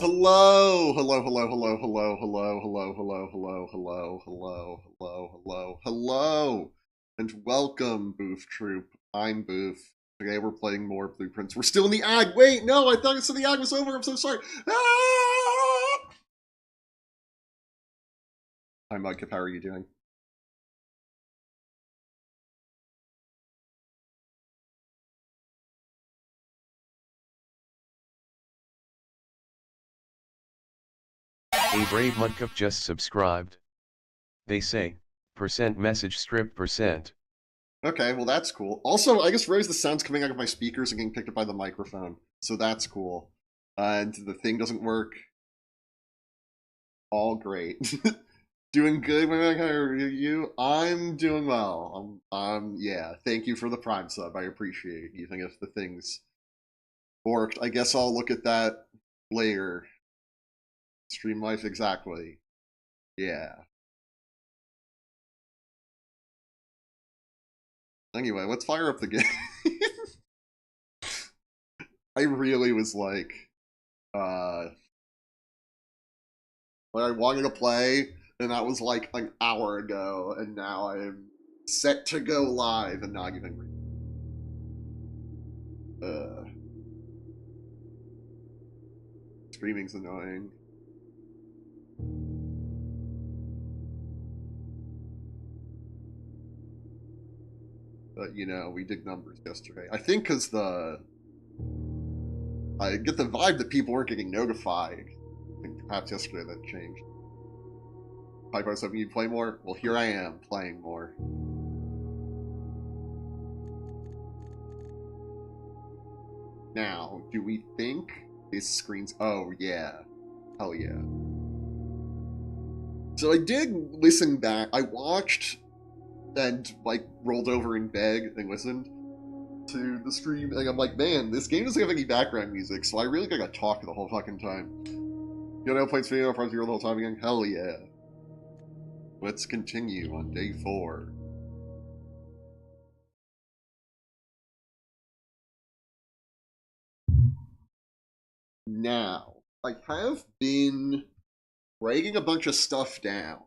hello, hello, hello, hello, hello, hello, hello, hello, hello, hello, hello, hello, hello, hello, and welcome, Booth Troop. I'm Booth. Today we're playing more Blueprints. We're still in the ag. Wait, no, I thought the ag was over. I'm so sorry. Ah! Hi, Mudkip. How are you doing? A brave Mudcup just subscribed. They say, message strip percent. Okay, well that's cool. Also, I just realized the sound's coming out of my speakers and getting picked up by the microphone, so that's cool. And the thing doesn't work. All great. Doing good, my How are you? I'm doing well. Yeah. Thank you for the Prime sub. I appreciate it. Even if the things worked, I guess I'll look at that later. Stream life, exactly. Yeah. Anyway, let's fire up the game. I really was uh, I wanted to play, and that was like an hour ago, and now I'm set to go live and not even. Streaming's annoying. But, you know, we did numbers yesterday. I think because I get the vibe that people weren't getting notified. I think perhaps yesterday that changed. Piper something you play more? Well, here I am playing more. Now, do we think this screen's... Oh, yeah. Hell yeah. So I did listen back. I watched and, like, rolled over in bed and listened to the stream, and I'm like, man, this game doesn't have any background music, so I really gotta talk the whole fucking time. You know, playing video Front Zero the whole time again? Hell yeah. Let's continue on day 4. Now, I have been writing a bunch of stuff down.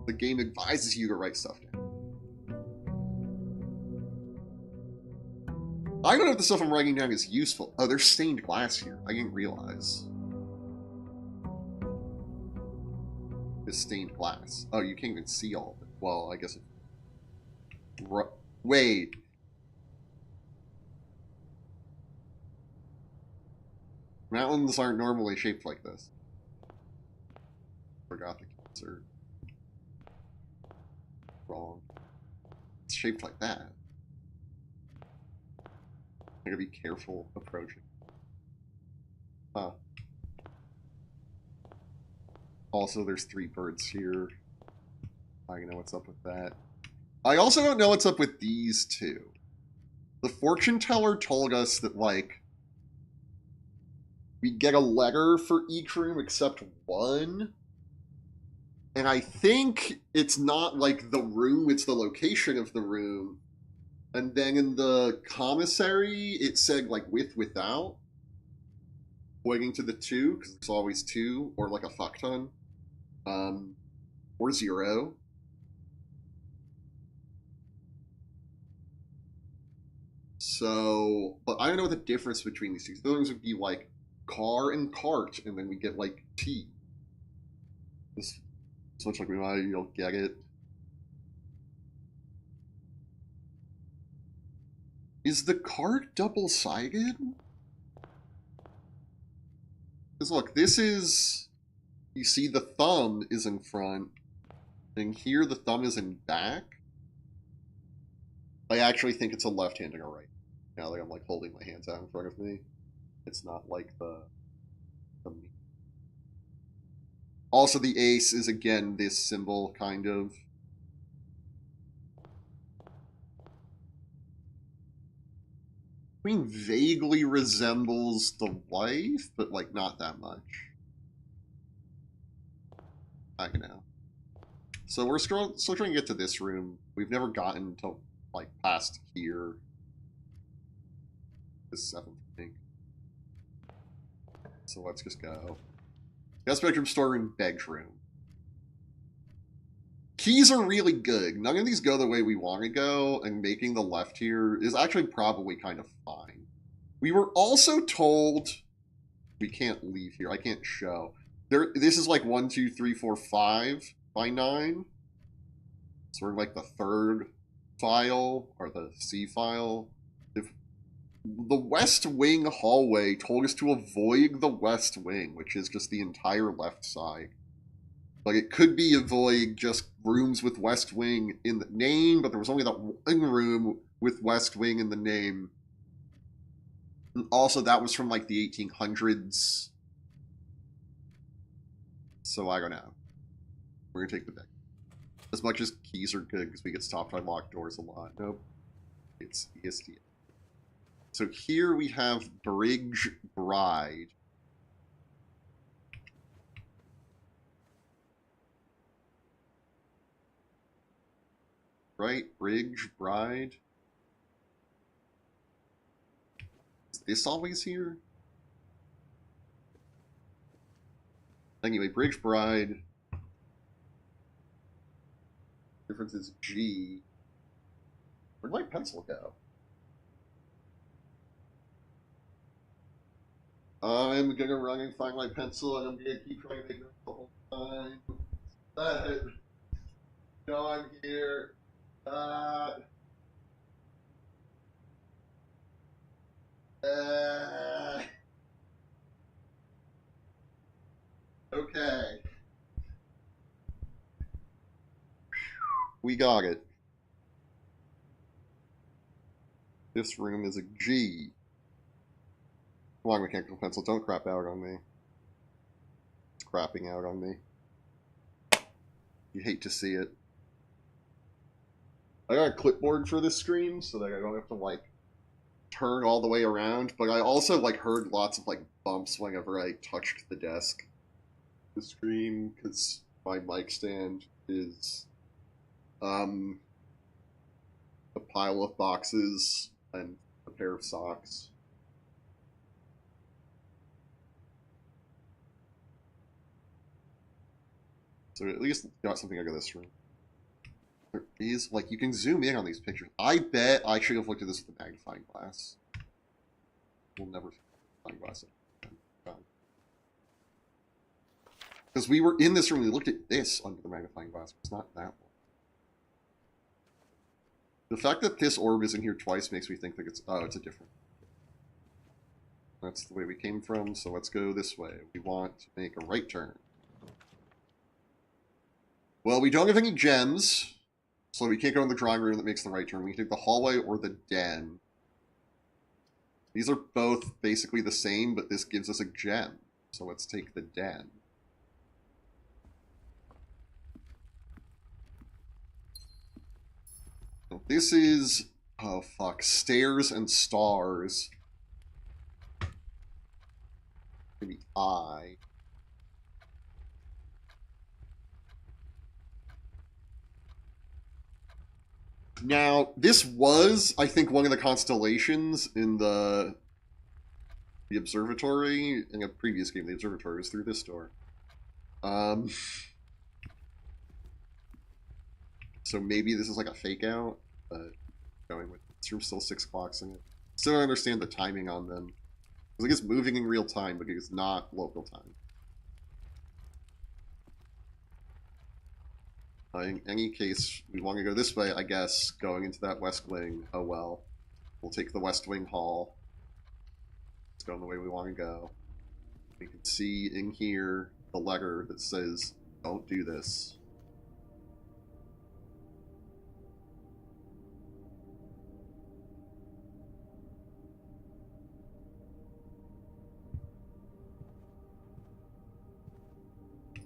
The game advises you to write stuff down. I don't know if the stuff I'm writing down is useful. Oh, there's stained glass here. I didn't realize. This stained glass. Oh, you can't even see all of it. Well, I guess... Wait. Mountains aren't normally shaped like this. Forgot the cancer. Wrong. It's shaped like that. I gotta be careful approaching. Huh. Also, there's 3 birds here. I don't know what's up with that. I also don't know what's up with these 2. The fortune teller told us that, like, we get a letter for each room except one. And I think it's not, like, the room, it's the location of the room. And then in the commissary, it said, like, with, without. Pointing to the 2, because there's always 2, or, like, a fuck ton. Or 0. So, but I don't know what the difference between these 2. The other ones would be, like, car and cart, and then we get, like, T. This looks like we might, get it. Is the cart double-sided? Because look, this is... You see the thumb is in front, and here the thumb is in back. I actually think it's a left hand and a right. Now that I'm, like, holding my hands out in front of me. It's not like the Also, the ace is, again, this symbol, kind of. I mean, vaguely resembles the wife, but, like, not that much. I don't know. So we're still trying to get to this room. We've never gotten to, like, past here. This 7th thing. So let's just go. Guest bedroom, storeroom, bedroom. Keys are really good. None of these go the way we want to go, and making the left here is actually probably kind of fine. We were also told we can't leave here. I can't show. This is like 1, 2, 3, 4, 5 by 9. So we're like the third file, or the C file. If the West Wing hallway told us to avoid the West Wing, which is just the entire left side. Like, it could be avoid just rooms with West Wing in the name, but there was only that one room with West Wing in the name. And also, that was from, like, the 1800s. So, I don't know. We're gonna take the deck. As much as keys are good, because we get stopped by locked doors a lot. Nope. It's EST. So here we have Bridge Bride. Right? Bridge Bride. Is this always here? Anyway, Bridge Bride. Difference is G. Where'd my pencil go? I'm gonna run and find my pencil, and I'm gonna keep trying to make it the whole time. No, I'm here. Okay. We got it. This room is a G. Come on, mechanical pencil, don't crap out on me. It's crapping out on me. You hate to see it. I got a clipboard for this stream so that I don't have to, like, turn all the way around, but I also, like, heard lots of, like, bumps whenever I touched the desk. The stream, because my mic stand is, a pile of boxes and a pair of socks. So at least got something out of this room. There is, like, you can zoom in on these pictures. I bet I should have looked at this with a magnifying glass. We'll never see a magnifying glass. Because we were in this room, we looked at this under the magnifying glass. It's not that one. The fact that this orb is in here twice makes me think that it's... Oh, it's a different... That's the way we came from, so let's go this way. We want to make a right turn. Well, we don't have any gems, so we can't go in the drawing room that makes the right turn. We can take the hallway or the den. These are both basically the same, but this gives us a gem. So let's take the den. This is, oh fuck, stairs and stars. Maybe I. Now, this was, I think, one of the constellations in the observatory. In a previous game, the observatory was through this door. So maybe this is like a fake out, but going with this room's still 6 clocks in it. Still don't understand the timing on them. It's like it's moving in real time, but it's not local time. In any case, we want to go this way, I guess, going into that west wing. Oh well. We'll take the west wing hall. It's going the way we want to go. We can see in here the letter that says, don't do this.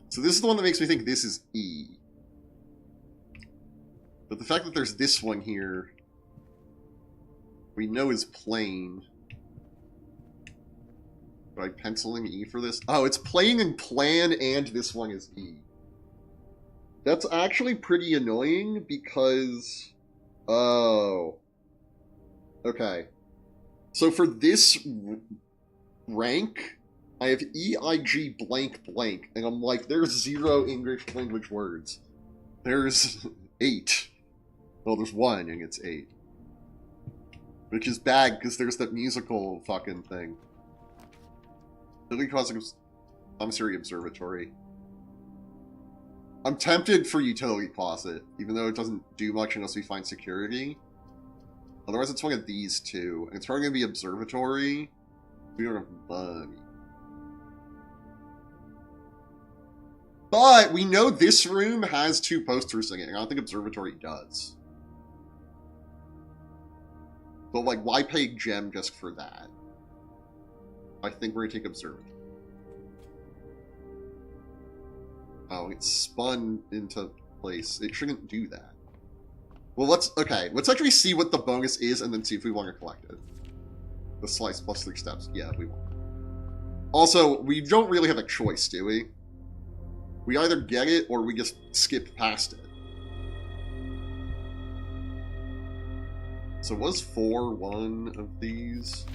So this is the one that makes me think this is E. But the fact that there's this one here, we know is plain. Am I penciling E for this? Oh, it's plain and plan, and this one is E. That's actually pretty annoying because... Oh. Okay. So for this rank, I have EIG blank blank, and I'm like, there's 0 English language words. There's 8. Well, there's 1, and it's 8. Which is bad, because there's that musical fucking thing. Commissary Observatory. I'm tempted for Utility Closet, even though it doesn't do much unless we find security. Otherwise, it's one of these two. And it's probably going to be Observatory. We don't have money. But we know this room has 2 posters in it. I don't think Observatory does. But, like, why pay gem just for that? I think we're going to take Observatory. Oh, it's spun into place. It shouldn't do that. Well, let's actually see what the bonus is and then see if we want to collect it. The slice plus 3 steps. Yeah, we want. Also, we don't really have a choice, do we? We either get it or we just skip past it. So was 4 one of these?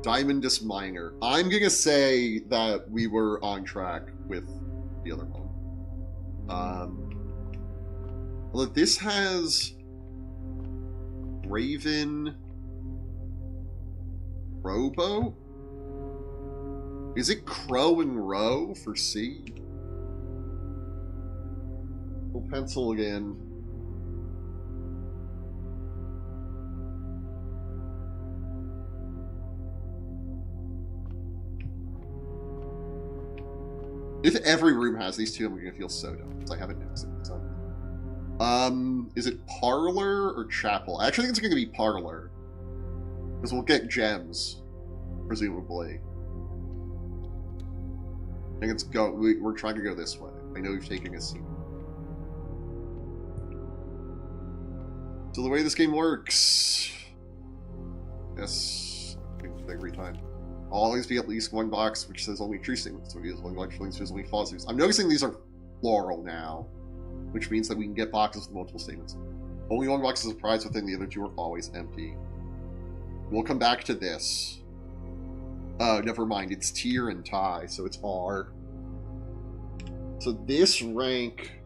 Diamondus Miner. I'm gonna say that we were on track with the other one. Well, this has Raven Robo? Is it Crow and Row for C? We'll pencil again. If every room has these two, I'm gonna feel so dumb because I haven't noticed it. So. Is it Parlor or Chapel? I actually think it's gonna be Parlor because we'll get gems, presumably. I think it's go. We're trying to go this way. I know we've taken a seat. So the way this game works, yes, every time. Always be at least 1 box which says only true statements. So we use 1 box which says only false statements. I'm noticing these are plural now, which means that we can get boxes with multiple statements. Only 1 box is a prize within, the other 2 are always empty. We'll come back to this. Never mind, it's tier and tie, so it's R. So this rank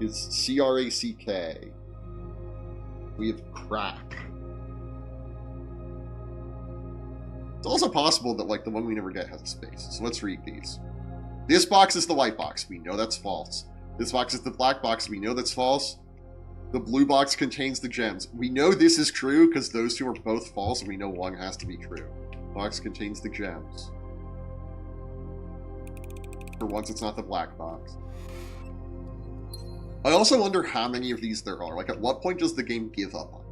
is CRACK. We have crack. It's also possible that, like, the one we never get has a space. So let's read these. This box is the white box. We know that's false. This box is the black box. We know that's false. The blue box contains the gems. We know this is true because those 2 are both false, and we know 1 has to be true. The box contains the gems. For once, it's not the black box. I also wonder how many of these there are. Like, at what point does the game give up on it?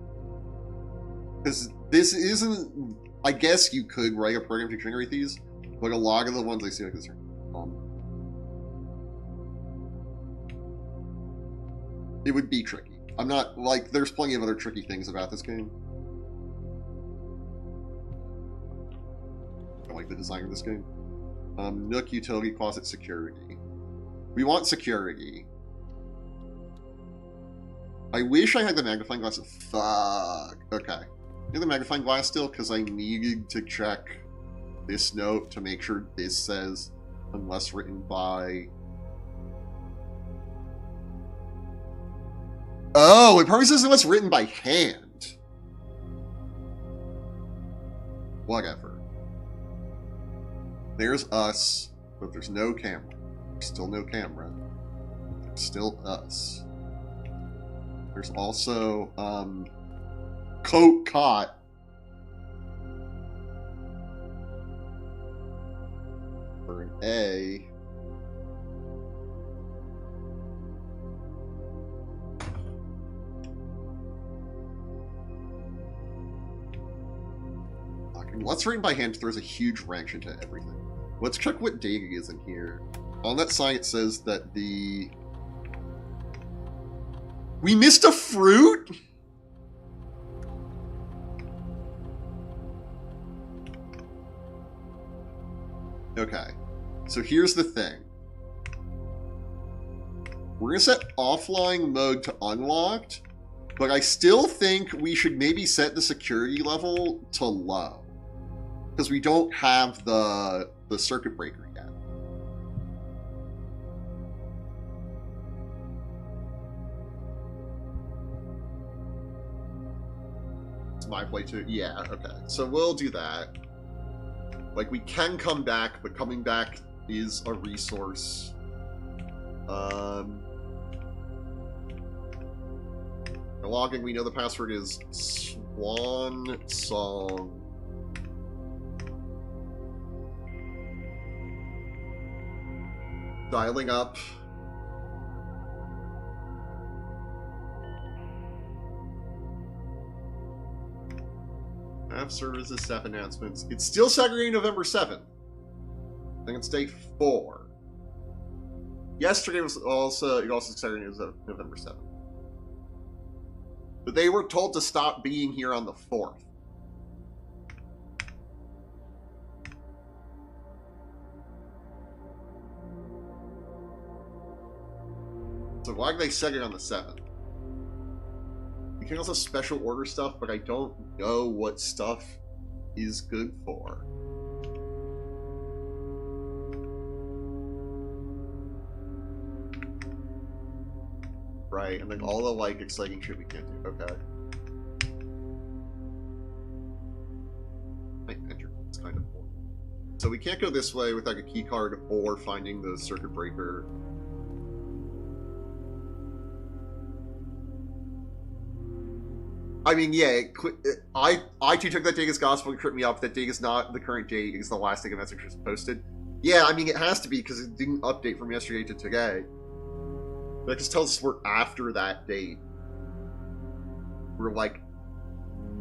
Because this isn't... I guess you could write a program to generate these, but a lot of the ones I see like this are it would be tricky. I'm not, like, there's plenty of other tricky things about this game. I like the design of this game. Nook, Utility, Closet, Security. We want security. I wish I had the magnifying glass. Fuck. Okay. I have the magnifying glass still because I needed to check this note to make sure this says unless written by... Oh, it probably says unless written by hand. Whatever. There's us, but there's no camera. There's still no camera. There's still us. There's also, coat cot. For an A. Let's written by hand throws a huge wrench into everything. Let's check what data is in here. On that sign it says that the... We missed a fruit?! Okay, so here's the thing. We're going to set offline mode to unlocked, but I still think we should maybe set the security level to low. because we don't have the circuit breaker yet. It's my play too. Yeah, okay. So we'll do that. Like, we can come back, but coming back is a resource. Logging, we know the password is Swan Song. Dialing up. App services, staff announcements. It's still segregating November 7th. I think it's day 4. Yesterday was also, it also segregated November 7th. But they were told to stop being here on the 4th. So why did they segregate on the 7th? We can also special order stuff, but I don't know what stuff is good for. Right, and then all the, like, exciting shit we can't do. Okay. It's kind of boring. So we can't go this way without a key card or finding the circuit breaker. I mean, yeah, I too took that date as gospel and tripped me up. That date is not the current date. It's the last day a message was posted. Yeah, I mean, it has to be because it didn't update from yesterday to today. That just tells us we're after that date. We're like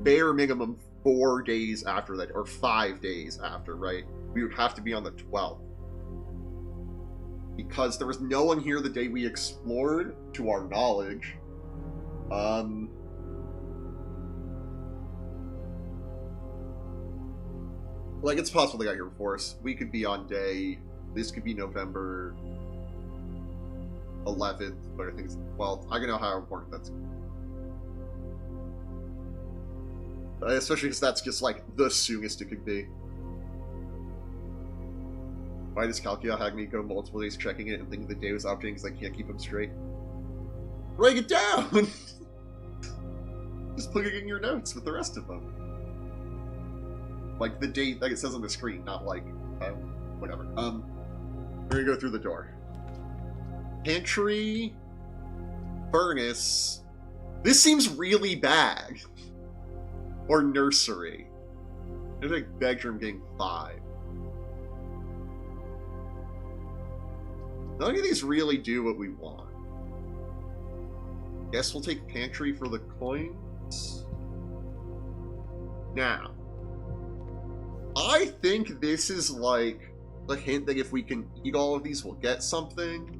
bare minimum 4 days after that, or 5 days after, right? We would have to be on the 12th. Because there was no one here the day we explored, to our knowledge. Like, it's possible they got here before us. We could be on day... This could be November 11th, but I think it's 12th. I don't know how important that's going to be. Especially because that's just, like, the soonest it could be. Why does Calcia have me go multiple days checking it and thinking the day was updating because I can't keep them straight? Write it down! Just put it in your notes with the rest of them. Like, the date, like it says on the screen, not like, whatever. We're gonna go through the door. Pantry, furnace. This seems really bad. Or nursery. There's like bedroom getting 5. None of these really do what we want. Guess we'll take pantry for the coins. Now, I think this is like a hint that if we can eat all of these, we'll get something.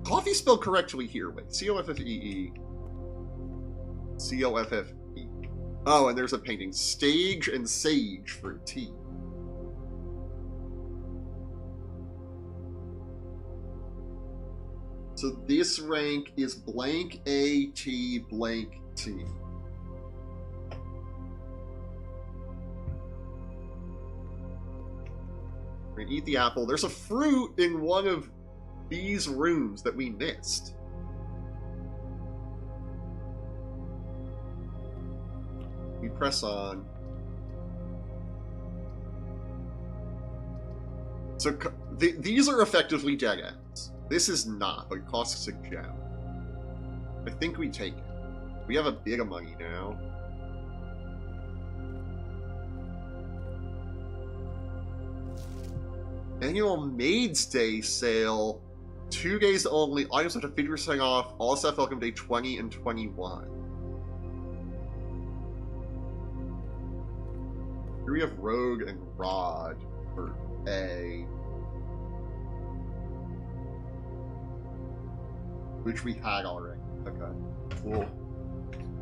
Coffee spelled correctly here. Wait, C-O-F-F-E-E. C-O-F-F-E. Oh, and there's a painting. Stage and sage for tea. So this rank is blank A, T, blank T. We're gonna eat the apple. There's a fruit in one of these rooms that we missed. We press on. So these are effectively dead ends. This is not, but it costs us a gem. I think we take it. We have a bit of money now. Annual Maid's Day sale. 2 days only. Items with a 50% off. All staff welcome day 20 and 21. Here we have Rogue and Rod for A. Which we had already. Okay. Cool.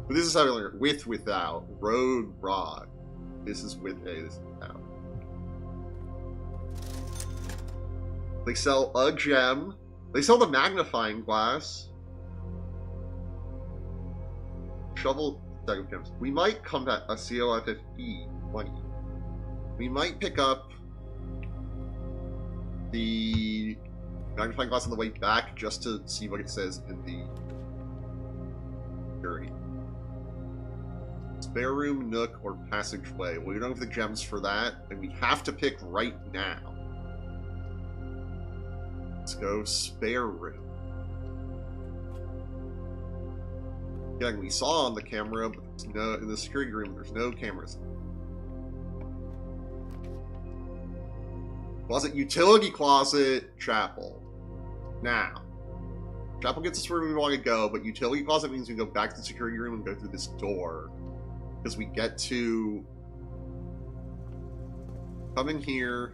But this is how we learn. With, without. Rogue, Rod. This is with A. This is without. They sell a gem. They sell the magnifying glass. Shovel. stack of gems. We might come back a CLFFE 20. We might pick up the magnifying glass on the way back just to see what it says in the jury. Spare room, nook, or passageway. Well, we don't have the gems for that, and we have to pick right now. Let's go spare room. Again, we saw on the camera, but there's no, in the security room, there's no cameras. Closet, utility closet, chapel. Now, chapel gets us where we want to go, but utility closet means we go back to the security room and go through this door. Because we get to come in here.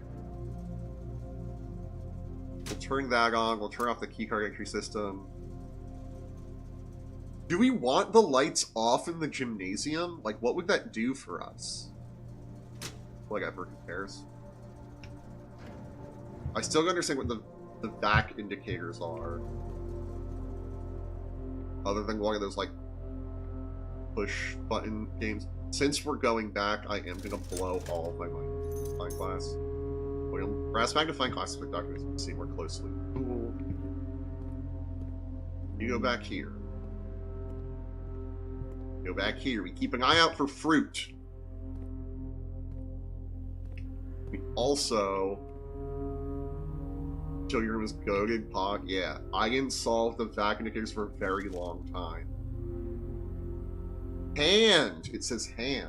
We'll turn that on. We'll turn off the keycard entry system. Do we want the lights off in the gymnasium? Like, what would that do for us? Whatever, who cares? I still don't understand what the back indicators are. Other than one of those, like, push button games. Since we're going back, I am going to blow all of my magnifying glass. We'll press magnifying glass with documents to see more closely. Cool. You go back here. Go back here. We keep an eye out for fruit. We also... Show your room is goaded pod. Yeah, I didn't solve the vac indicators for a very long time. Hand! It says hand.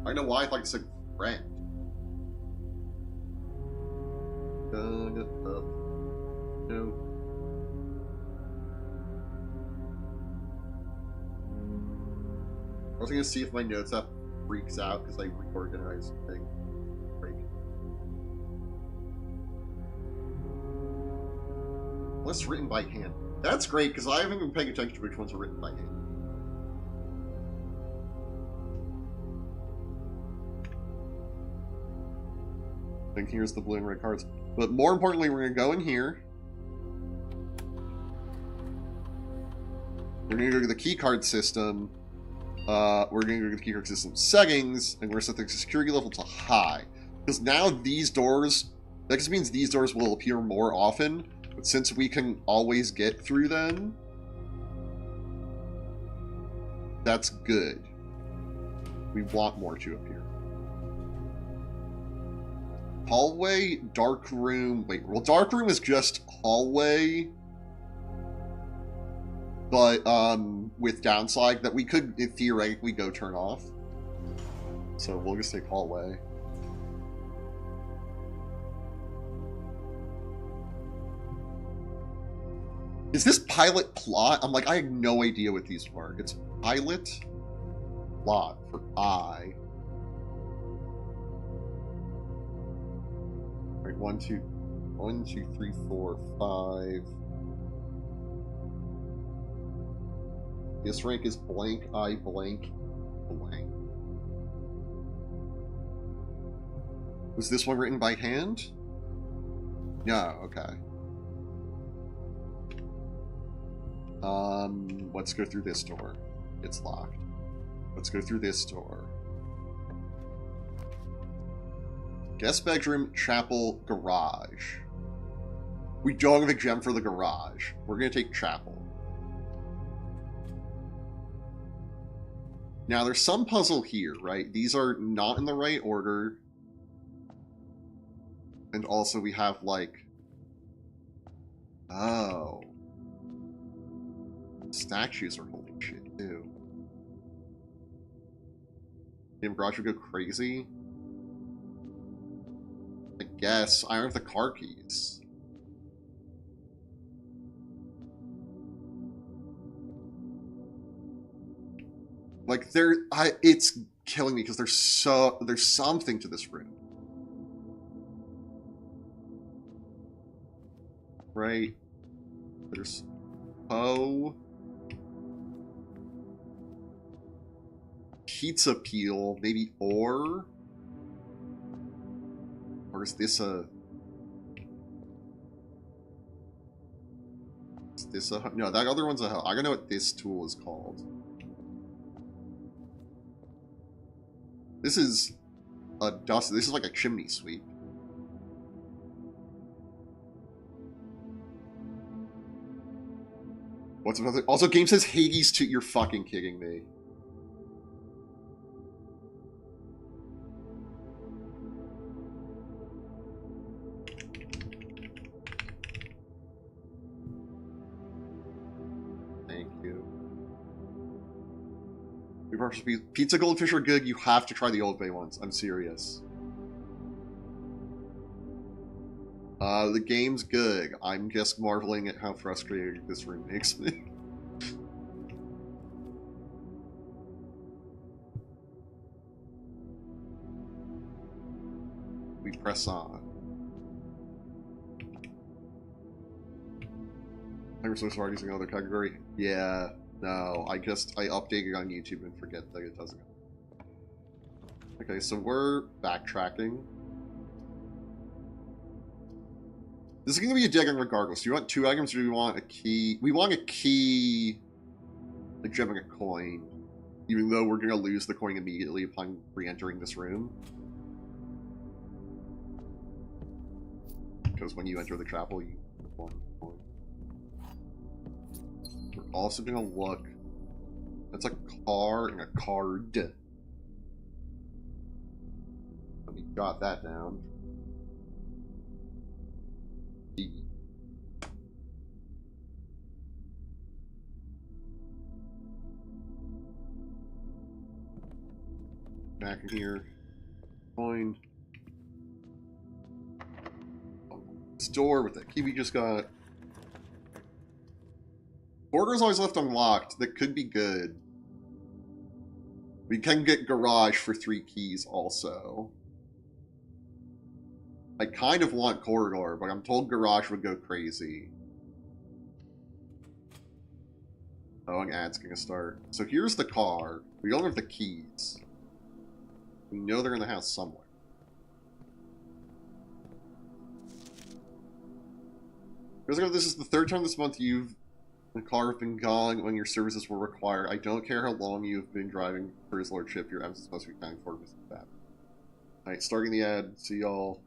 I don't know why I thought it said friend. No. I was gonna see if my notes app freaks out because I reorganized things. Unless written by hand. That's great, because I haven't been paying attention to which ones are written by hand. I think here's the blue and red cards. But more importantly, we're going to go in here. We're going to go to the keycard system. We're going to go to the keycard system settings, and we're going to set the security level to high. Because now these doors, that just means these doors will appear more often. But since we can always get through them, that's good. We want more to appear. Hallway, dark room. Wait, well, dark room is just hallway, but with downside that we could theoretically go turn off. So we'll just take hallway. Is this pilot plot? I'm like, I have no idea what these were. It's pilot plot for I. Right, 1, 2, 3, 4, 5. This rank is blank, I blank, blank. Was this one written by hand? No, okay. Let's go through this door. It's locked. Let's go through this door. Guest bedroom, chapel, garage. We don't have a gem for the garage. We're going to take chapel. Now, there's some puzzle here, right? These are not in the right order. And also we have, like... Oh... Statues are holy shit, too. Game garage would go crazy? I guess. I don't have the car keys. Like, it's killing me because there's something to this room. Right? There's... Oh... Pizza peel, maybe or is this a... Is this a... No, that other one's a... I don't know what this tool is called. This is a dust. This is like a chimney sweep. What's another? Also, game says Hades 2. You're fucking kidding me. Thank you. Pizza Goldfish are good. You have to try the Old Bay ones. I'm serious. The game's good. I'm just marveling at how frustrating this room makes me. We press on. I was so sorry using another category. Yeah, no, I updated on YouTube and forget that it doesn't. Okay, so we're backtracking. This is going to be a dig regardless. Do you want 2 items or do you want a key? We want a key, like gem and a coin, even though we're going to lose the coin immediately upon re-entering this room. Because when you enter the chapel, you want a coin. We're also going to look. That's a car and a card. Let me jot that down. Back in here. Coin. This door with that key we just got. Border's always left unlocked. That could be good. We can get garage for 3 keys also. I kind of want corridor, but I'm told garage would go crazy. Oh, an ad's gonna start. So here's the car. We don't have the keys. We know they're in the house somewhere. This is the 3rd time this month the car have been gone when your services were required. I don't care how long you've been driving for his lordship. Your absence must be accounting for that. Alright, starting the ad. See y'all.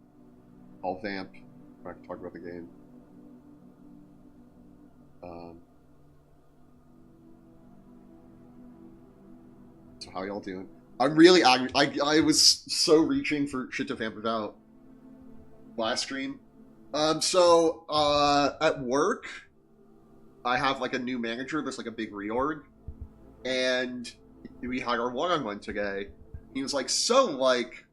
I'll vamp. I'm not gonna talk about the game. So how y'all doing? I'm really angry. I was so reaching for shit to vamp about last stream. At work, I have like a new manager. There's like a big reorg, and we had our one-on-one today. He was like, "So, like,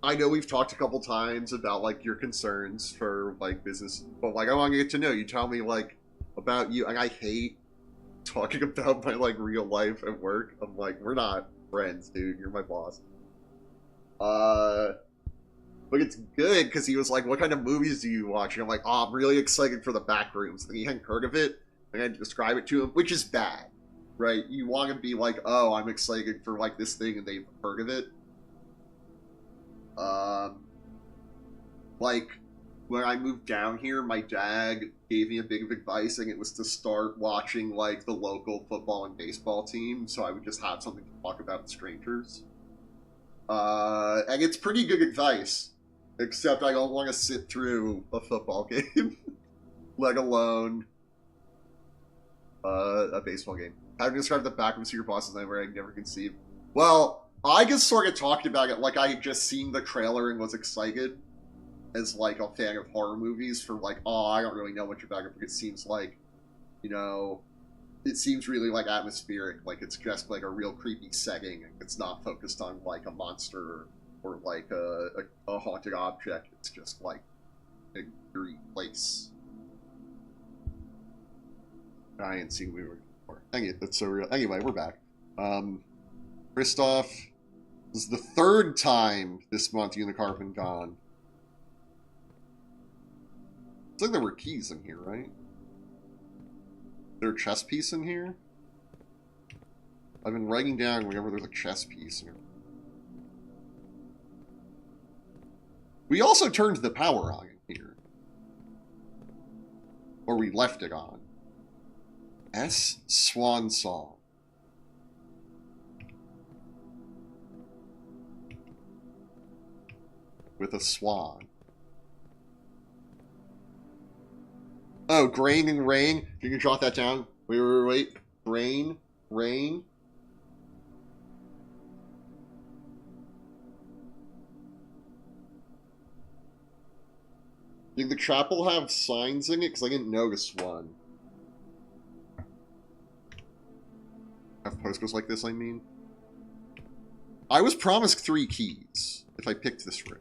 I know we've talked a couple times about like your concerns for like business, but like I want to get to know you. Tell me like about you." And I hate talking about my like real life at work. I'm like, we're not friends, dude. You're my boss. But it's good because he was like, "What kind of movies do you watch?" And I'm like, "Oh, I'm really excited for the back rooms." And he hadn't heard of it, and I describe it to him, which is bad, right? You want to be like, "Oh, I'm excited for like this thing," and they've heard of it. Like when I moved down here, my dad gave me a bit of advice, and it was to start watching like the local football and baseball team, so I would just have something to talk about with strangers. And it's pretty good advice, except I don't want to sit through a football game, let alone a baseball game. How do you describe the backrooms of your boss's nightmare I never conceived? Well, I just sort of talked about it like I had just seen the trailer and was excited as like a fan of horror movies for like, oh, I don't really know much about it, but it seems like, you know, it seems really like atmospheric, like it's just like a real creepy setting, and it's not focused on like a monster or like a haunted object. It's just like a eerie place. I ain't seen we were before. That's so real. Anyway, we're back. Christoph, this is the 3rd time this month you and the car have been gone. It's like there were keys in here, right? Is there a chess piece in here? I've been writing down whenever there's a chess piece in here. We also turned the power on in here. Or we left it on. Swan Song. with a swan. Oh, grain and rain. Can you jot that down? Wait. Grain, rain. Did the chapel have signs in it? Because I didn't notice one. Have posters like this, I mean. I was promised 3 keys if I picked this room.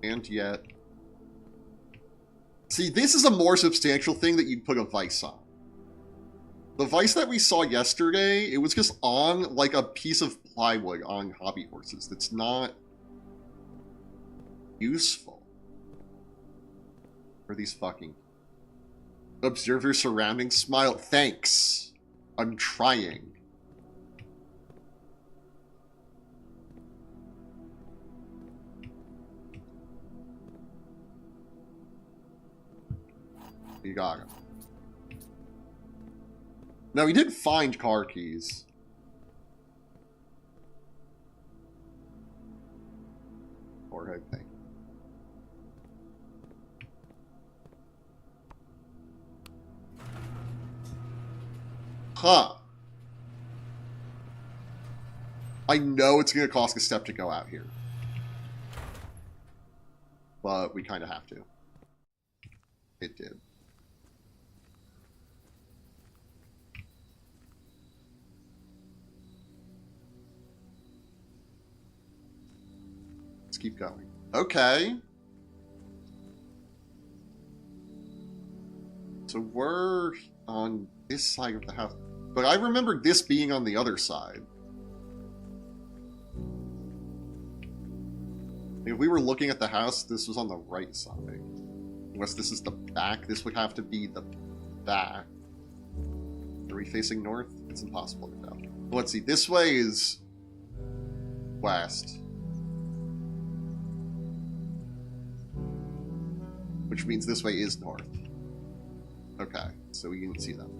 And yet... See, this is a more substantial thing that you'd put a vice on. The vice that we saw yesterday, it was just on, like, a piece of plywood on hobby horses. That's not useful for these fucking... Observe your surroundings, smile. Thanks. I'm trying. You got him. No, he did find car keys. Forehead thing. Huh. I know it's going to cost a step to go out here. But we kind of have to. It did. Let's keep going. Okay. So we're on this side of the house. But I remember this being on the other side. If we were looking at the house, this was on the right side. Unless this is the back, this would have to be the back. Are we facing north? It's impossible to tell. Well, let's see. This way is west. Which means this way is north. Okay, so we can see them.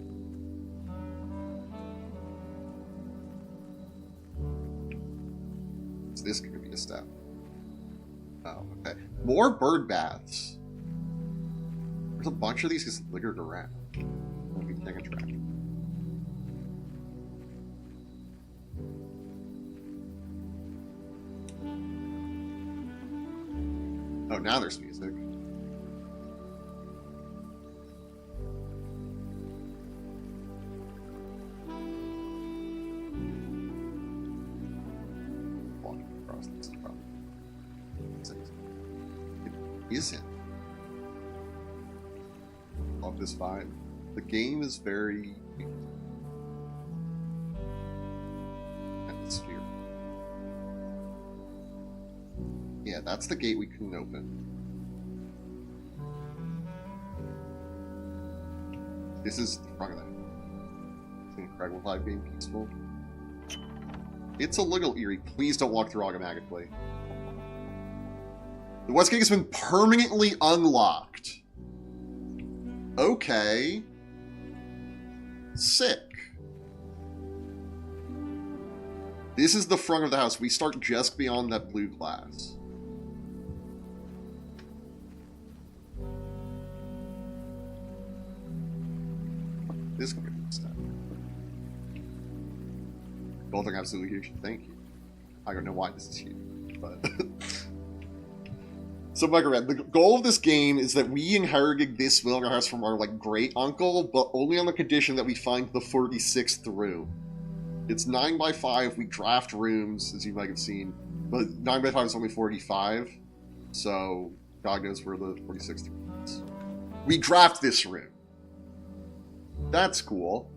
So this could be a step. Oh, okay. More bird baths. There's a bunch of these just littered around. We can't attract. Oh, now there's music. Walking across this problem. It isn't. Love this vibe. The game is very atmosphere. Yeah, that's the gate we couldn't open. This is the front of that. It's an incredible vibe being peaceful. It's a little eerie. Please don't walk through automatically. The West Gate has been permanently unlocked. Okay. Sick. This is the front of the house. We start just beyond that blue glass. This could be a step. Golden absolutely huge. Thank you. I don't know why this is huge, but... So, Mega the goal of this game is that we inherited this villager house from our, great uncle, but only on the condition that we find the 46th room. It's 9x5, we draft rooms, as you might have seen, but 9x5 is only 45, so God knows where the 46th room is. We draft this room. That's cool.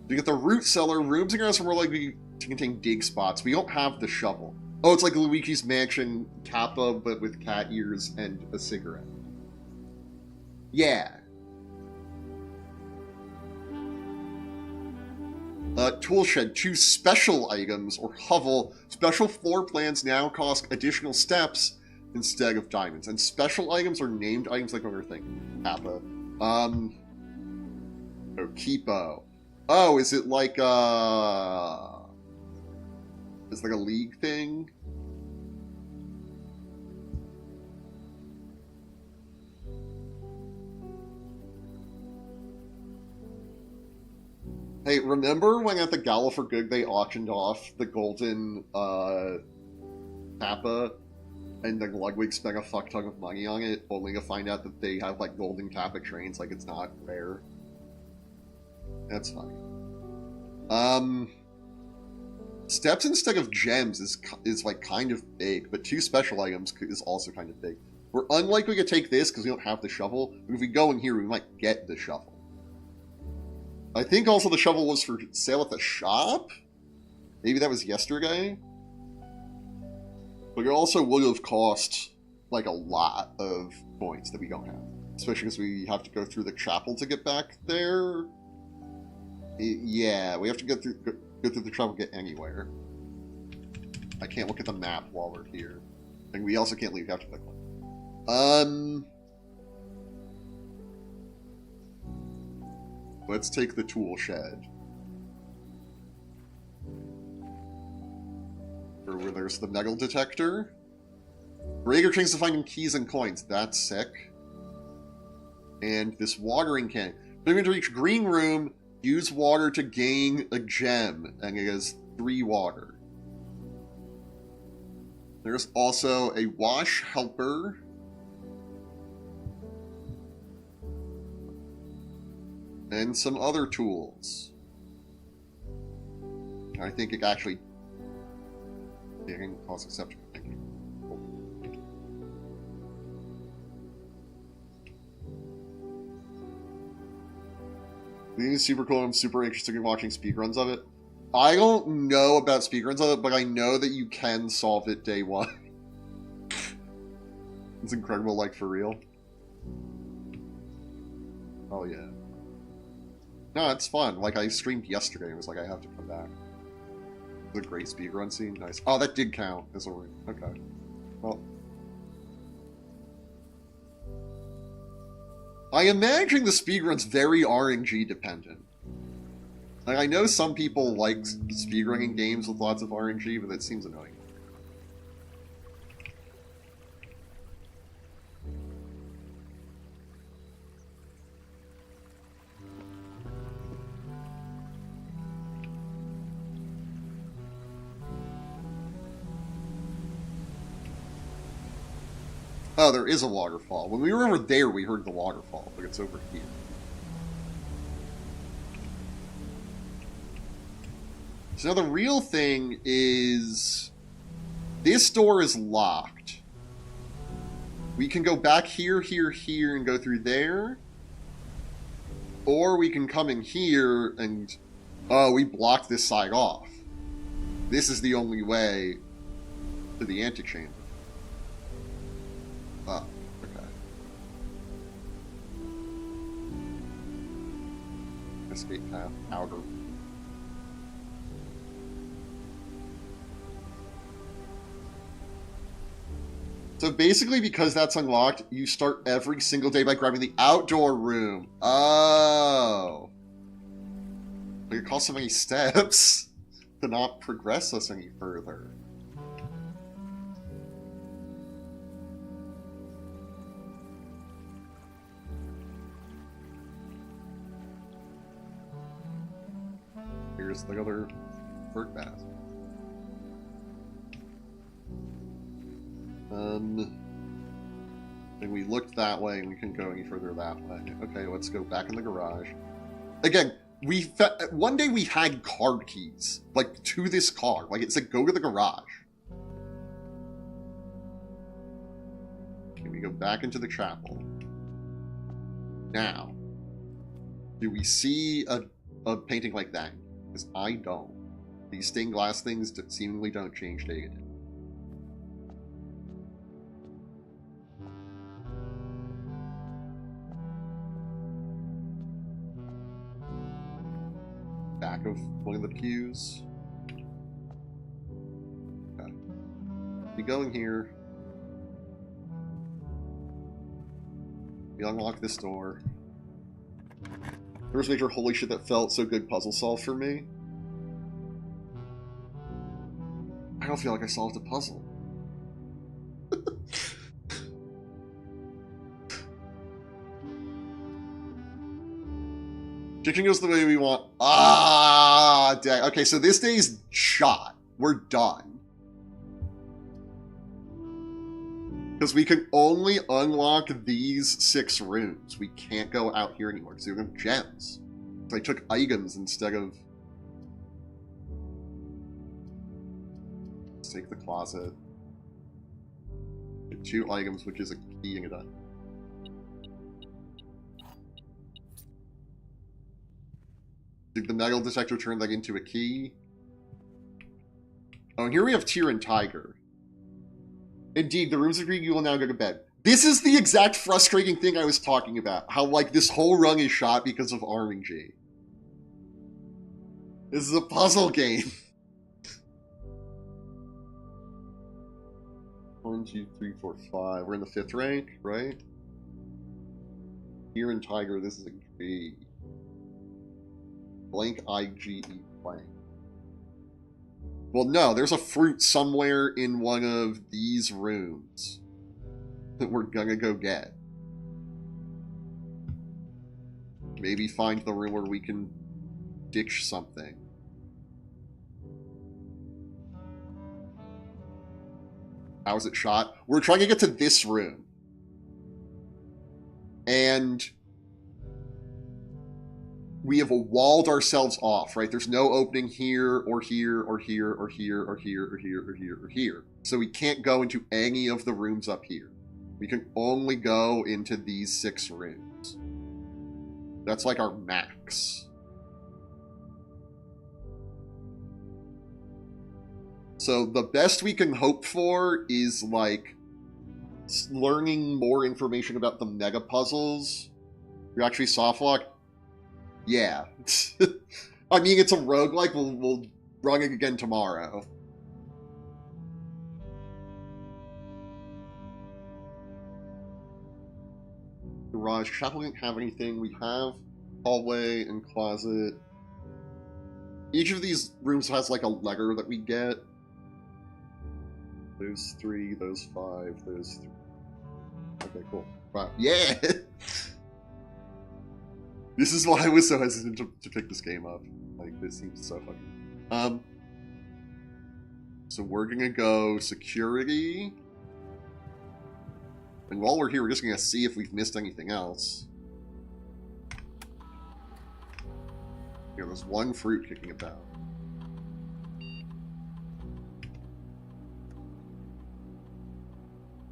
You get the root cellar, rooms in our house are more likely to contain dig spots. We don't have the shovel. Oh, it's like Luigi's Mansion Kappa, but with cat ears and a cigarette. Yeah. Tool shed. Choose special items or hovel. Special floor plans now cost additional steps instead of diamonds. And special items are named items like other thing. Kappa. Okipo. Oh, is it like it's like a league thing? Hey, remember when at the Gala for Good they auctioned off the golden Kappa, and the Ludwig spent a fuck ton of money on it, only to find out that they have like golden Kappa trains, like it's not rare. That's funny. Steps instead of gems is like kind of big, but 2 special items is also kind of big. We're unlikely to take this because we don't have the shovel, but if we go in here, we might get the shovel. I think also the shovel was for sale at the shop? Maybe that was yesterday? But it also would have cost like a lot of points that we don't have. Especially because we have to go through the chapel to get back there. Yeah, we have to go through the chapel to get anywhere. I can't look at the map while we're here. And we also can't leave, we have to pick one. Let's take the tool shed. Where there's the metal detector. Greater chance of finding keys and coins. That's sick. And this watering can. Moving to reach green room, use water to gain a gem. And it has 3 water. There's also a wash helper. And some other tools. I think it actually didn't cause exception. Thank you. I think it's super cool. I'm super interested in watching speedruns of it. I don't know about speedruns of it, but I know that you can solve it day 1. It's incredible, like, for real. Oh, yeah. No, it's fun. Like, I streamed yesterday. It was like, I have to come back. The great speedrun scene. Nice. Oh, that did count as a room. Okay. Well. I imagine the speedrun's very RNG dependent. Like, I know some people like speedrunning games with lots of RNG, but that seems annoying. Oh, there is a waterfall. When we were over there, we heard the waterfall, but it's over here. So now the real thing is... this door is locked. We can go back here, here, here, and go through there. Or we can come in here and... oh, we blocked this side off. This is the only way to the antechamber. Oh, okay. Escape path, outer. So basically, because that's unlocked, you start every single day by grabbing the outdoor room. Oh. But it costs so many steps to not progress us any further. Here's the other bird bath. And we looked that way, and we couldn't go any further that way. Okay, let's go back in the garage. Again, one day we had card keys, like, to this car. Like, it said, go to the garage. Okay, we go back into the chapel. Now, do we see a painting like that? Because I don't. These stained glass things seemingly don't change day to day. Back of one of the pews. Okay. We go in here. We unlock this door. There was a major holy shit that felt so good puzzle solve for me. I don't feel like I solved a puzzle. Chicken goes the way we want. Ah, dang. Okay, so this day's shot. We're done. Because we can only unlock these 6 rooms. We can't go out here anymore because we don't have gems. So I took items instead of... Let's take the closet. Get 2 items, which is a key and a... Did the metal detector turn that into a key? Oh, and here we have Tyr and Tiger. Indeed, the rooms agree you will now go to bed. This is the exact frustrating thing I was talking about. How, like, this whole rung is shot because of RNG. This is a puzzle game. 1, 2, 3, 4, 5. We're in the 5th rank, right? Tyr and Tiger, this is a G. Blank IGE blank. Well, no, there's a fruit somewhere in one of these rooms that we're gonna go get. Maybe find the room where we can ditch something. How is it shot? We're trying to get to this room. And we have walled ourselves off, right? There's no opening here, or here, or here, or here, or here, or here, or here, or here. So we can't go into any of the rooms up here. We can only go into these 6 rooms. That's like our max. So the best we can hope for is, like, learning more information about the mega puzzles. You're actually softlock? Yeah. I mean, it's a roguelike. We'll run it again tomorrow. Garage. Chapel didn't have anything. We have hallway and closet. Each of these rooms has, like, a letter that we get. Those 3, those 5, those 3. Okay, cool. Wow. Yeah! This is why I was so hesitant to pick this game up. Like, this seems so funny. So we're gonna go security. And while we're here, we're just gonna see if we've missed anything else. Here, there's 1 fruit kicking about.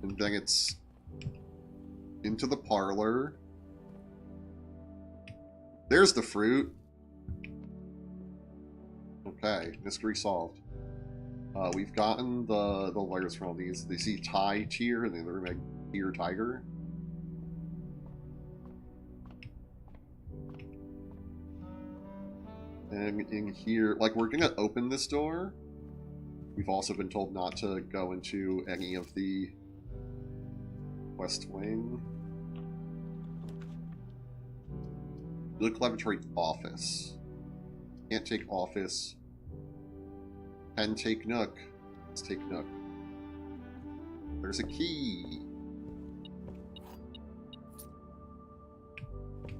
And then it's into the parlor. There's the fruit. Okay, mystery solved. We've gotten the letters from all these. They see Ty Tyr, and then they're like Tyr Tiger. And in here, like, we're gonna open this door. We've also been told not to go into any of the West Wing. Look, laboratory office. Can't take office. Can take Nook. Let's take Nook. There's a key.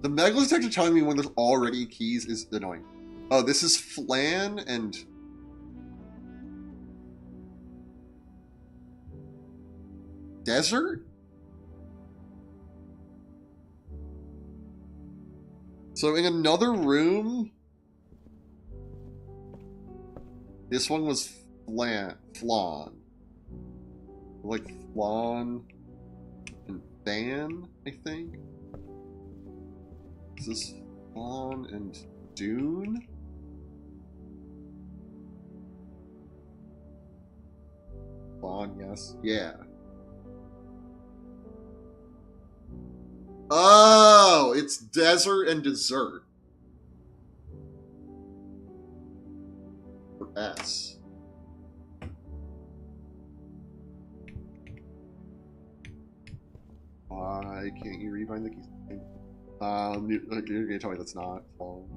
The metal detector telling me when there's already keys is annoying. Oh, this is Flan and... Desert? So in another room... This one was Flan. Like Flan and Fan, I think? Is this Flan and Dune? Flan, yes. Yeah. Oh, it's desert and dessert. For S. Why can't you rebind the keys? You're gonna tell me that's not long.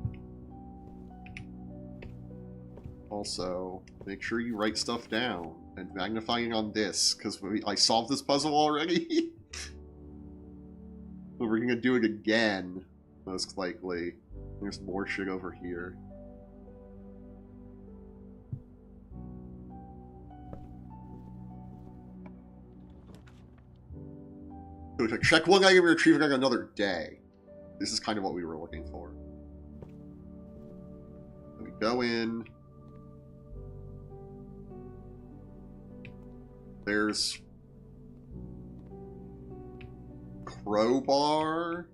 Also, make sure you write stuff down and magnifying on this, because I solved this puzzle already. But we're gonna do it again, most likely. There's more shit over here. Check one item and retrieve it on another day. This is kind of what we were looking for. Then we go in. There's crowbar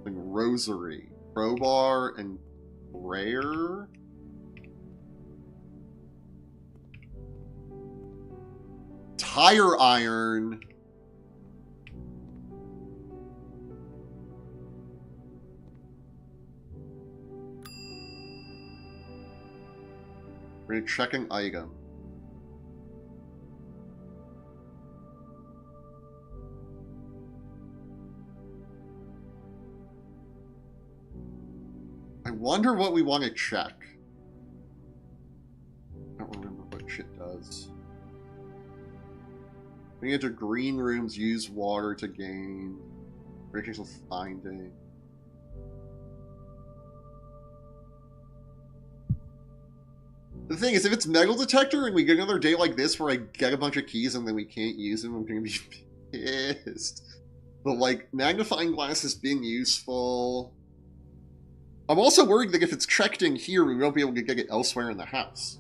and rosary. Crowbar and prayer. Tire iron. We're gonna check an item. I wonder what we want to check. I don't remember what shit does. We enter green rooms, use water to gain. Breaking of finding. The thing is, if it's metal detector and we get another day like this where I get a bunch of keys and then we can't use them, I'm gonna be pissed. But, like, magnifying glass has been useful. I'm also worried that if it's checked in here, we won't be able to get it elsewhere in the house.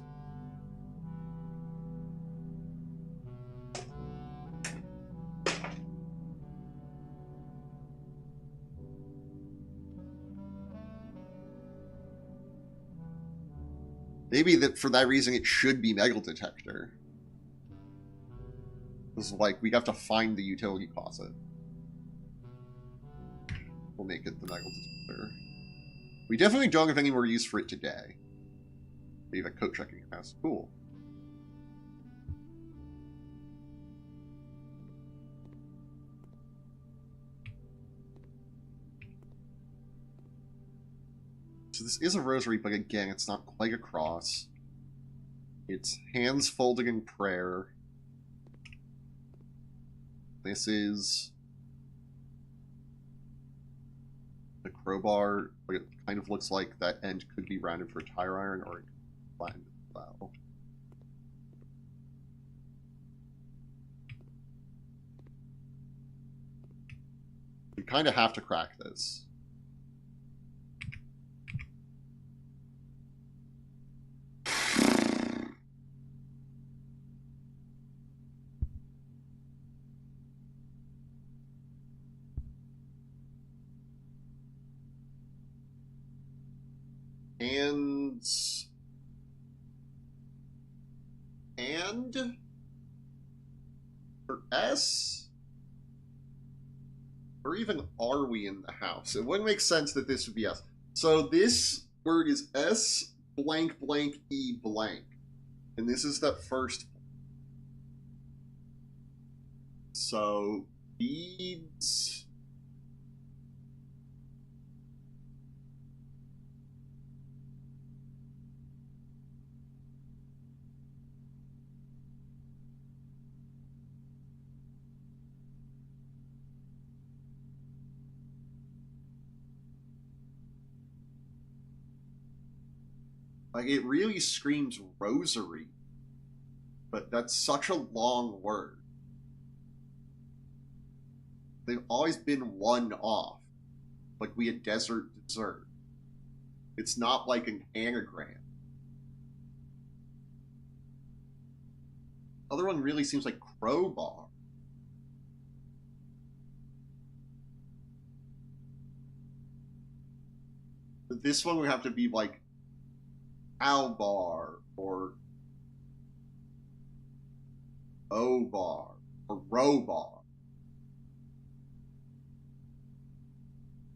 Maybe that for that reason it should be metal detector. It's like we have to find the utility closet. We'll make it the metal detector. We definitely don't have any more use for it today. We have a coat checking house. Cool. So this is a rosary, but again, it's not quite a cross. It's hands folded in prayer. This is the crowbar, but it kind of looks like that end could be rounded for tire iron or flattened as well. We kind of have to crack this. And for S? Or even are we in the house? It wouldn't make sense that this would be S. So this word is S blank blank E blank. And this is that first. So beads. Like, it really screams rosary. But that's such a long word. They've always been one off. Like we had desert dessert. It's not like an anagram. Other one really seems like crowbar. But this one would have to be like Albar or O-bar or Robar.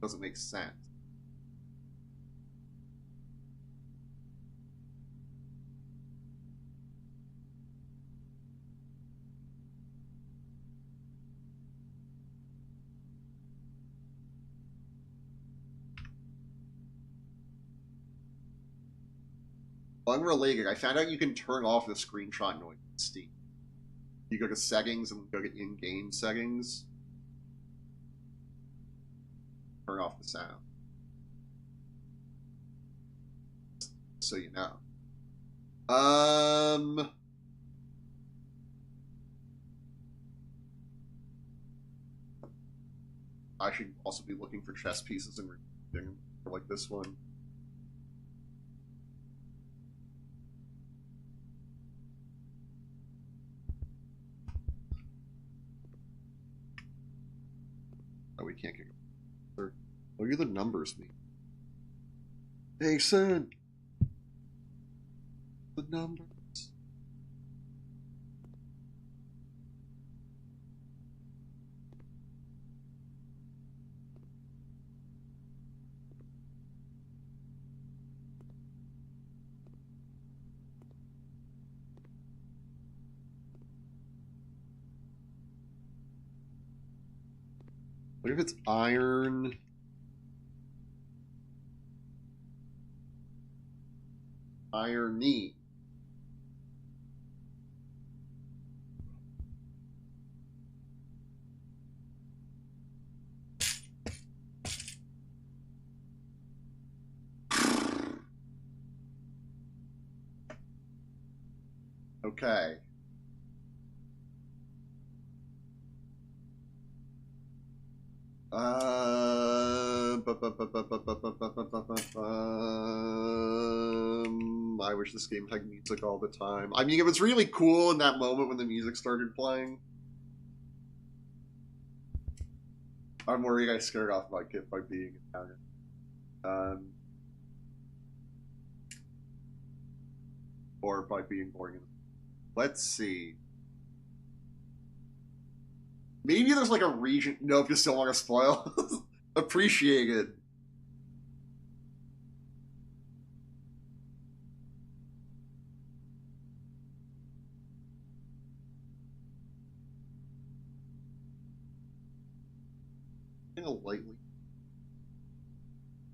Doesn't make sense. Unrelated, I found out you can turn off the screenshot noise in Steam. You go to settings and go to in-game settings. Turn off the sound. So you know. I should also be looking for chess pieces and reading like this one. Oh, we can't get. What do the numbers mean? Hey, son. The numbers. What if it's iron? Irony. Okay. I wish this game had music all the time. I mean, it was really cool in that moment when the music started playing. I'm worried I scared off my kid by being Italian. Or by being born in. Let's see. Maybe there's like a region. No, if you still want to spoil, appreciate it. I'm gonna lightly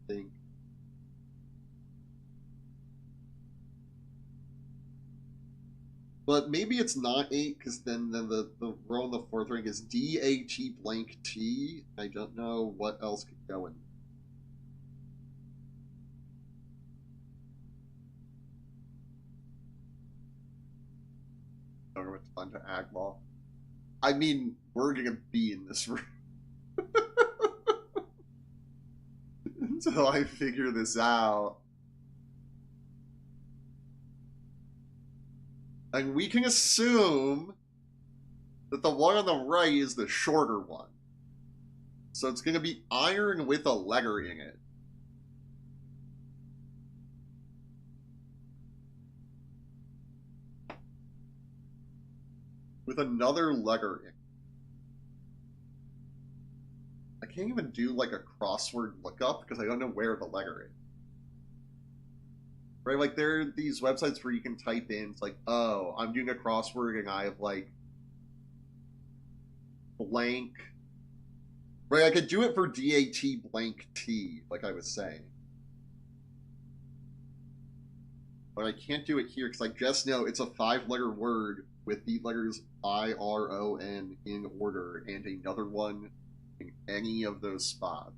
think. But maybe it's not 8, because then the row in the 4th rank is DAT blank T. I don't know what else could go in. I don't know what's fun to Aglaw. I mean, we're gonna be in this room until I figure this out. And we can assume that the one on the right is the shorter one. So it's going to be iron with a letter in it. With another letter in it. I can't even do like a crossword lookup because I don't know where the letter is. Right, like there are these websites where you can type in, it's like, oh, I'm doing a crossword and I have like blank. Right, I could do it for DAT blank T, like I was saying. But I can't do it here because I just know it's a 5-letter word with the letters IRON in order and another one in any of those spots.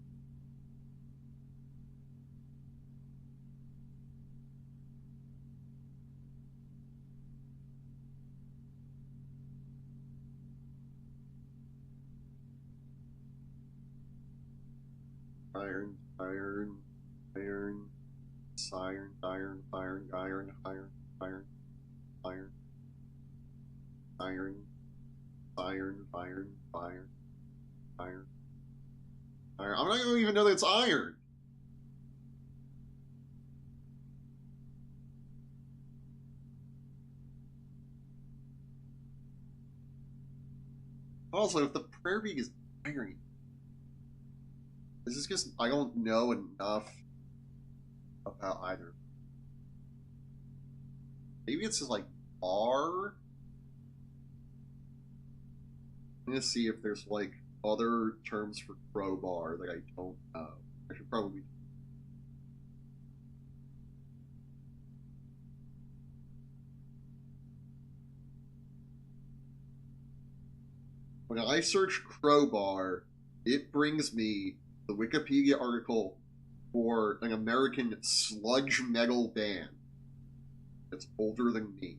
Iron, iron, iron, siren, iron, iron, iron, iron, iron, iron, iron, iron, iron, iron, iron, iron. I'm not gonna even know that it's iron. Also, if the prayer bead is iron, this is just I don't know enough about either. Maybe it's just like R. I'm gonna see if there's like other terms for crowbar that I don't know. I should probably. When I search crowbar, it brings me the Wikipedia article for an American sludge metal band that's older than me.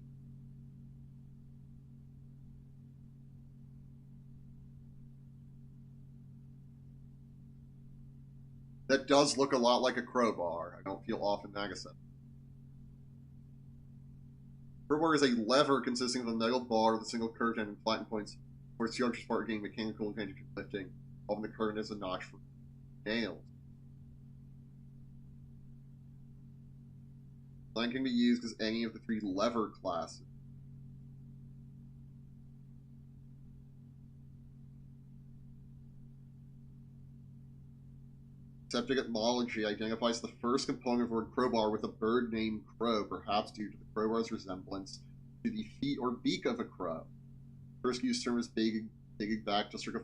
That does look a lot like a crowbar. I don't feel off in Nagasaki. Crowbar is a lever consisting of a metal bar with a single curved end and flattened points, where its largest part being mechanical advantage of lifting, often the current is a notch for nails. Line can be used as any of the three lever classes. Septic etymology identifies the first component of the word crowbar with a bird named crow, perhaps due to the crowbar's resemblance to the feet or beak of a crow. The first used term is dating back to circa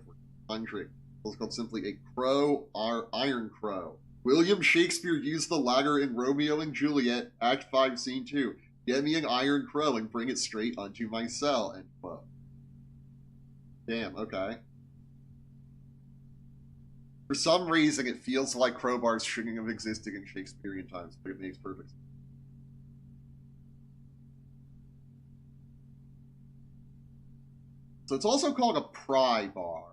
1400. It was called simply a crow or iron crow. William Shakespeare used the latter in Romeo and Juliet, Act 5, Scene 2. Get me an iron crow and bring it straight onto my cell, end quote. Damn, okay. For some reason, it feels like crowbars shouldn't have existed in Shakespearean times, but it makes perfect sense. So it's also called a pry bar.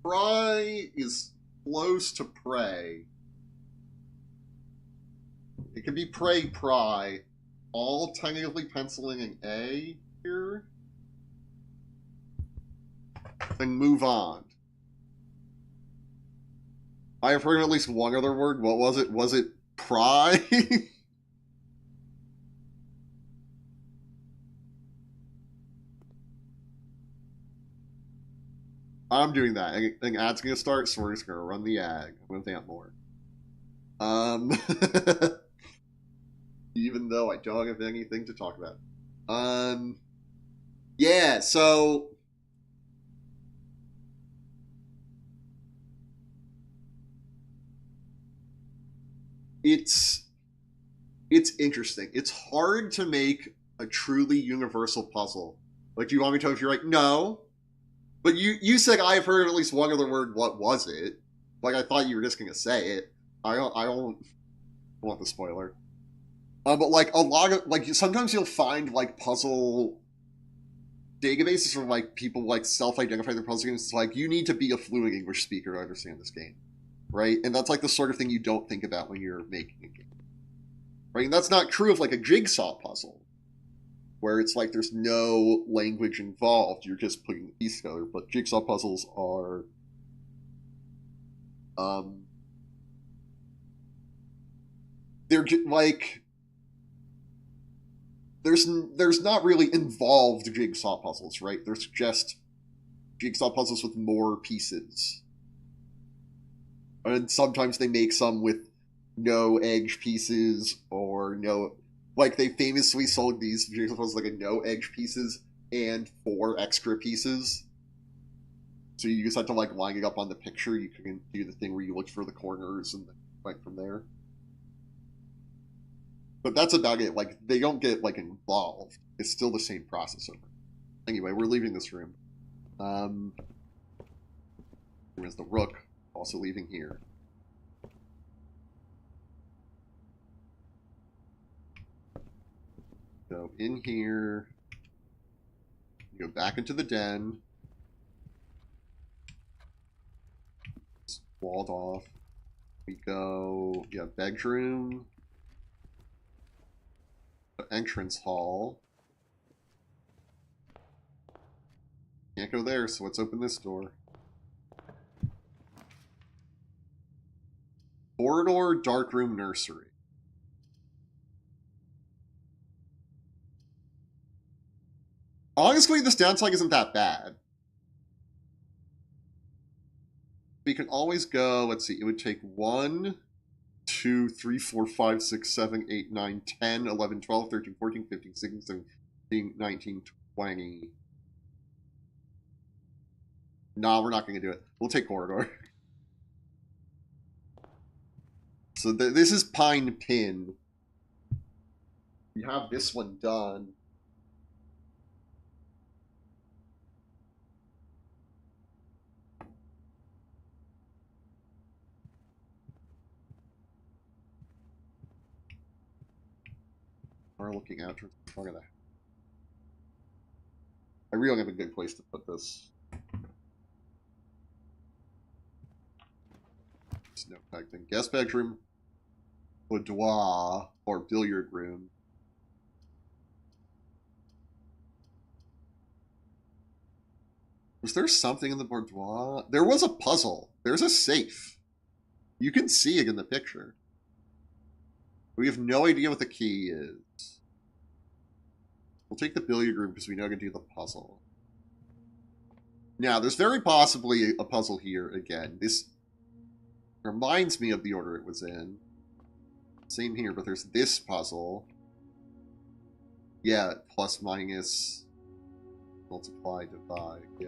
Pry is close to pray. It can be pray, pry, all tentatively penciling an A here. Then move on. I have heard at least one other word. What was it? Was it pry? I'm doing that. And ad's gonna start, so we're just gonna run the ad. I'm gonna think more. Even though I don't have anything to talk about. Yeah, so it's interesting. It's hard to make a truly universal puzzle. Like, do you want me to tell if you're right? No. But you said I've heard at least one other word. What was it? Like, I thought you were just gonna say it. I don't want the spoiler. But like a lot of like sometimes you'll find like puzzle databases from like people like self-identify their puzzle games. It's like you need to be a fluent English speaker to understand this game, right? And that's like the sort of thing you don't think about when you're making a game, right? And that's not true of like a jigsaw puzzle, where it's like there's no language involved. You're just putting the piece together. But jigsaw puzzles are, they're like there's not really involved jigsaw puzzles, right? There's just jigsaw puzzles with more pieces. And sometimes they make some with no edge pieces or no, like they famously sold these jigsaw puzzles like a no edge pieces and 4 extra pieces. So you just have to like line it up on the picture. You can do the thing where you look for the corners and then like from there. But that's about it. Like they don't get like involved. It's still the same process over. Anyway, we're leaving this room. There's the rook also leaving here. So in here, you go back into the den. It's walled off. We go, yeah, bedroom. Entrance hall. Can't go there, so let's open this door. Corridor, darkroom, nursery. Honestly, this downside isn't that bad. We can always go, let's see, it would take 1, 2, 3, 4, 5, 6, 7, 8, 9, 10, 11, 12, 13, 14, 15, 16, 17, 19, 20. Nah, we're not going to do it. We'll take corridor. So this is Pine Pin. We have this one done. car looking out towards the front of the... I really don't have a good place to put this. There's no connecting. Guest bedroom, boudoir, or billiard room. Was there something in the boudoir? There was a puzzle. There's a safe. You can see it in the picture. We have no idea what the key is. We'll take the billiard room because we know how to do the puzzle. Now, there's very possibly a puzzle here again. This reminds me of the order it was in. Same here, but there's this puzzle. Yeah, plus, minus, multiply, divide, yeah.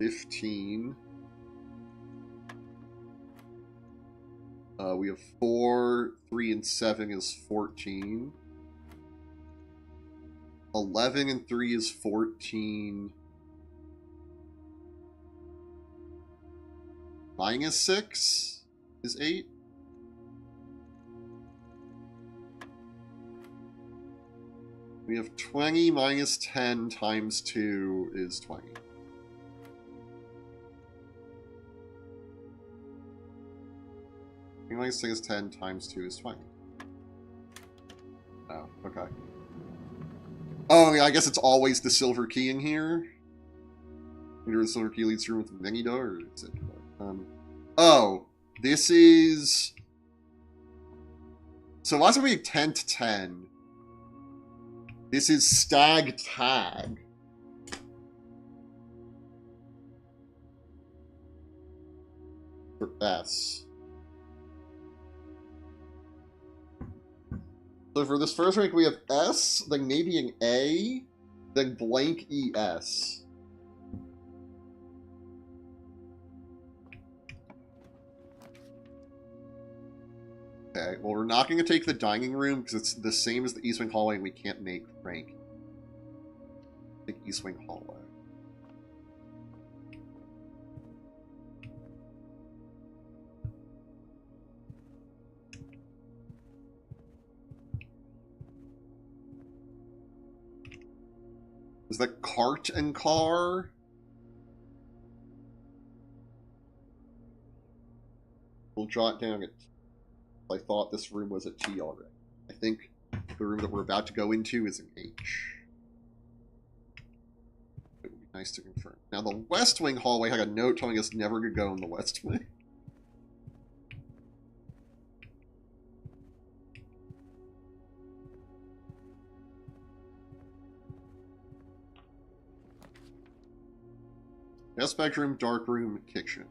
$15. We have 4, 3, and 7 is 14. 11 and 3 is 14. Minus 6 is 8. We have 20 minus 10 times 2 is 20. Minus 6 is 10 times 2 is 20. Oh, okay. Oh, yeah, I guess it's always the silver key in here. Either the silver key leads through with many doors. Oh, this is... So last time we had 10 to 10. This is stag tag. For S. So for this first rank, we have S, then maybe an A, then blank ES. Okay, well, we're not going to take the dining room because it's the same as the East Wing hallway and we can't make rank. Take East Wing hallway. Is that cart and car? We'll draw it down. I thought this room was a T already. I think the room that we're about to go into is an H. It would be nice to confirm. Now the West Wing hallway had a note telling us never to go in the West Wing. Guest bedroom, dark room, kitchen.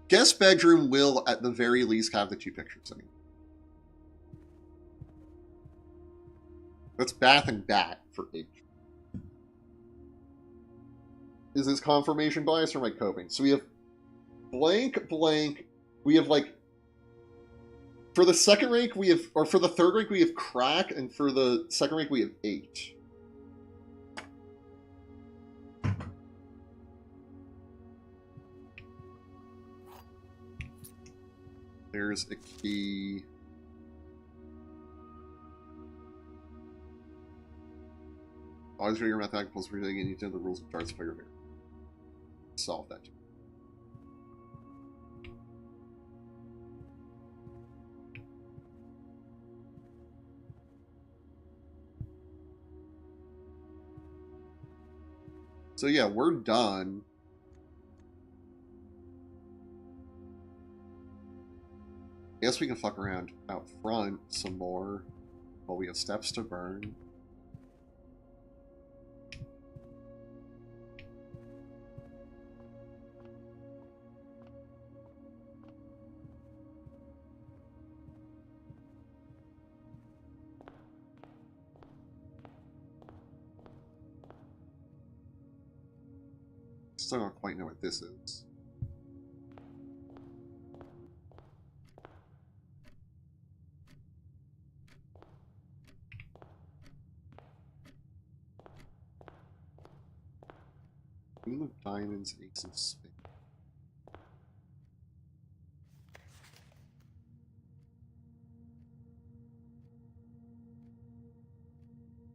Guest bedroom will, at the very least, have the 2 pictures in it. That's bath and bat for H. Is this confirmation bias or am I coping? So we have blank, blank. We have like... For the second rank, we have... Or for the third rank, we have crack. And for the second rank, we have 8. There's a key. Always read your mathematical puzzles for everything and you need to know the rules of charts figure here. Solve that. So yeah, we're done. I guess we can fuck around out front some more while we have steps to burn. Still don't quite know what this is. Queen of Diamonds, Ace of Spades.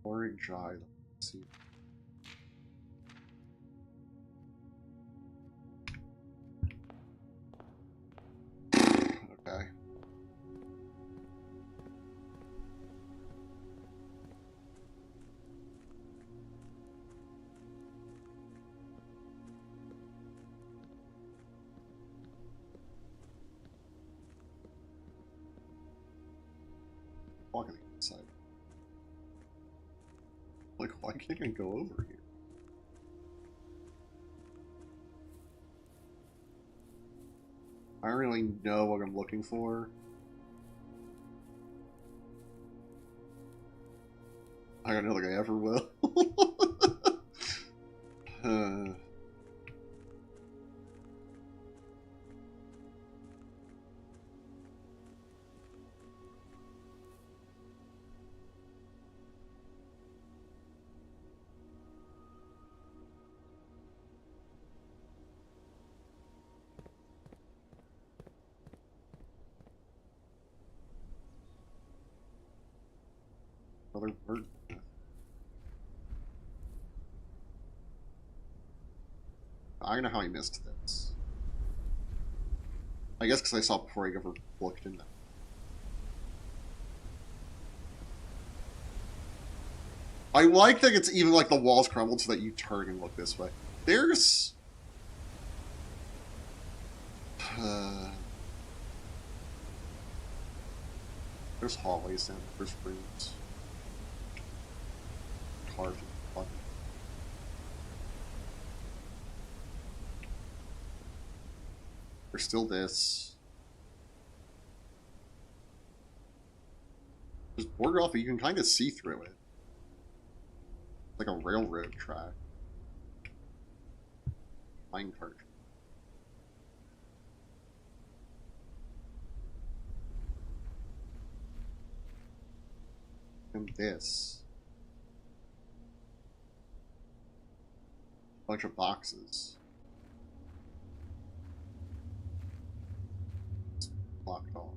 Orange Eye, let's see. Okay. Walking inside. Like, why can't I go over here? I don't really know what I'm looking for. I don't know like I ever will. Another bird. I don't know how I missed this. I guess because I saw it before I ever looked in there. I like that it's even like the walls crumbled so that you turn and look this way. There's... there's hallways down there. There's rooms. Carved. There's still this. There's border off, but you can kind of see through it. Like a railroad track. Minecart. And this. Bunch of boxes. It's locked off.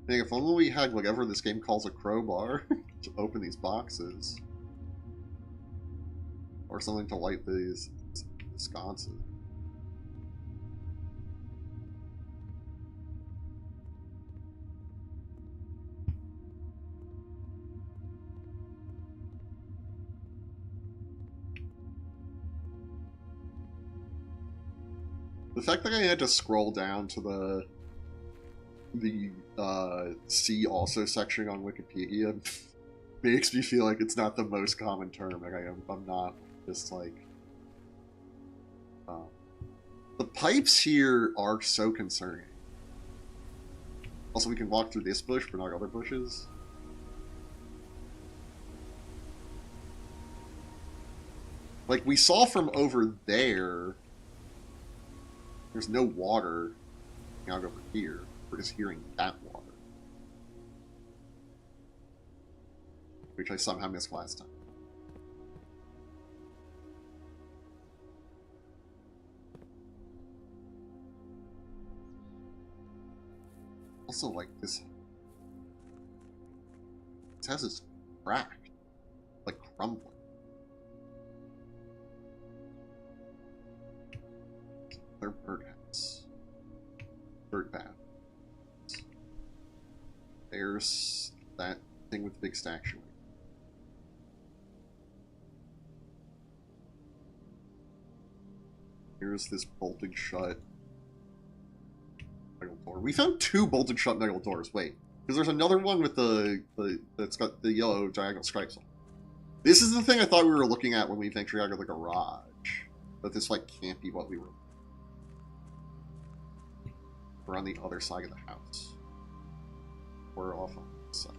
Dang, if only we had whatever this game calls a crowbar to open these boxes. Or something to light these sconces. The fact that I had to scroll down to the see also section on Wikipedia makes me feel like it's not the most common term. Like I'm not just like the pipes here are so concerning. Also, we can walk through this bush, but not other bushes. Like we saw from over there. There's no water out over here. We're just hearing that water. Which I somehow missed last time. Also, like, this house is cracked. Like, crumbling. They're birdhouse. Bird bath. There's that thing with the big statue. Here's this bolted shut metal door. We found 2 bolted shut metal doors. Wait, because there's another one with the that's got the yellow diagonal stripes on. This is the thing I thought we were looking at when we ventured out of the garage. But this like can't be what we were. We're on the other side of the house. We're off on this side.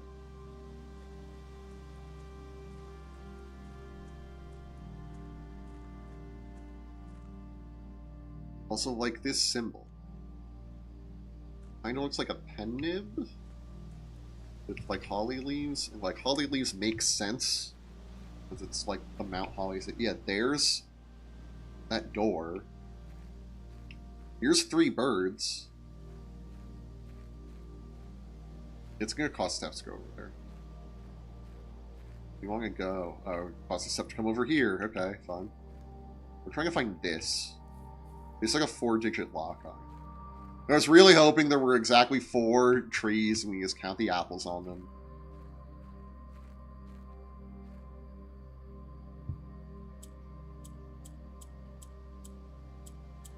Also, like this symbol. Kinda looks like a pen nib. with like holly leaves, and like holly leaves make sense because it's like the Mount Holly. Yeah, there's that door. Here's 3 birds. It's gonna cost steps to go over there. You want to go? Oh, it costs a step to come over here. Okay, fine. We're trying to find this. It's like a 4-digit lock on it. I was really hoping there were exactly 4 trees and we just count the apples on them.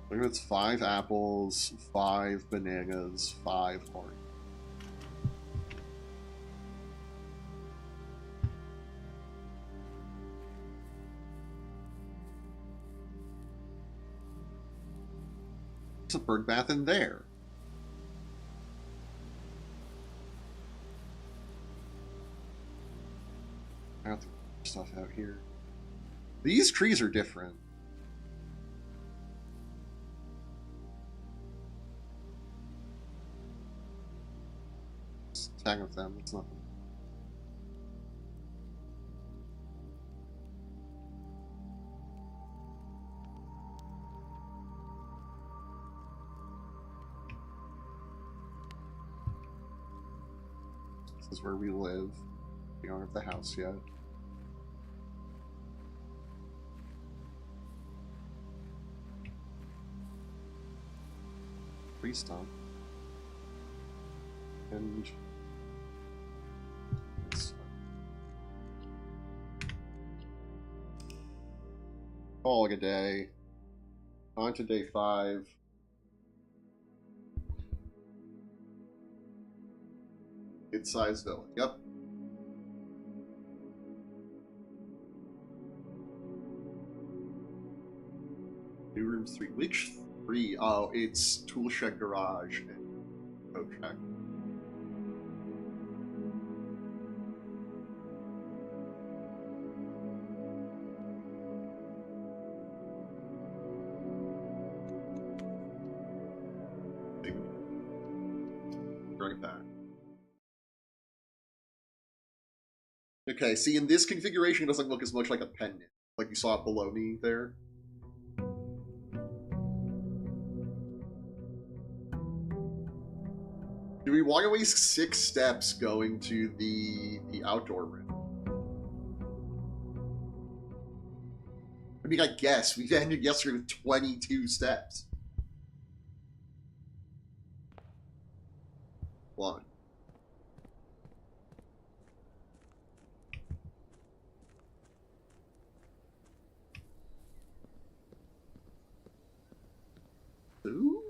I think it's 5 apples, 5 bananas, 5 orange. There's a bird bath in there. I got the stuff out here. These trees are different. Just tag with them. It's nothing. This is where we live. We don't have the house yet. Tree stump. And call it a day. On to day 5. Good-sized village. Yep. New rooms 3. Which 3? Oh, it's tool shed, garage, and coat shack. Bring it back. Okay, see, in this configuration, it doesn't look as much like a pendant, like you saw it below me there. Do we want to waste 6 steps going to the outdoor room? I mean, I guess. We ended yesterday with 22 steps. 1. 2.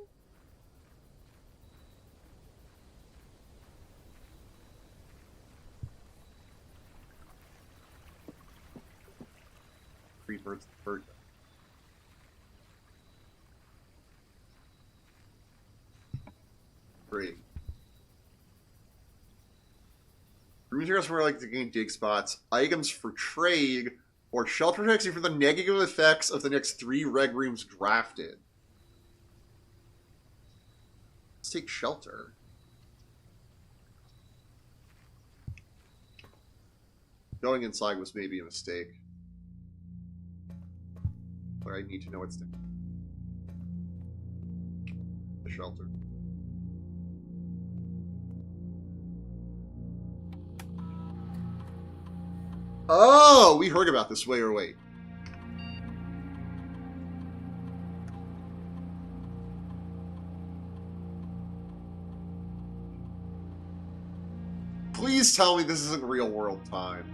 3 birds. Bird. 3. Room materials where like to gain dig spots, items for trade, or shelter protection for the negative effects of the next 3 reg rooms drafted. Let's take shelter. Going inside was maybe a mistake. But I need to know what's there. The shelter. Oh, we heard about this. Wait or wait. Please tell me this isn't real world time.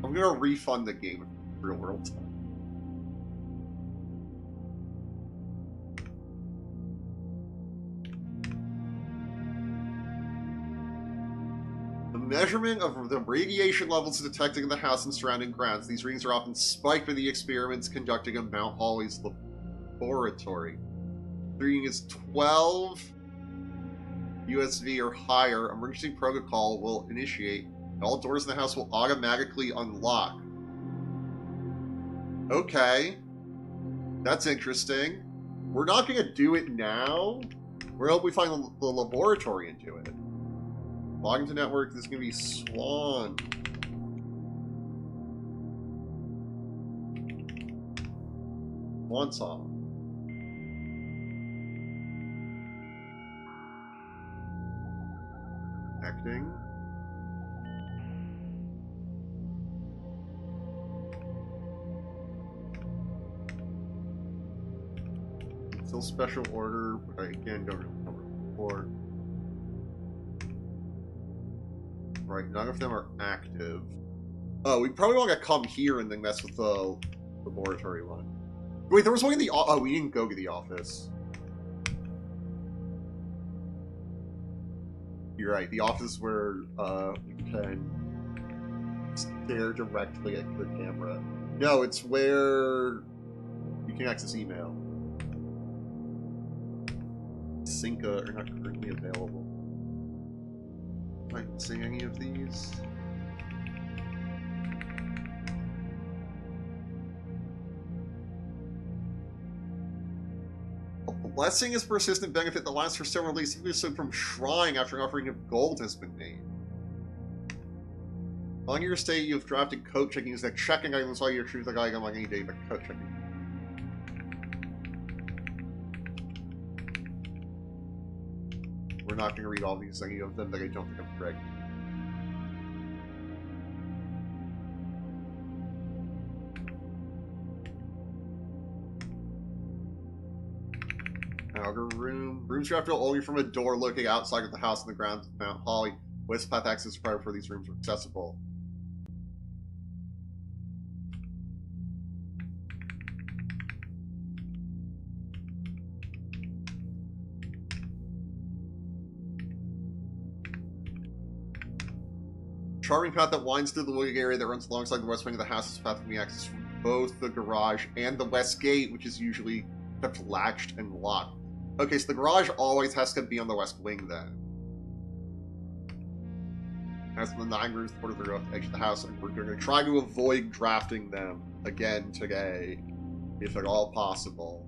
I'm gonna refund the game with real world time. The measurement of the radiation levels detected in the house and surrounding grounds. These readings are often spiked by the experiments conducting in Mount Holly's laboratory. The reading is 12 USV or higher. Emergency protocol will initiate. All doors in the house will automatically unlock. Okay. That's interesting. We're not going to do it now. We're hoping we find the laboratory and do it. Log into network. This is gonna be Swan. Swan song. Acting. Still special order, but I again don't remember before. Right, none of them are active. Oh, we probably want to come here and then mess with the laboratory one. Wait, there was one in the... Oh, we didn't go to the office. You're right, the office where we can stare directly at the camera. No, it's where you can access email. Synca are not currently available. Am I missing any of these? A blessing is persistent benefit that lasts for several days, even so from shrine after an offering of gold has been made. On your stay, you've drafted coat checking is that checking items while you're choosing the item on any day, but coat checking. We're not going to read all these, any of them that I don't think I've read. Outer room. Rooms drafted only from a door looking outside of the house on the grounds of Mount Holly. West path access is required for these rooms are accessible. Charming path that winds through the wooded area that runs alongside the west wing of the house is a path can be accessed from both the garage and the west gate, which is usually kept latched and locked. Okay, so the garage always has to be on the west wing then. As the 9 rooms toward the edge of the house, and we're going to try to avoid drafting them again today, if at all possible.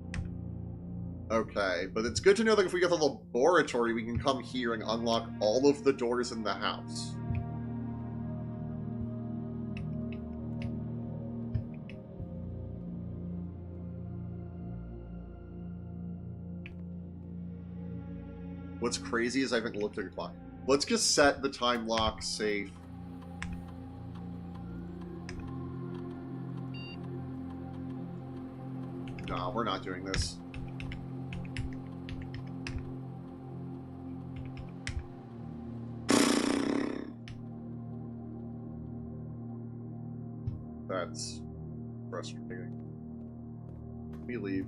Okay, but it's good to know that if we get the laboratory, we can come here and unlock all of the doors in the house. What's crazy is I haven't looked at the clock. Let's just set the time lock safe. No, we're not doing this. That's frustrating. Let me leave.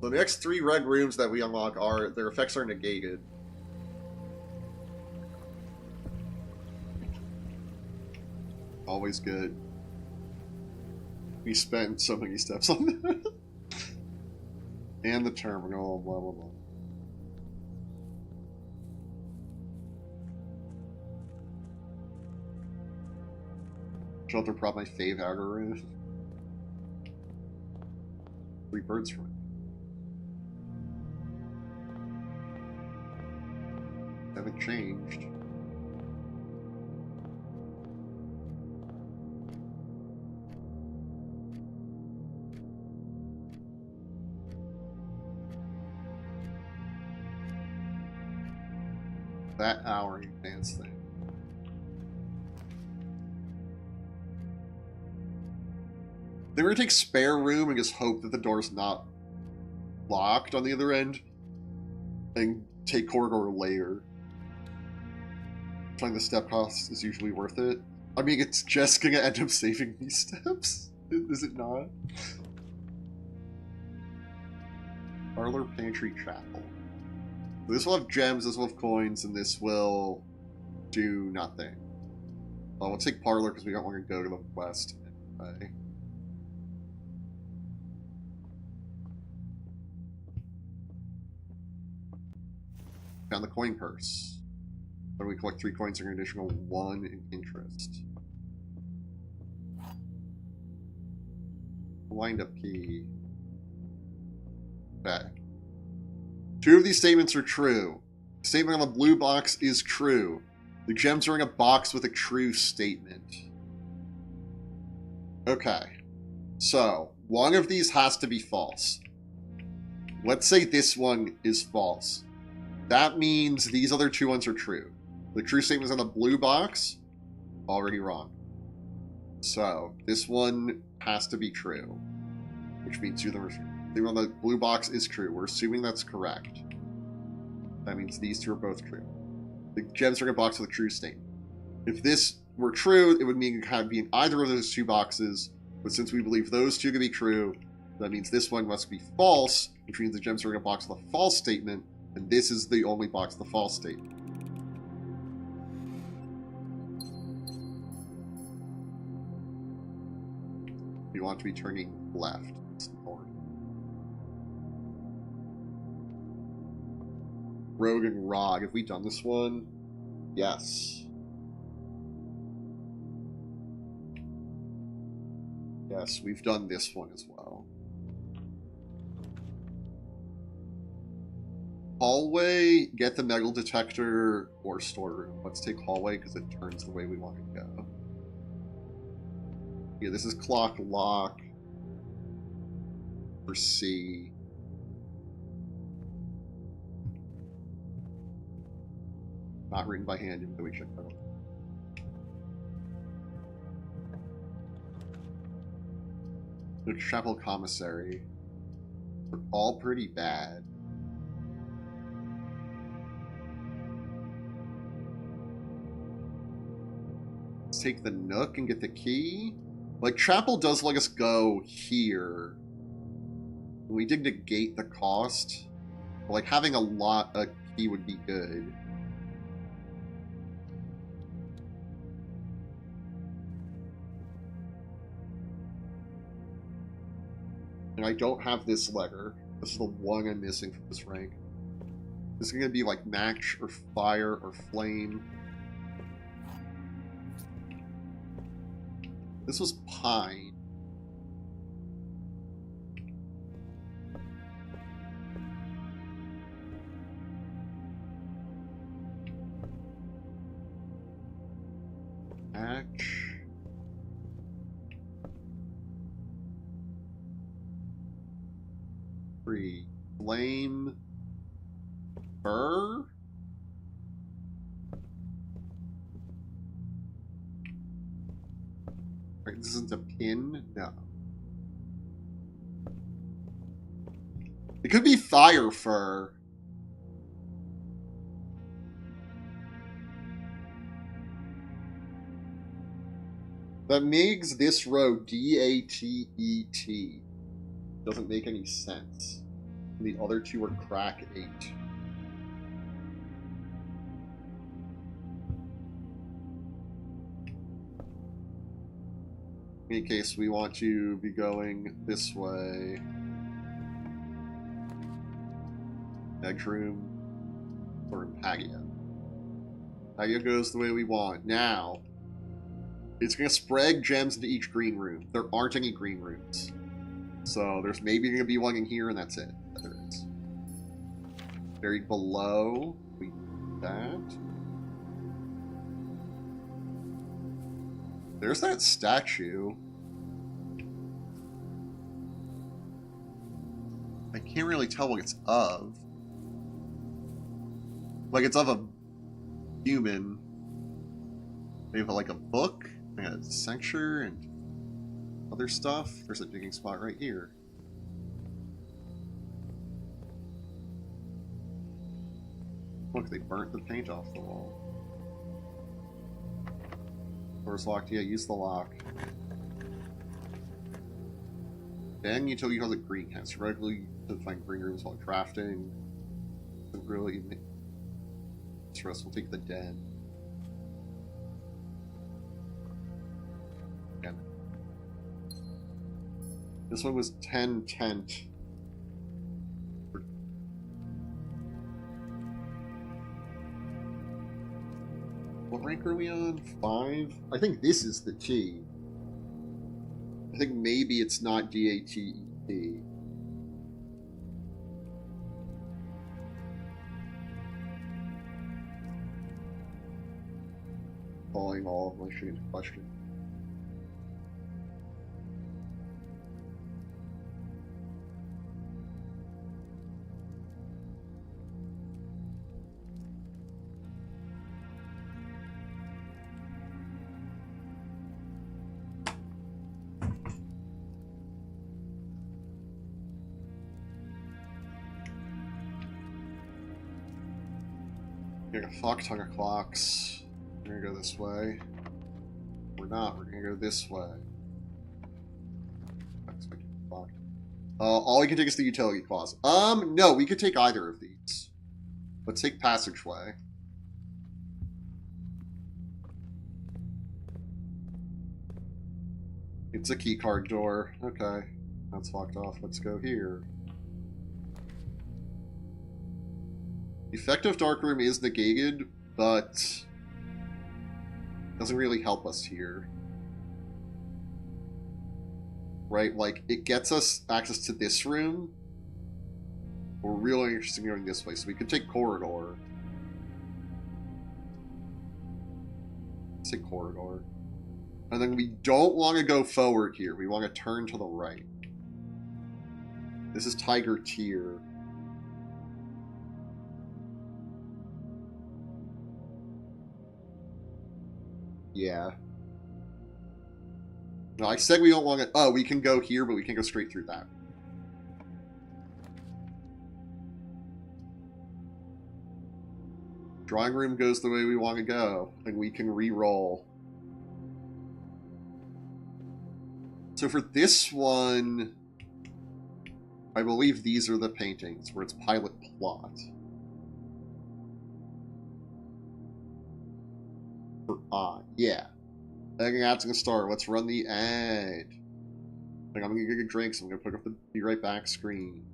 The next 3 red rooms that we unlock are, their effects are negated. Always good. We spent so many steps on that. And the terminal, blah blah blah. Shelter probably my fave outer room. 3 birds from it. Haven't changed. That hour advance thing. They were gonna take spare room and just hope that the door's not locked on the other end, and take corridor later. Trying the step cost is usually worth it. I mean, it's just gonna end up saving me steps, is it not? Parlor, pantry, chapel. This will have gems, this will have coins, and this will do nothing. Well, we'll take parlor because we don't want to go to the west anyway. Found the coin purse. When we collect 3 coins, for an additional 1 in interest. Wind up key. Okay. 2 of these statements are true. The statement on the blue box is true. The gems are in a box with a true statement. Okay. So, one of these has to be false. Let's say this one is false. That means these other 2 ones are true. The true statement is on the blue box. Already wrong. So, this one has to be true. Which means 2 of them are true. The statement on the blue box is true. We're assuming that's correct. That means these 2 are both true. The gems are in a box with a true statement. If this were true, it would mean it had to be in either of those 2 boxes. But since we believe those 2 to be true, that means this one must be false, which means the gems are in a box with a false statement, and this is the only box with a false statement. You want to be turning left. Rogue and Rog. Have we done this one? Yes. Yes, we've done this one as well. Hallway, get the metal detector, or storeroom. Let's take hallway because it turns the way we want to go. Yeah, this is clock lock for C. Not written by hand, even though we checked that out. The Chapel Commissary. They're all pretty bad. Let's take the Nook and get the key. Like, Chapel does let us go here. We did negate the cost. But, like, having a key would be good. And I don't have this letter. This is the one I'm missing from this rank. This is going to be like match or fire or flame. This was pine. Match. Flame. Fur? Right, this isn't a pin? No. It could be fire fur. That makes this row D-A-T-E-T. Doesn't make any sense. And the other 2 are crack 8. In any case, we want to be going this way. Bedroom or patio. Patio goes the way we want. Now, it's going to spread gems into each green room. There aren't any green rooms. So there's maybe going to be one in here, and that's it. There is. Buried below. We do that. There's that statue. I can't really tell what it's of. Like, it's of a human. They have, like, a book, and a censure, and other stuff. There's a digging spot right here. Look, they burnt the paint off the wall. Door's locked. Yeah, use the lock. Den utility has a greenhouse. Regularly to find green rooms while crafting. Really stress. We'll take the den. Again. This one was 10 tent. What rank are we on? 5? I think this is the T. I think maybe it's not D-A-T-E-T. calling all of my shit into question. Getting a fuck ton of clocks. We're gonna go this way. We're not. We're gonna go this way. All we can take is the utility closet. No, we could take either of these. Let's take passageway. It's a keycard door. Okay. That's locked off. Let's go here. Effective dark room is negated, but doesn't really help us here. Right? Like, it gets us access to this room. We're really interested in going this way, so we could take corridor. Let's take corridor. And then we don't want to go forward here. We want to turn to the right. This is Tiger Tier. Yeah. No, I said we don't want to... Oh, we can go here, but we can't go straight through that. Drawing room goes the way we want to go, and we can re-roll. So for this one, I believe these are the paintings, where it's pilot plot. Yeah. I think that's gonna start. Let's run the ad. Like, I'm gonna get drinks. I'm gonna pick up the Be Right Back screen.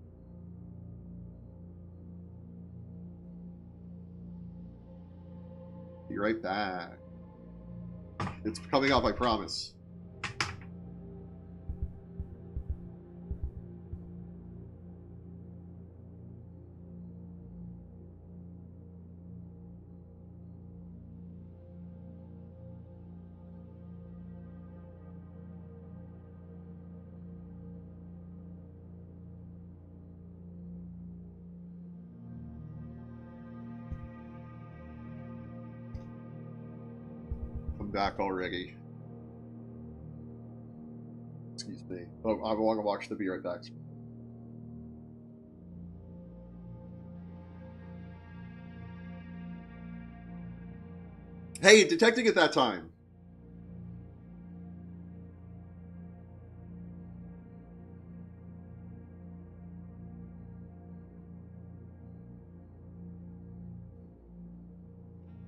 Be right back. It's coming up, I promise. Back already. Excuse me. Oh, I want to watch the Be Right Back. Hey, detecting at that time.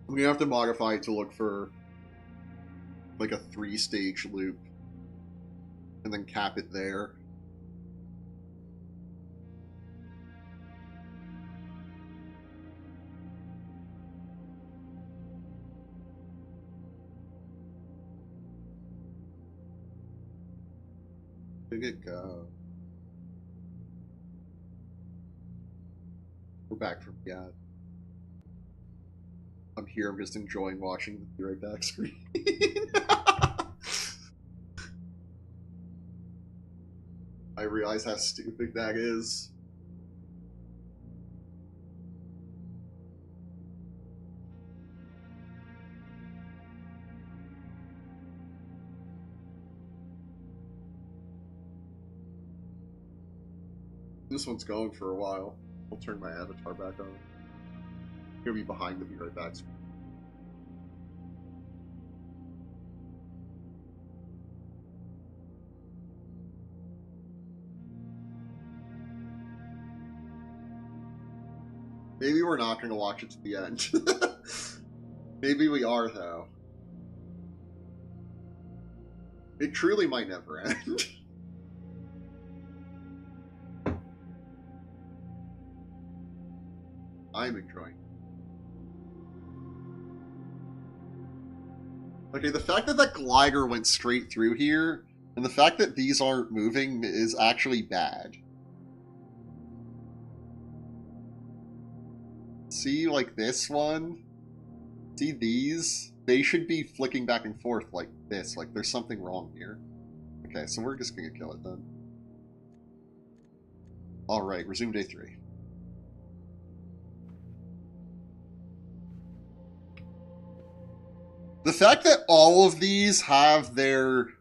I'm gonna have to modify it to look for like a 3-stage loop and then cap it there. Where'd it go? We're back from the ad. I'm here, I'm just enjoying watching the Be Right Back screen. I realize how stupid that is. This one's going for a while. I'll turn my avatar back on. I'm gonna be behind the Be Right Back screen. Maybe we're not going to watch it to the end. Maybe we are, though. It truly might never end. I'm enjoying. Okay, the fact that that glider went straight through here, and the fact that these aren't moving is actually bad. See, like this one? See these? They should be flicking back and forth like this. Like, there's something wrong here. Okay, so we're just gonna kill it then. Alright, resume day 3. The fact that all of these have an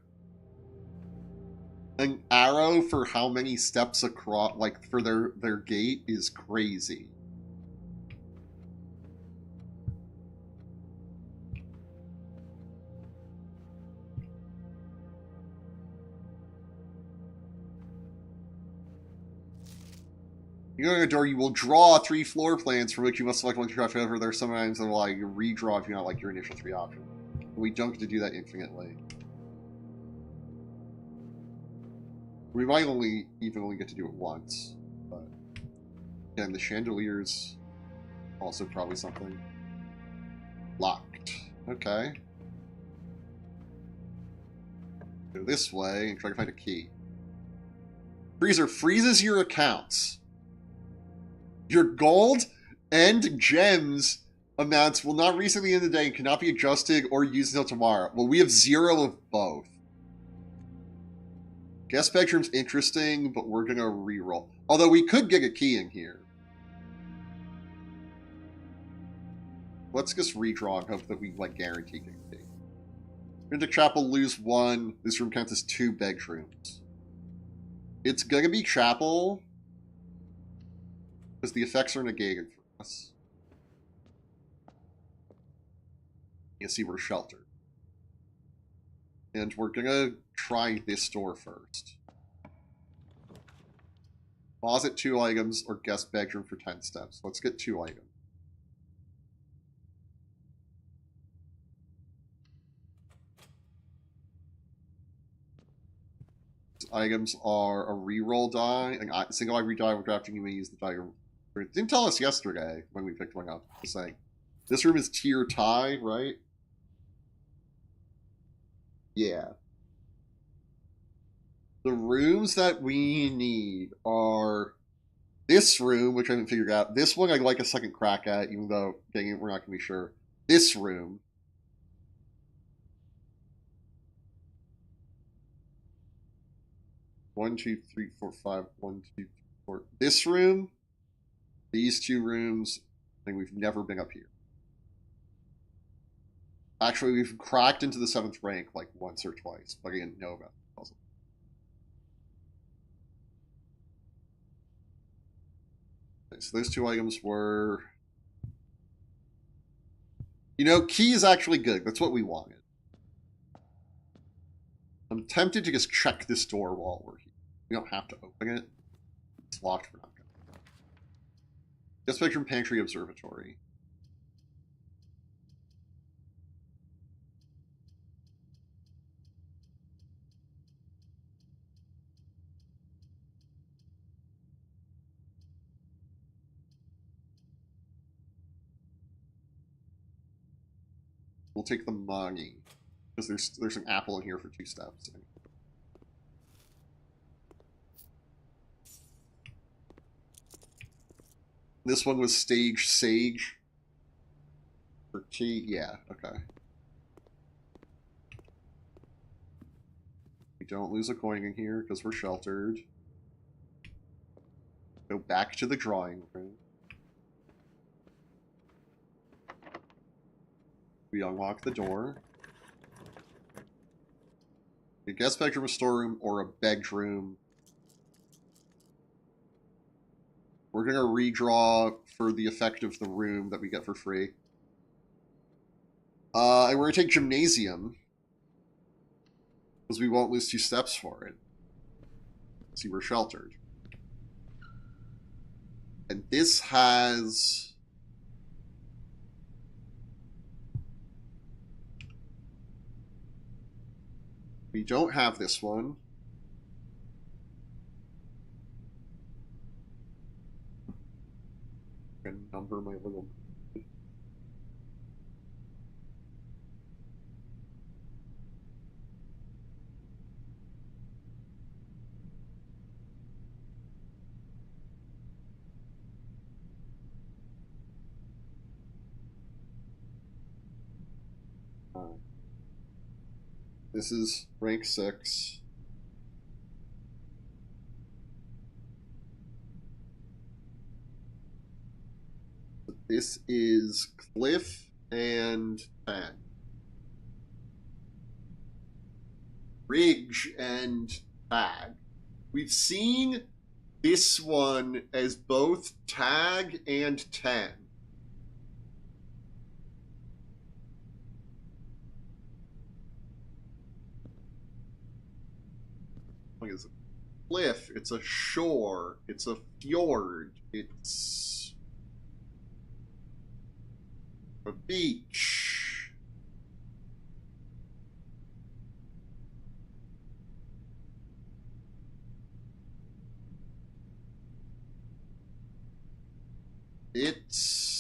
arrow for how many steps across, like, for their gate is crazy. You go to a door, you will draw 3 floor plans from which you must select one to draft. However, there are some items that will allow you to redraw if you not like your initial 3 options. We don't get to do that infinitely. We might only get to do it once, but again, the chandeliers also probably something. Locked. Okay. Go this way and try to find a key. Freezer freezes your accounts. Your gold and gems amounts will not reset at the end of the day and cannot be adjusted or used until tomorrow. Well, we have 0 of both. Guest bedroom's interesting, but we're gonna reroll. Although we could get a key in here. Let's just redraw and hope that we like guarantee getting a key. Into chapel, lose 1. This room counts as 2 bedrooms. It's gonna be chapel because the effects are negated for us. You see, we're sheltered. And we're gonna try this door first. Closet 2 items or guest bedroom for 10 steps. Let's get 2 items. These items are a reroll die, a single ivory die when drafting. You may use the die. It didn't tell us yesterday when we picked one up. Just saying. This room is tier tie, right? Yeah. The rooms that we need are this room, which I haven't figured out. This one I'd like a second crack at, even though, dang it, we're not going to be sure. This room. One, two, three, four, five. 1, 2, 3, 4. This room. These 2 rooms. I think we've never been up here. Actually, we've cracked into the 7th rank like once or twice, but I didn't know about the puzzle. Okay, so those 2 items were... You know, key is actually good. That's what we wanted. I'm tempted to just check this door while we're here. We don't have to open it. It's locked for not going. Guest bedroom, pantry, observatory. We'll take the money. Because there's an apple in here for 2 steps. This one was stage sage. For tea, yeah, okay. We don't lose a coin in here because we're sheltered. Go back to the drawing room. We unlock the door. A guest bedroom, a storeroom, or a bedroom. We're going to redraw for the effect of the room that we get for free. And we're going to take gymnasium. Because we won't lose 2 steps for it. See, we're sheltered. And this has... We don't have this one. I'm going to number my little... This is rank 6. This is Cliff and Tag. Ridge and Tag. We've seen this one as both Tag and 10. What is it? Cliff, it's a shore, it's a fjord, it's a beach. It's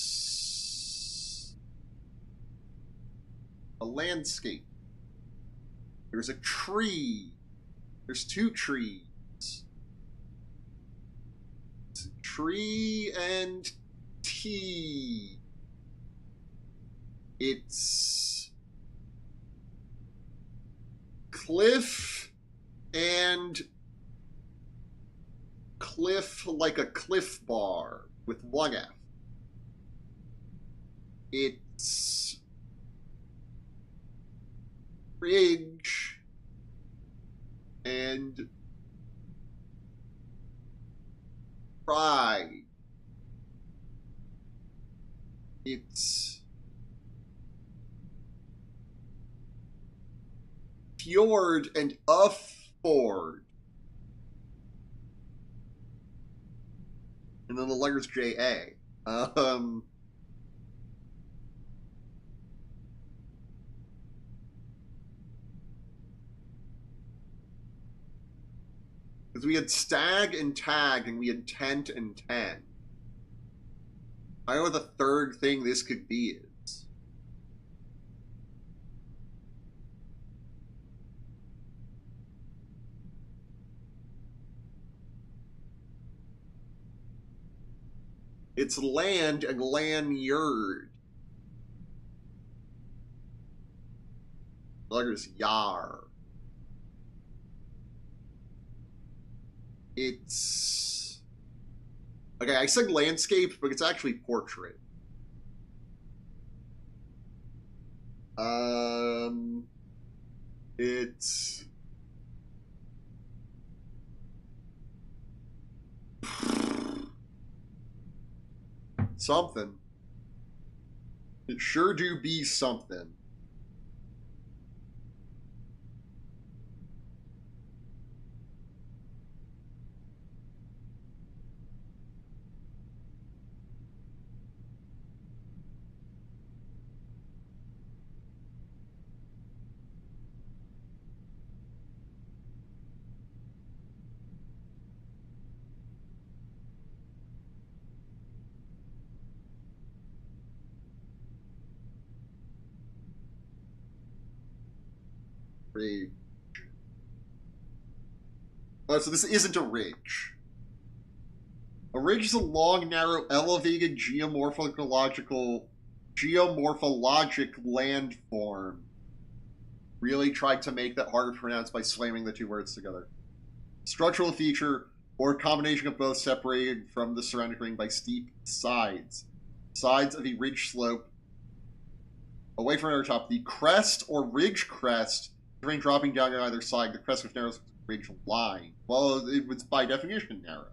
a landscape. There's a tree. There's 2 trees. It's a tree and tea. It's cliff and cliff, like a Cliff Bar with 1 F. It's ridge and pride. It's fjord and a ford. And then the letters J-A. Because we had stag and tag, and we had tent and 10. I don't know what the third thing this could be is. It's land and lanyard. Letters yar. It's... Okay, I said landscape, but it's actually portrait. It's... something. It sure do be something. Ridge. Oh, so this isn't a ridge. A ridge is a long, narrow, elevated geomorphologic landform. Really tried to make that harder to pronounce by slamming the 2 words together. Structural feature, or a combination of both, separated from the surrounding ring by steep sides. Sides of a ridge slope away from our top. The crest or ridge crest, terrain dropping down on either side. The crest which narrows ridge line. Well, it was by definition narrow.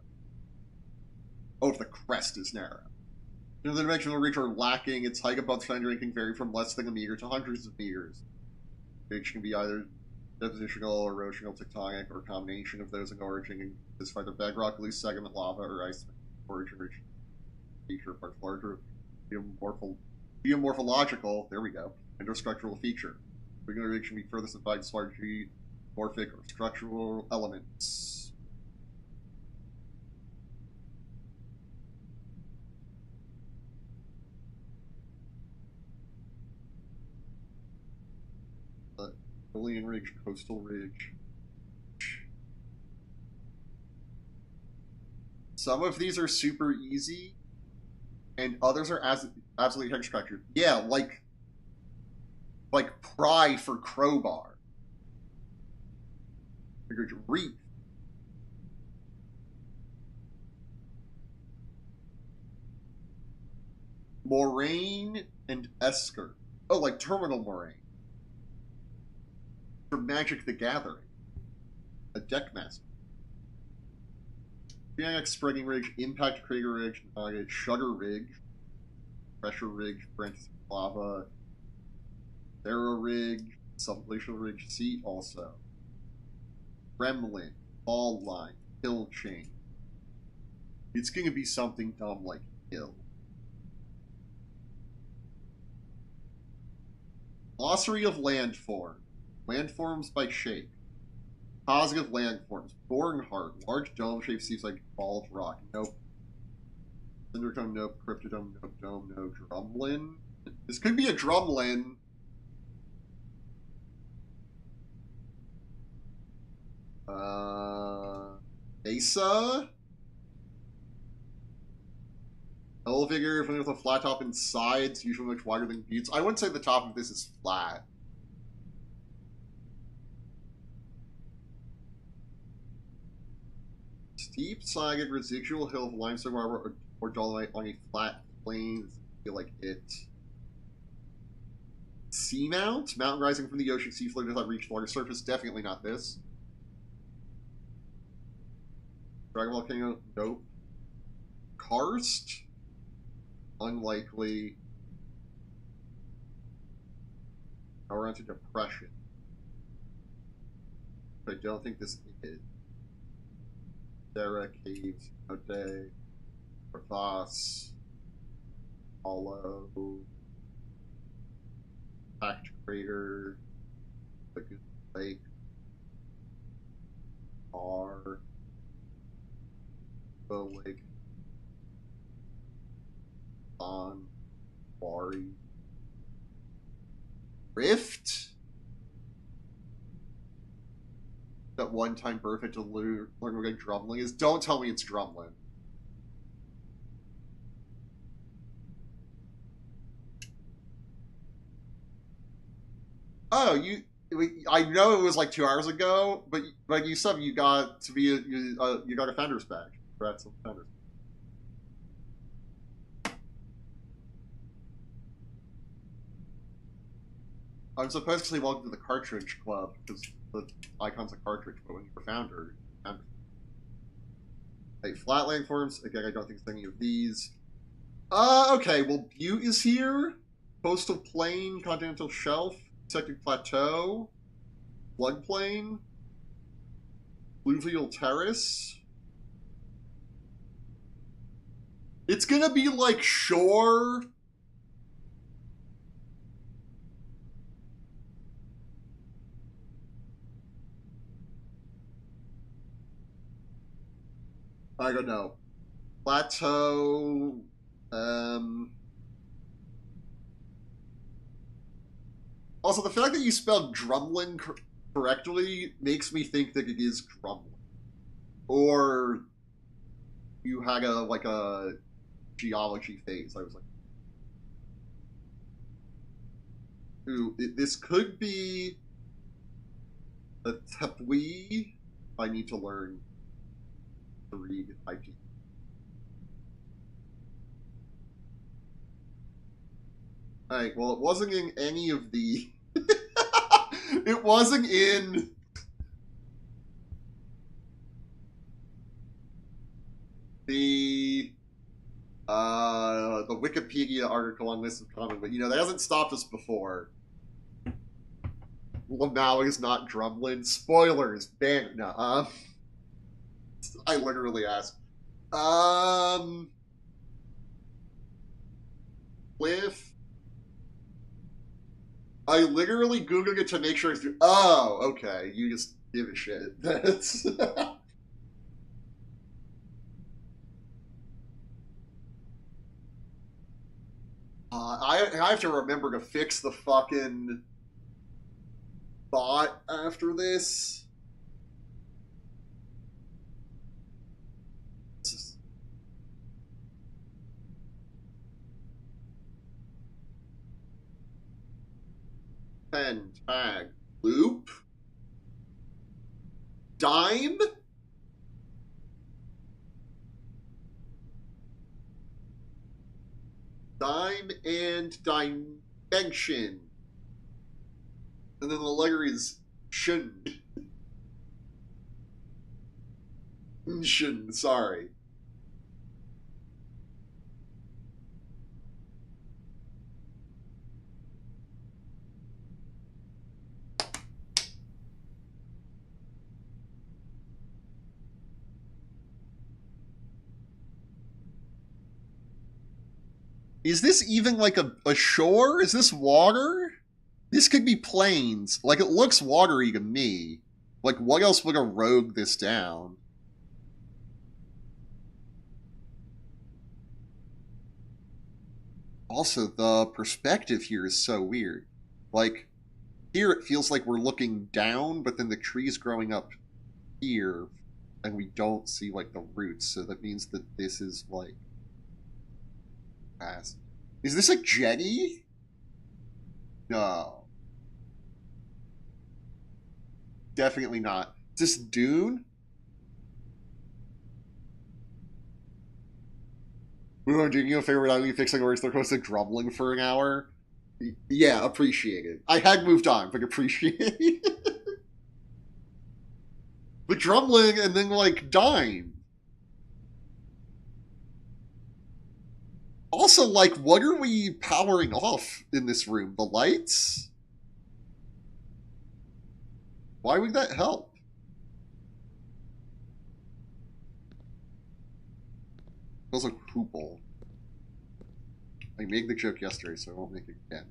Oh, if the crest is narrow. The dimension of the ridge are lacking. Its height above trend range can vary from less than a meter to hundreds of meters. Ridge can be either depositional, erosional, tectonic, or a combination of those in origin, and is either bedrock, loose segment, lava, or ice. Origin ridge feature parts larger, geomorphological, there we go, endostructural feature. Regular ridge can be further subdivided into large geomorphic or structural elements. Lillian Ridge, Coastal Ridge. Some of these are super easy, and others are absolutely text structured. Yeah, like pry for crowbar. Reef. Moraine and Esker. Oh, like Terminal Moraine. From Magic the Gathering. A Deckmaster. GX Spreading Ridge, Impact Crater Ridge, Sugar Ridge, Pressure Ridge, Parentheses Lava, Terra Ridge, Subglacial Ridge, Sea also. Gremlin, Ball Line, Hill Chain. It's gonna be something dumb like Hill. Glossary of Landforms. Landforms by shape. Positive landforms. Boring Heart. Large dome shape seems like ball of rock. Nope. Cinderdome, nope. Cryptodome, nope. Dome, no. Drumlin. This could be a Drumlin. Mesa? Elevator, something with a flat top and sides, usually much wider than beats. I wouldn't say the top of this is flat. Steep, sagged, residual hill of limestone marble or dolomite on a flat plain. I feel like it. Seamount? Mountain rising from the ocean, sea floor does not reach water surface. Definitely not this. Dragon Volcano? Nope. Karst? Unlikely. Now we're on to Depression. But I don't think this is. Sarah, Caves, Note, Crevasse, Hollow, Packed Crater, Lagoon Lake, R, Bow Lake, On, Quarry, Rift? That one-time perfect to learn what Drumlin is. Don't tell me it's Drumlin. Oh, I know it was like 2 hours ago, but you said you got to be you got a Fender's badge. Congrats on Fender's. I'm supposed to say welcome to the Cartridge Club because the icon's a cartridge, but when you're a founder. Hey, flatland forms. Again, I don't think it's any of these. Okay. Well, Butte is here. Coastal Plain, Continental Shelf, Second Plateau, Floodplain, Fluvial Terrace. It's gonna be like shore. I don't know. Plateau. Also, the fact that you spelled Drumlin correctly makes me think that it is Drumlin. Or you had a geology phase. I was like, ooh, this could be a Tepui. I need to learn to read IP. Alright, well, it wasn't in any of the... It wasn't in... the Wikipedia article on this of common, but that hasn't stopped us before. Lamau is not Drumlin. Spoilers. Ban. No. I literally asked. Cliff. I literally googled it to make sure it's. Oh, okay. You just give a shit. That's. I have to remember to fix the fucking bot after this. Pen, tag, loop, dime? Dime and dimension. And then the letter is shun. Shun, sorry. Is this even like a shore? Is this water? This could be plains. Like, it looks watery to me. Like, what else would erode this down? Also, the perspective here is so weird. Like, here it feels like we're looking down, but then the tree's growing up here, and we don't see, like, the roots. So that means that this is, like... Is this a jetty? No. Definitely not. Is this Dune? We were doing you a favor without me fixing words. They're close to grumbling for an hour. Yeah, appreciate it. I had moved on, but appreciate it. But grumbling and then, like, dying. Also, like, what are we powering off in this room? The lights? Why would that help? Feels like Hoople. I made the joke yesterday, so I won't make it again.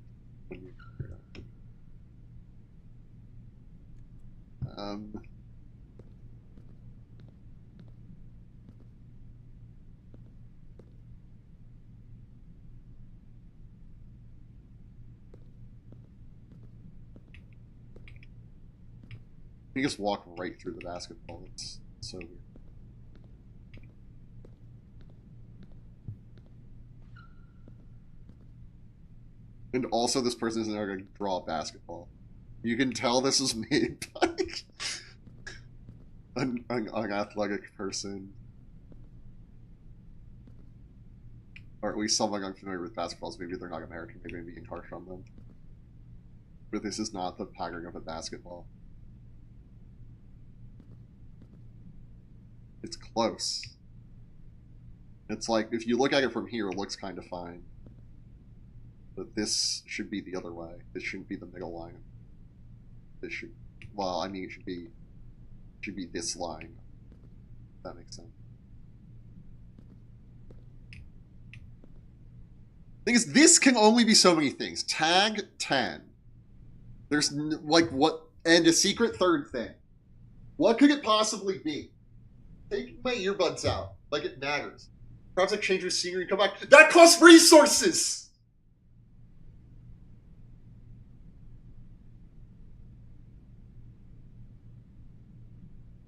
You just walk right through the basketball. It's so weird. And also, this person isn't going to draw a basketball. You can tell this is made by an athletic person. Or at least someone unfamiliar with basketballs. Maybe they're not American. Maybe I'm being harsh on them. But this is not the pattern of a basketball. It's close. It's like, if you look at it from here, it looks kind of fine. But this should be the other way. This shouldn't be the middle line. This should, well, I mean, it should be this line. If that makes sense. Thing is, this can only be so many things. Tag 10. There's, like, what, and a secret third thing. What could it possibly be? Take my earbuds out, like it matters. Perhaps I change your scenery and come back. That costs resources!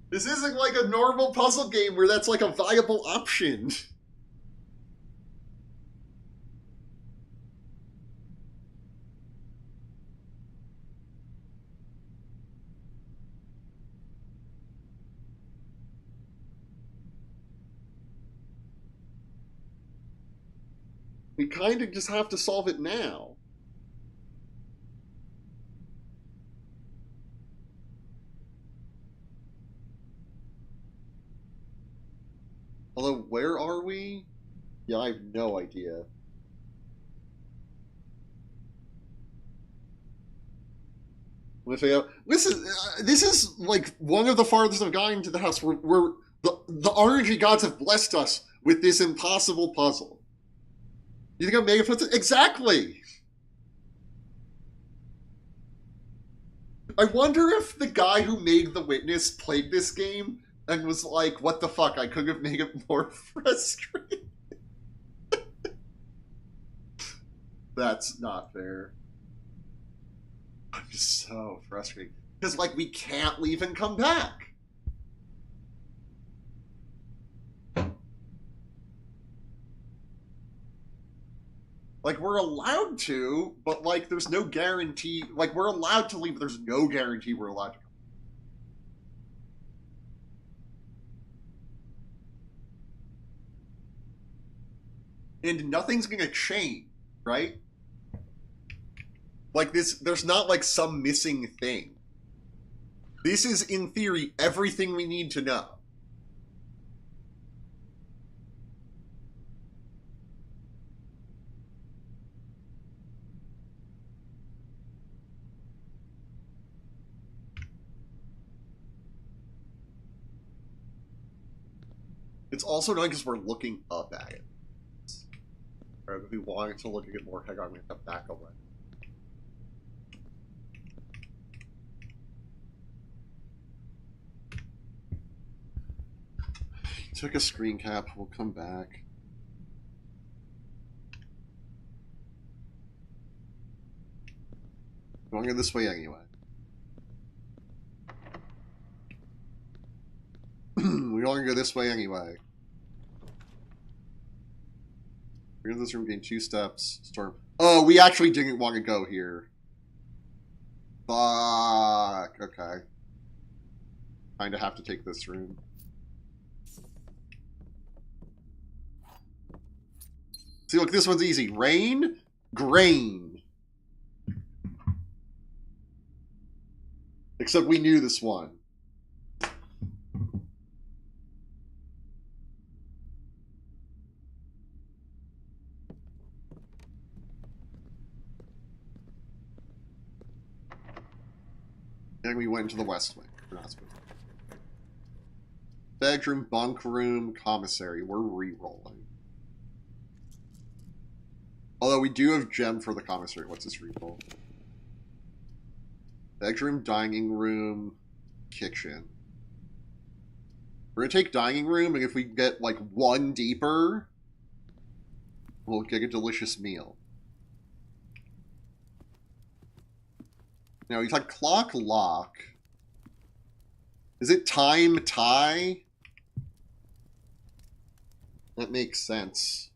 This isn't like a normal puzzle game where that's like a viable option. We kind of just have to solve it now. Although, where are we? Yeah, I have no idea. This is like one of the farthest I've gotten to the house where the RNG gods have blessed us with this impossible puzzle. You think I'm making fun of it? Exactly! I wonder if the guy who made The Witness played this game and was like, what the fuck, I could have made it more frustrating. That's not fair. I'm just so frustrated. Because, like, we can't leave and come back. Like, we're allowed to, but, like, there's no guarantee. Like, we're allowed to leave, but there's no guarantee we're allowed to come. and nothing's gonna change, right? Like this, there's not like some missing thing. This is, in theory, everything we need to know. It's also annoying because we're looking up at it. Or if we wanted to look at it more, hang on, we have to back away. Took a screen cap, we'll come back. We want to go this way anyway. We want to go this way anyway. We're in this room, gain 2 steps. Storm. Oh, we actually didn't want to go here. Fuck. Okay. Kinda have to take this room. See, look, this one's easy. Rain, grain. Except we knew this one. And we went into the west wing. We're not supposed to. Bedroom, bunk room, commissary. We're re-rolling. Although we do have gem for the commissary. What's this re-roll? Bedroom, dining room, kitchen. We're gonna take dining room, and if we get like 1 deeper, we'll get a delicious meal. Now, he's like clock lock. Is it time tie? That makes sense.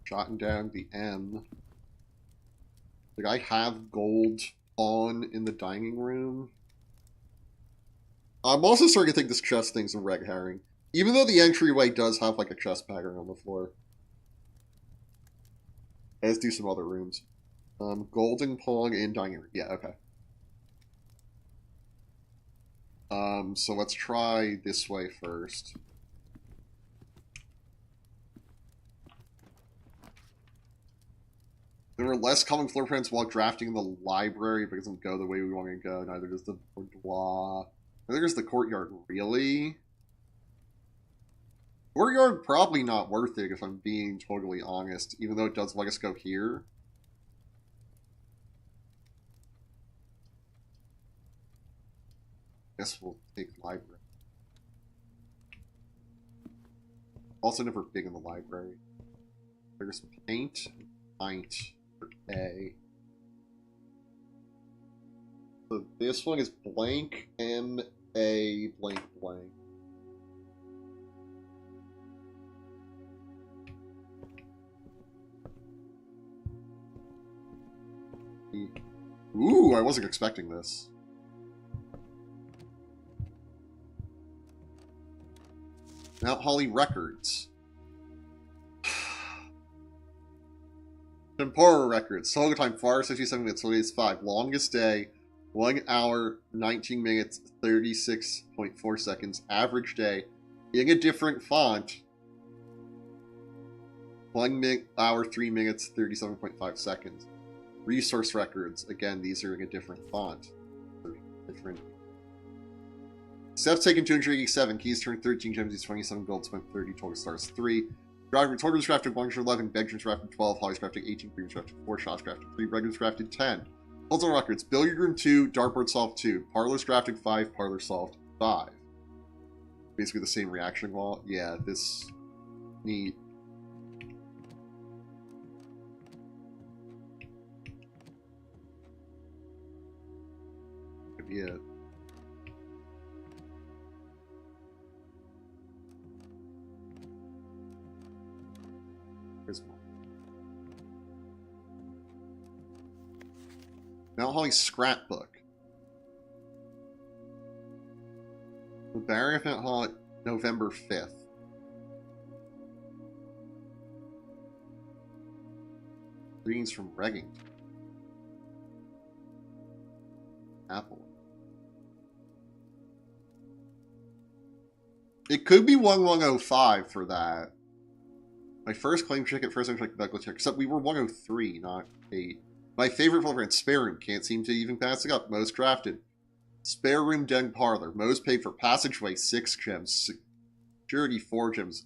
Jotting down the M. Like, I have gold on in the dining room. I'm also starting to think this chest thing's a red herring. Even though the entryway does have, like, a chest pattern on the floor. Let's do some other rooms. Golden Pong and dining room. Yeah, okay. So let's try this way first. There were less common floor plans while drafting the library, but it doesn't go the way we want to go. Neither does the boudoir. Neither does the courtyard, really? Courtyard, probably not worth it if I'm being totally honest, even though it does let us go here. Guess we'll take library. Also never big in the library. There's paint. Pint for A. So this one is blank M-A blank blank. Ooh, I wasn't expecting this. Mount Holly Records. Temporal Records. Total time 4:67 minutes. So it is 5. Longest day 1 hour 19 minutes 36.4 seconds. Average day in a different font 1 hour 3 minutes 37.5 seconds. Resource Records. Again, these are in a different font. Different. Steps taken 287. Keys turned 13 gems. These 27 gold. Spent 30. Total stars 3. Driver Tortures crafted 111, Bedrooms crafted 12, Hollies crafted 18, Green crafted 4, Shots crafted 3, Bedrooms crafted 10. Puzzle Records, Billiard Room 2, Dartboard solved 2, Parlors crafted 5, Parlor solved 5. Basically the same reaction wall. Yeah, this... neat. Could be it. Here's one. Mount Holly Scrapbook. Barry Event Hall November 5th. Greetings from Reggington. Apple. It could be 1105 for that. My first claim ticket, first time check Douglas check, except we were 103, not 8. My favorite program, Spare Room, can't seem to even pass it up. Most drafted. Spare Room Den Parlor. Most paid for Passageway, 6 gems. Security, 4 gems.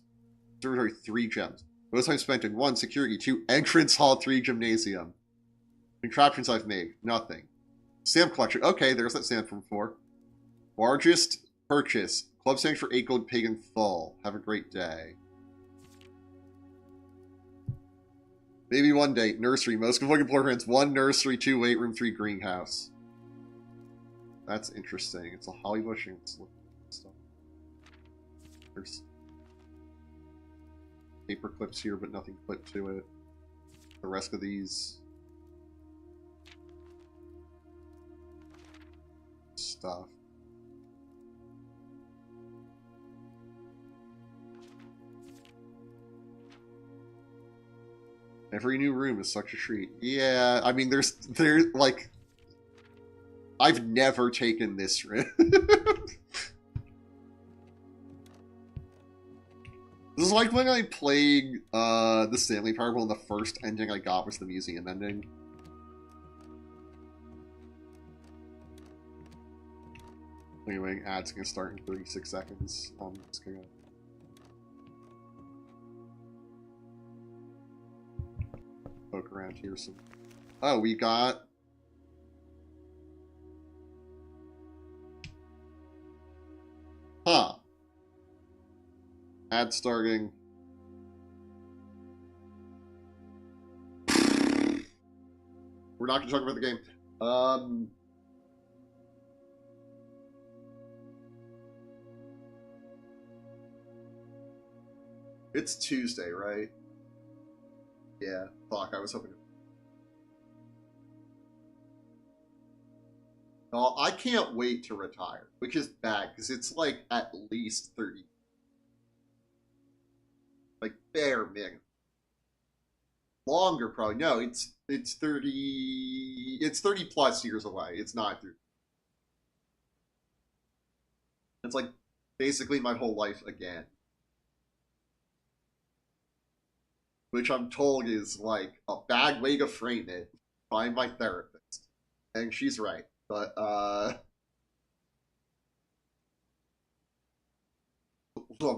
Observatory, 3 gems. Most time spent in 1, Security, 2, Entrance Hall, 3, Gymnasium. Contraptions I've made, nothing. Stamp collection, okay, there's that stamp from before. Largest purchase, Club Sanks for 8 gold pig in full. Have a great day. Maybe one day. Nursery. Most convoking floor plans. 1 nursery, 2 weight room, 3 greenhouse. That's interesting. It's a holly bush and it's stuff. There's paper clips here, but nothing clipped to it. The rest of these stuff. Every new room is such a treat. Yeah, I mean, there's like, I've never taken this room. This is like when I played the Stanley Parable, and the first ending I got was the museum ending. Anyway, ads gonna start in 36 seconds. I'm just gonna... poke around here some... Oh, we got... Huh. Ad starting. We're not gonna talk about the game. It's Tuesday, right? Yeah, fuck, I was hoping... Oh, I can't wait to retire, which is bad, because it's like at least 30. Like, bare minimum. Longer, probably. No, it's 30... It's 30 plus years away. It's not 30. It's like, basically my whole life again. Which I'm told is like a bad way to frame it by my therapist. And she's right. But, well,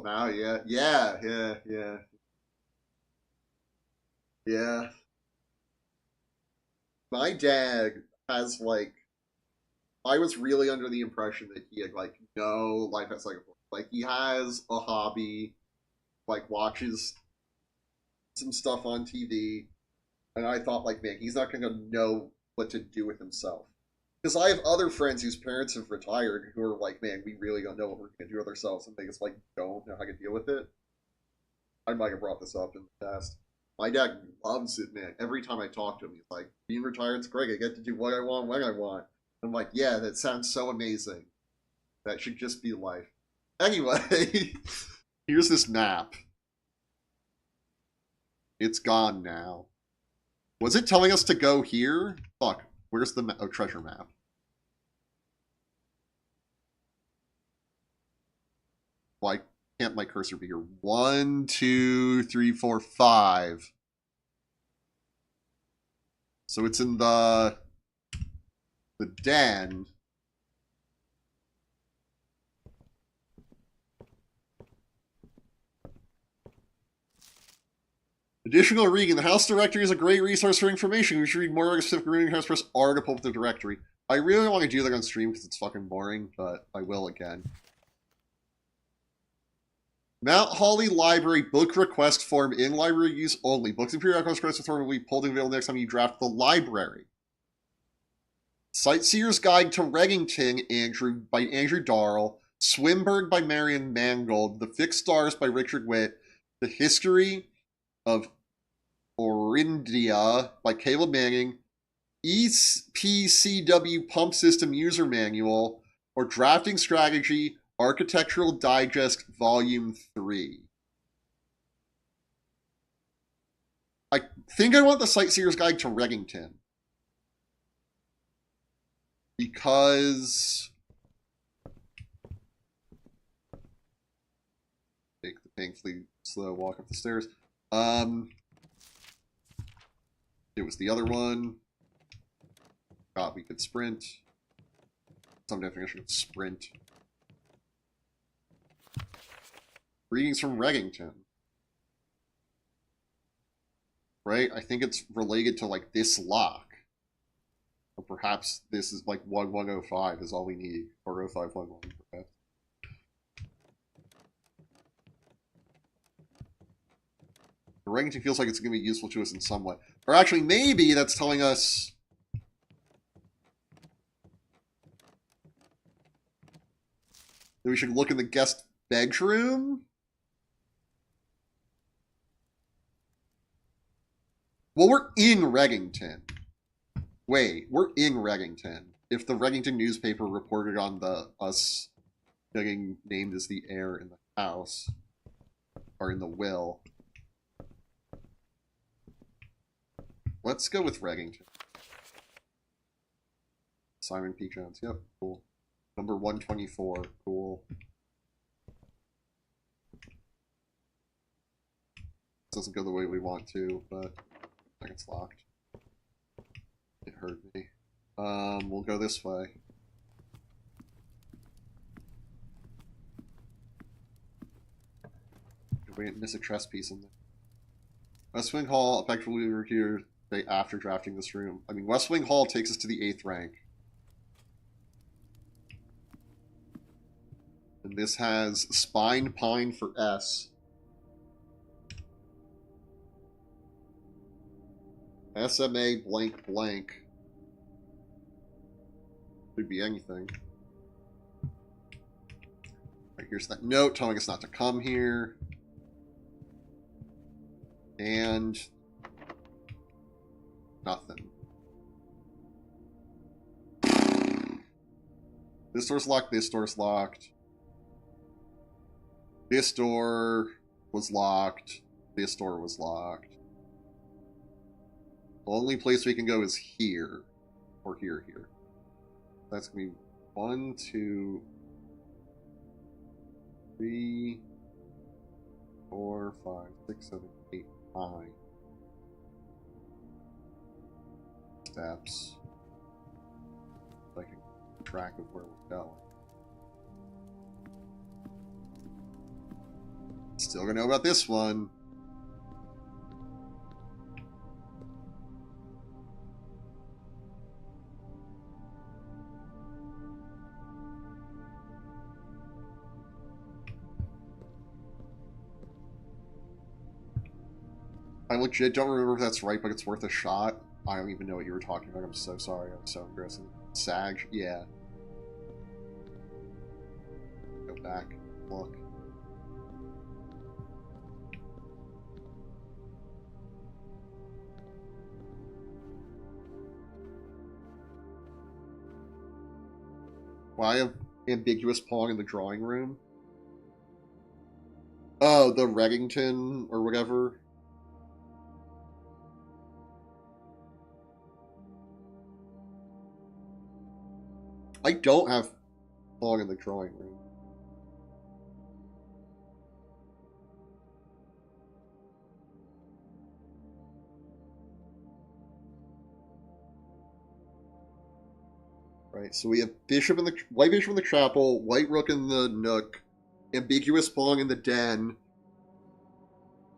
now, yeah. Yeah. My dad has, like, I was really under the impression that he had, like, no life outside of work. Like, he has a hobby, like, watches some stuff on TV, and I thought, like, man, he's not going to know what to do with himself. Because I have other friends whose parents have retired who are like, man, we really don't know what we're going to do with ourselves, and they just, like, don't know how to deal with it. I might have brought this up in the past. My dad loves it, man. Every time I talk to him, he's like, being retired's great. I get to do what I want when I want. I'm like, yeah, that sounds so amazing. That should just be life. Anyway, here's this map. It's gone now. Was it telling us to go here? Fuck. Where's the treasure map? Why can't my cursor be here? 1, 2, 3, 4, 5. So it's in the den. Additional reading. The House Directory is a great resource for information. We should read more specific reading House Press article with the directory. I really don't want to do that on stream because it's fucking boring, but I will again. Mount Holly Library book request form in library use only. Books and periodicals request form will be pulled and available next time you draft the library. Sightseer's Guide to Reggington, by Andrew Darrell. Swinburne by Marion Mangold. The Fixed Stars by Richard Witt. The History of Orindia by Caleb Manning. EPCW Pump System User Manual. Or Drafting Strategy Architectural Digest Volume 3. I think I want the Sightseer's Guide to Reddington. Because... Take the painfully slow walk up the stairs. It was the other one. God, we could sprint. Some definition of sprint. Greetings from Reddington. Right? I think it's related to, like, this lock. Or perhaps this is, like, 1105 is all we need. Or 0511, perhaps. The Reddington feels like it's going to be useful to us in some way. Or actually, maybe that's telling us... that we should look in the guest bedroom? Well, we're in Reddington. Wait, we're in Reddington. If the Reddington newspaper reported on us getting named as the heir in the house, or in the will. Let's go with Reddington. Simon P. Jones, yep, cool. Number 124, cool. Doesn't go the way we want to, but I think it's locked. It hurt me. We'll go this way. We didn't miss a chess piece in there. West Wing Hall, effectively we were here after drafting this room. I mean, West Wing Hall takes us to the 8th rank. And this has Spine Pine for S. SMA blank blank. Could be anything. Right, here's that note telling us not to come here. And nothing. This door's locked, this door's locked. This door was locked. This door was locked. The only place we can go is here. Or here. That's going to be 1, 2, 3, 4, 5, 6, 7, 8, 9. Steps. So I can keep track of where we're going. Still gonna know about this one. I legit don't remember if that's right, but it's worth a shot. I don't even know what you were talking about. I'm so sorry. I'm so aggressive. Sag? Yeah. Go back. Look. Why have ambiguous pawn in the drawing room? Oh, the Reddington or whatever. I don't have pawn in the drawing room. Right, so we have bishop in the white bishop in the chapel, white rook in the nook, ambiguous pawn in the den,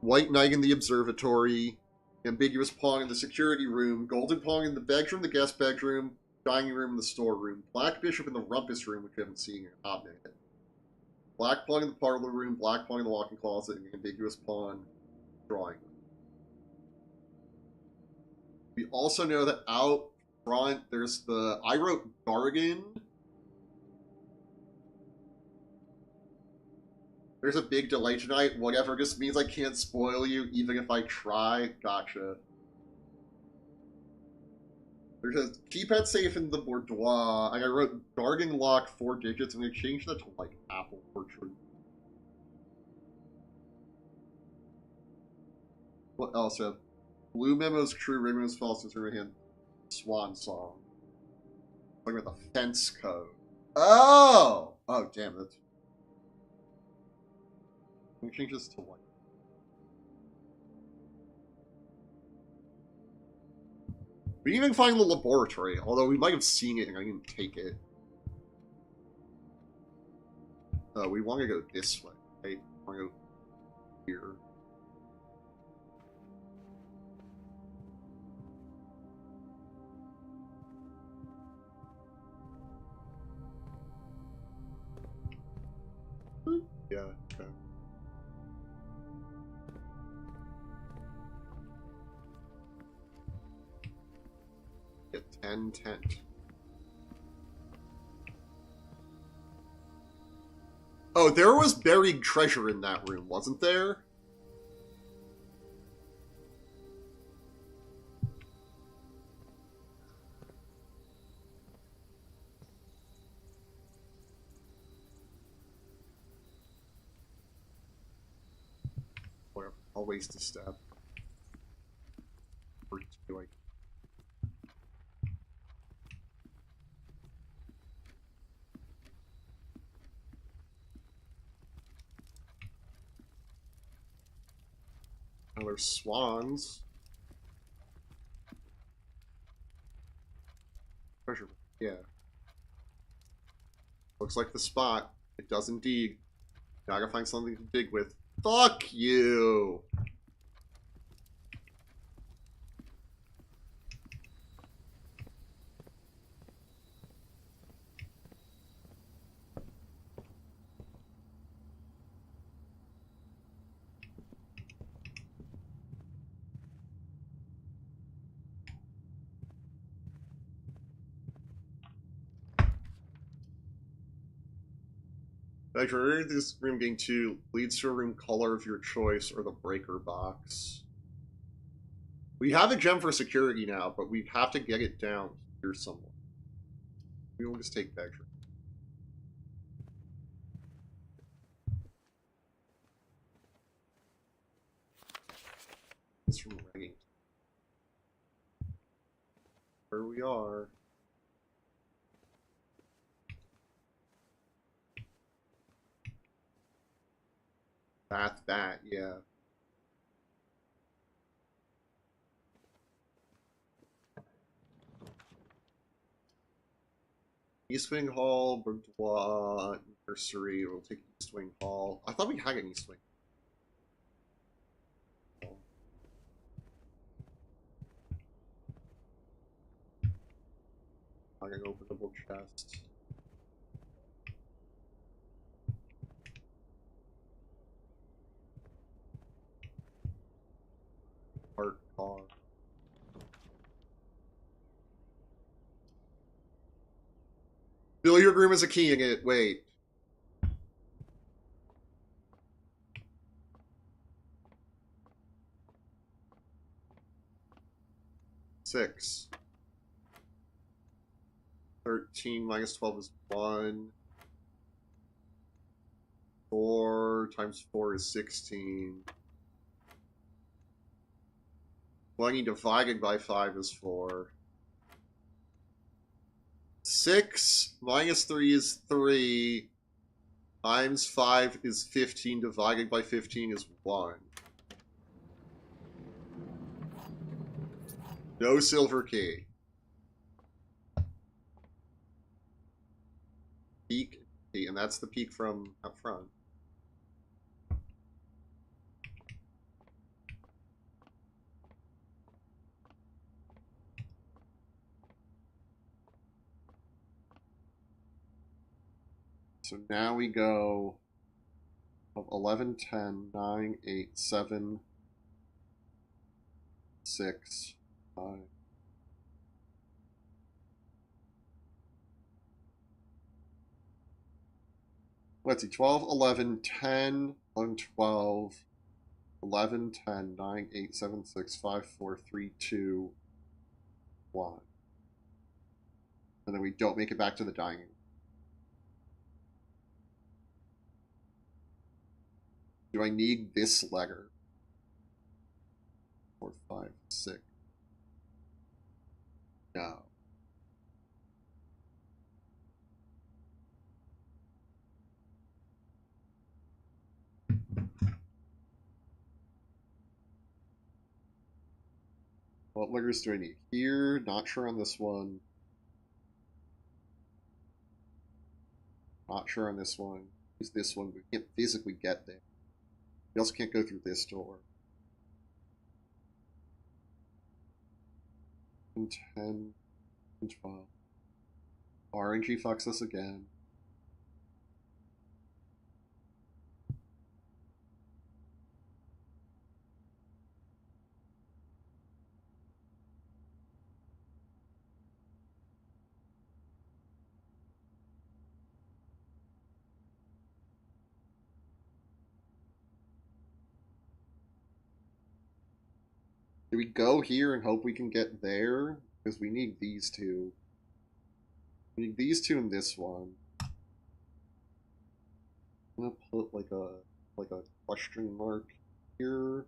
white knight in the observatory, ambiguous pawn in the security room, golden pawn in the bedroom, the guest bedroom, dining room, and the storeroom, black bishop in the rumpus room, which we haven't seen in a hot minute, black pawn in the parlor room, black pawn in the walk-in closet, and ambiguous pawn drawing room. We also know that out front, there's the... I wrote bargain. There's a big delay tonight. Whatever just means I can't spoil you, even if I try. Gotcha. There's a keypad safe in the boudoir, and I wrote garden lock 4 digits, and I changed that to, like, apple orchard. What else? Blue Memo's true, red memo's false, is her hand. Swan song. Talking about the fence code. Oh! Oh, damn, that's... Let me change this to white. We didn't even find the laboratory, although we might have seen it and I didn't take it. We want to go this way, right? We want to go here. Yeah, okay. Get 10 tent. Oh, there was buried treasure in that room, wasn't there? Whatever. I'll waste a step. Or two, I... Oh, there's swans. Treasure. Yeah. Looks like the spot. It does indeed. Now I gotta find something to dig with. Fuck you! Like, remember this room being 2 leads to a room color of your choice or the breaker box. We have a gem for security now, but we have to get it down here somewhere. We will just take that. It's from Redding. Where we are. That, yeah. East Wing Hall, Boudoir, Nursery. We'll take East Wing Hall. I thought we had an East Wing. I'm gonna open the book chest. Art car. Billiard room is a key in it. Wait. Six. 13 minus 12 is 1. 4 times 4 is 16. 20 divided by 5 is 4. 6 minus 3 is 3. Times 5 is 15. Divided by 15 is 1. No silver key. Peak, and that's the peak from up front. So now we go of 11, 10, 9, 8, 7, 6, 5. Let's see, 12, 11, 10, 11, 12, 11, 10, 9, 8, 7, 6, 5, 4, 3, 2, 1. And then we don't make it back to the dining room. Do I need this letter? 4, 5, 6. No. What letters do I need? Here, not sure on this one. Not sure on this one. Use this one. We can't physically get there. We also can't go through this door. 10, 12. RNG fucks us again. Do we go here and hope we can get there? Because we need these two. We need these two and this one. I'm gonna put like a question mark here.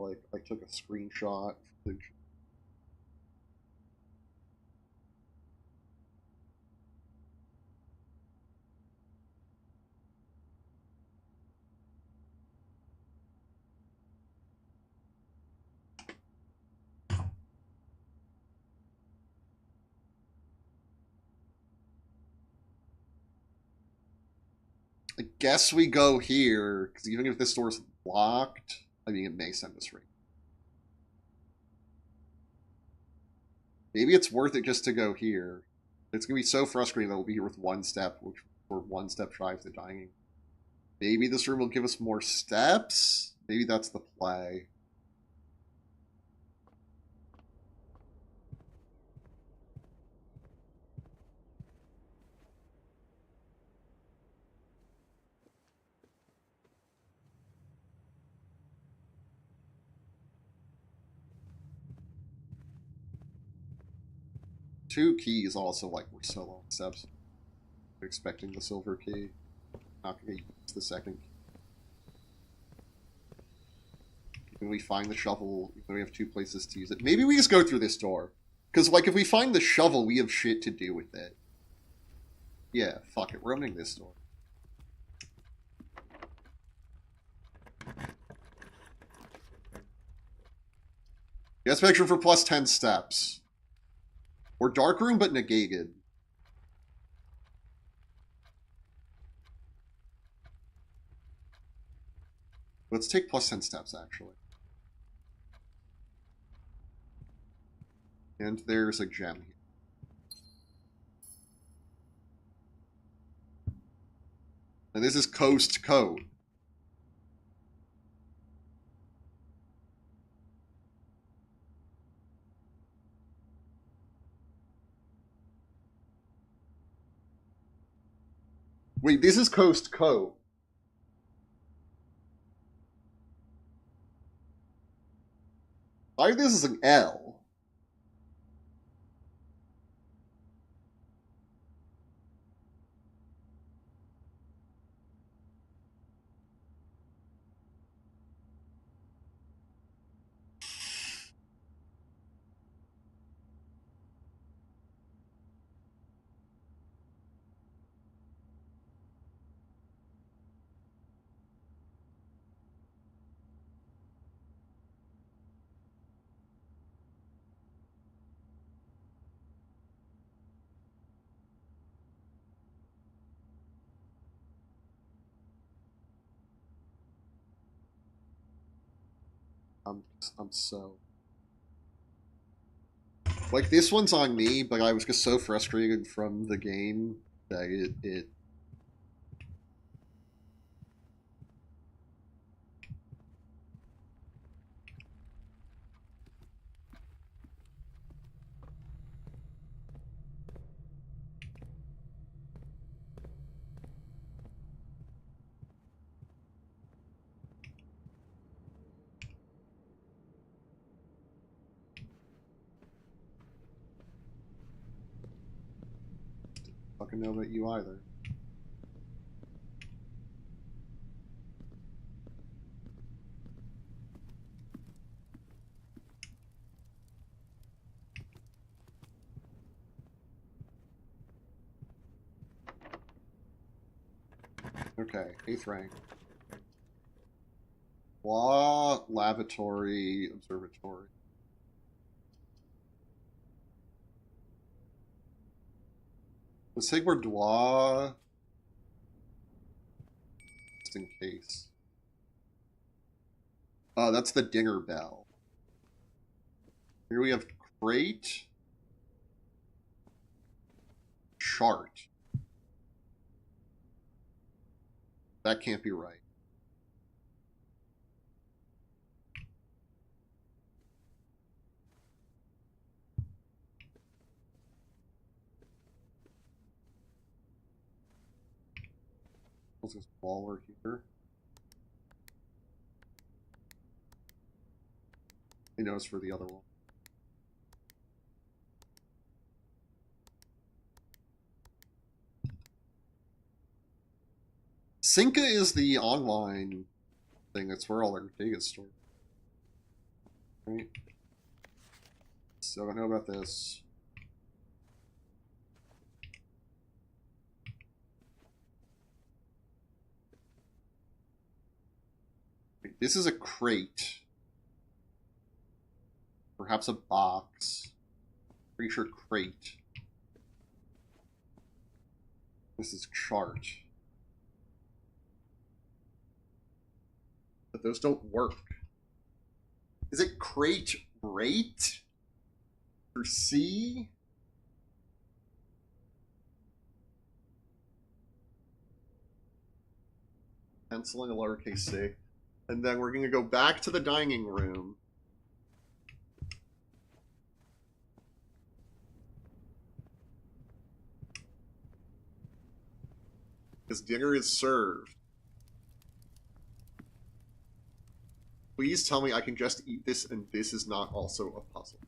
Like I took a screenshot. I guess we go here, because even if this door's locked, I mean, it may send us right. Maybe it's worth it just to go here. It's going to be so frustrating that we'll be here with one step, which we're one step shy of the dining. Maybe this room will give us more steps? Maybe that's the play. Two keys also, like, we're so long steps. We're expecting the silver key. Not going to use the second key. When we find the shovel, we have two places to use it. Maybe we just go through this door. Because, like, if we find the shovel, we have shit to do with it. Yeah, fuck it. We're opening this door. Yes, picture for plus 10 steps. Or dark room, but negated. Let's take plus 10 steps, actually. And there's a gem here. And this is coast code. Wait, this is coast code. I think this is an L. I'm so... Like, this one's on me, but I was just so frustrated from the game that it fucking know about you either. Okay, 8th rank. Law, lavatory, observatory. The Sigmar Dwa, just in case. Oh, that's the Dinger Bell. Here we have Crate. Chart. That can't be right. What's this baller here? He knows for the other one. Cinca is the online thing. That's where all our data is stored. Right? So I don't know about this. This is a crate. Perhaps a box. Pretty sure crate. This is chart. But those don't work. Is it crate rate? For C? Penciling a lowercase c. And then we're going to go back to the dining room. Because dinner is served. Please tell me I can just eat this and this is not also a puzzle.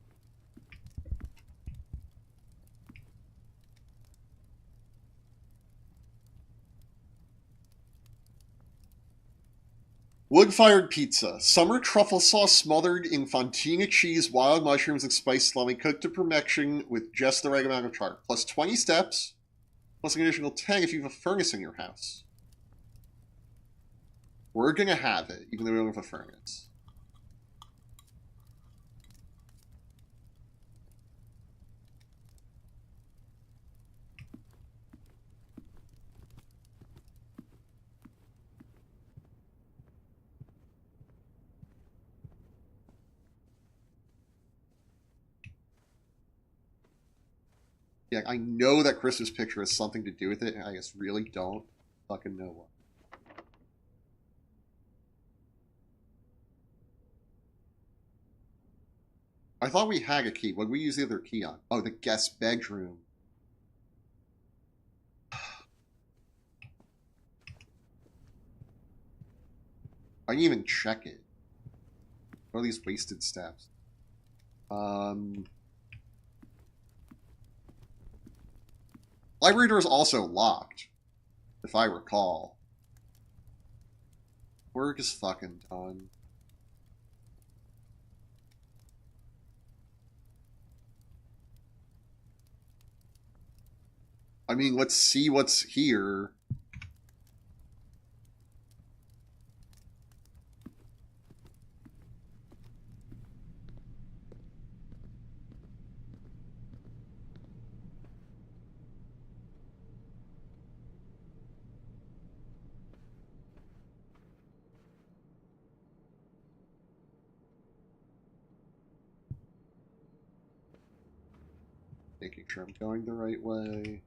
Wood-fired pizza. Summer truffle sauce smothered in fontina cheese, wild mushrooms, and spiced salami, cooked to perfection with just the right amount of char. Plus 20 steps, plus an additional 10 if you have a furnace in your house. We're gonna have it, even though we don't have a furnace. Yeah, I know that Christmas picture has something to do with it, and I just really don't fucking know what. I thought we had a key. What did we use the other key on? Oh, the guest bedroom. I didn't even check it. What are these wasted steps? Library door is also locked, if I recall. Work is fucking done. I mean, let's see what's here. Making sure I'm going the right way.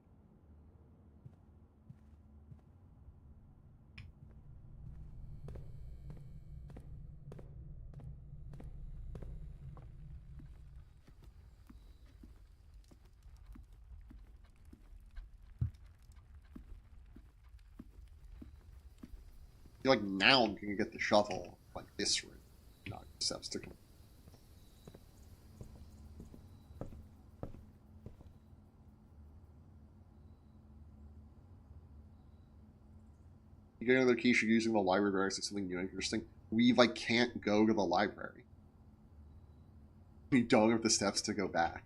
I feel like now I'm gonna get the shovel like this room, not steps to come. get another key using the library to access something new and interesting. We, like, can't go to the library. We don't have the steps to go back.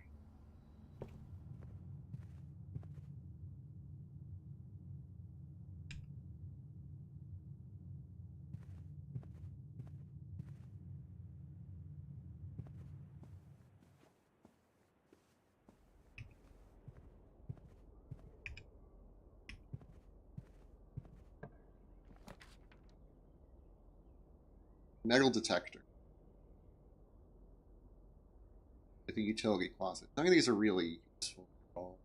Metal detector. I think utility closet. None of these are really useful at all.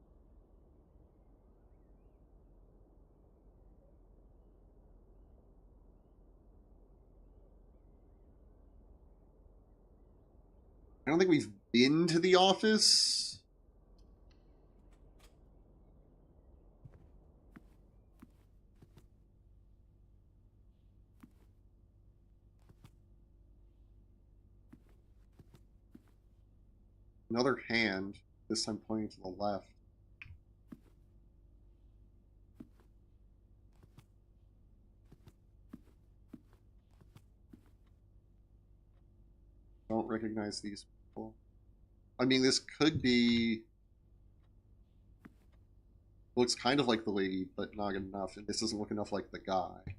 I don't think we've been to the office. Another hand, this time pointing to the left. Don't recognize these people. I mean, this could be... Looks kind of like the lady, but not enough. And this doesn't look enough like the guy.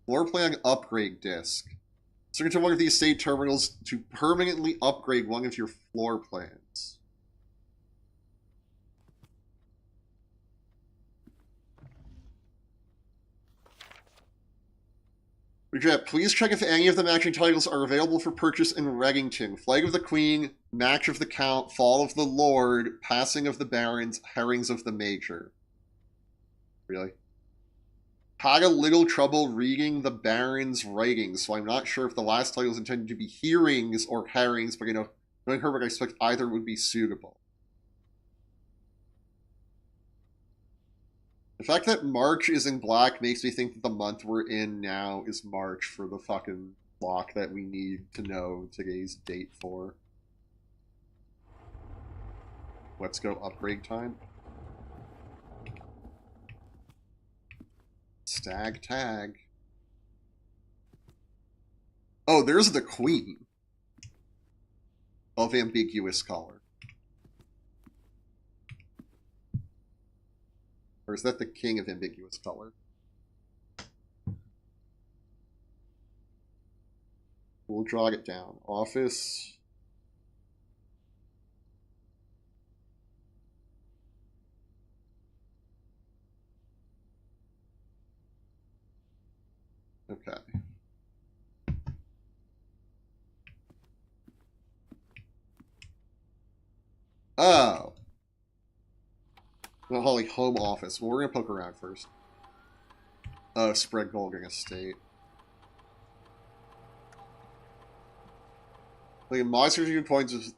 Floor plan upgrade disc. Search to one of the estate terminals to permanently upgrade one of your floor plans. Regret, please check if any of the matching titles are available for purchase in Reddington. Flag of the Queen, Match of the Count, Fall of the Lord, Passing of the Barons, Herrings of the Major. Really? Had a little trouble reading the Baron's writings, so I'm not sure if the last title is intended to be hearings or herrings, but knowing Herbert, I expect either would be suitable. The fact that March is in black makes me think that the month we're in now is March for the fucking block that we need to know today's date for. Let's go upgrade time. Stag tag. Oh, there's the Queen of ambiguous color. Or is that the King of ambiguous color? We'll jog it down. Office. Okay. Oh. Well, Holly, home office. Well, we're gonna poke around first. Oh, spread Golging Estate. Like, monsters you points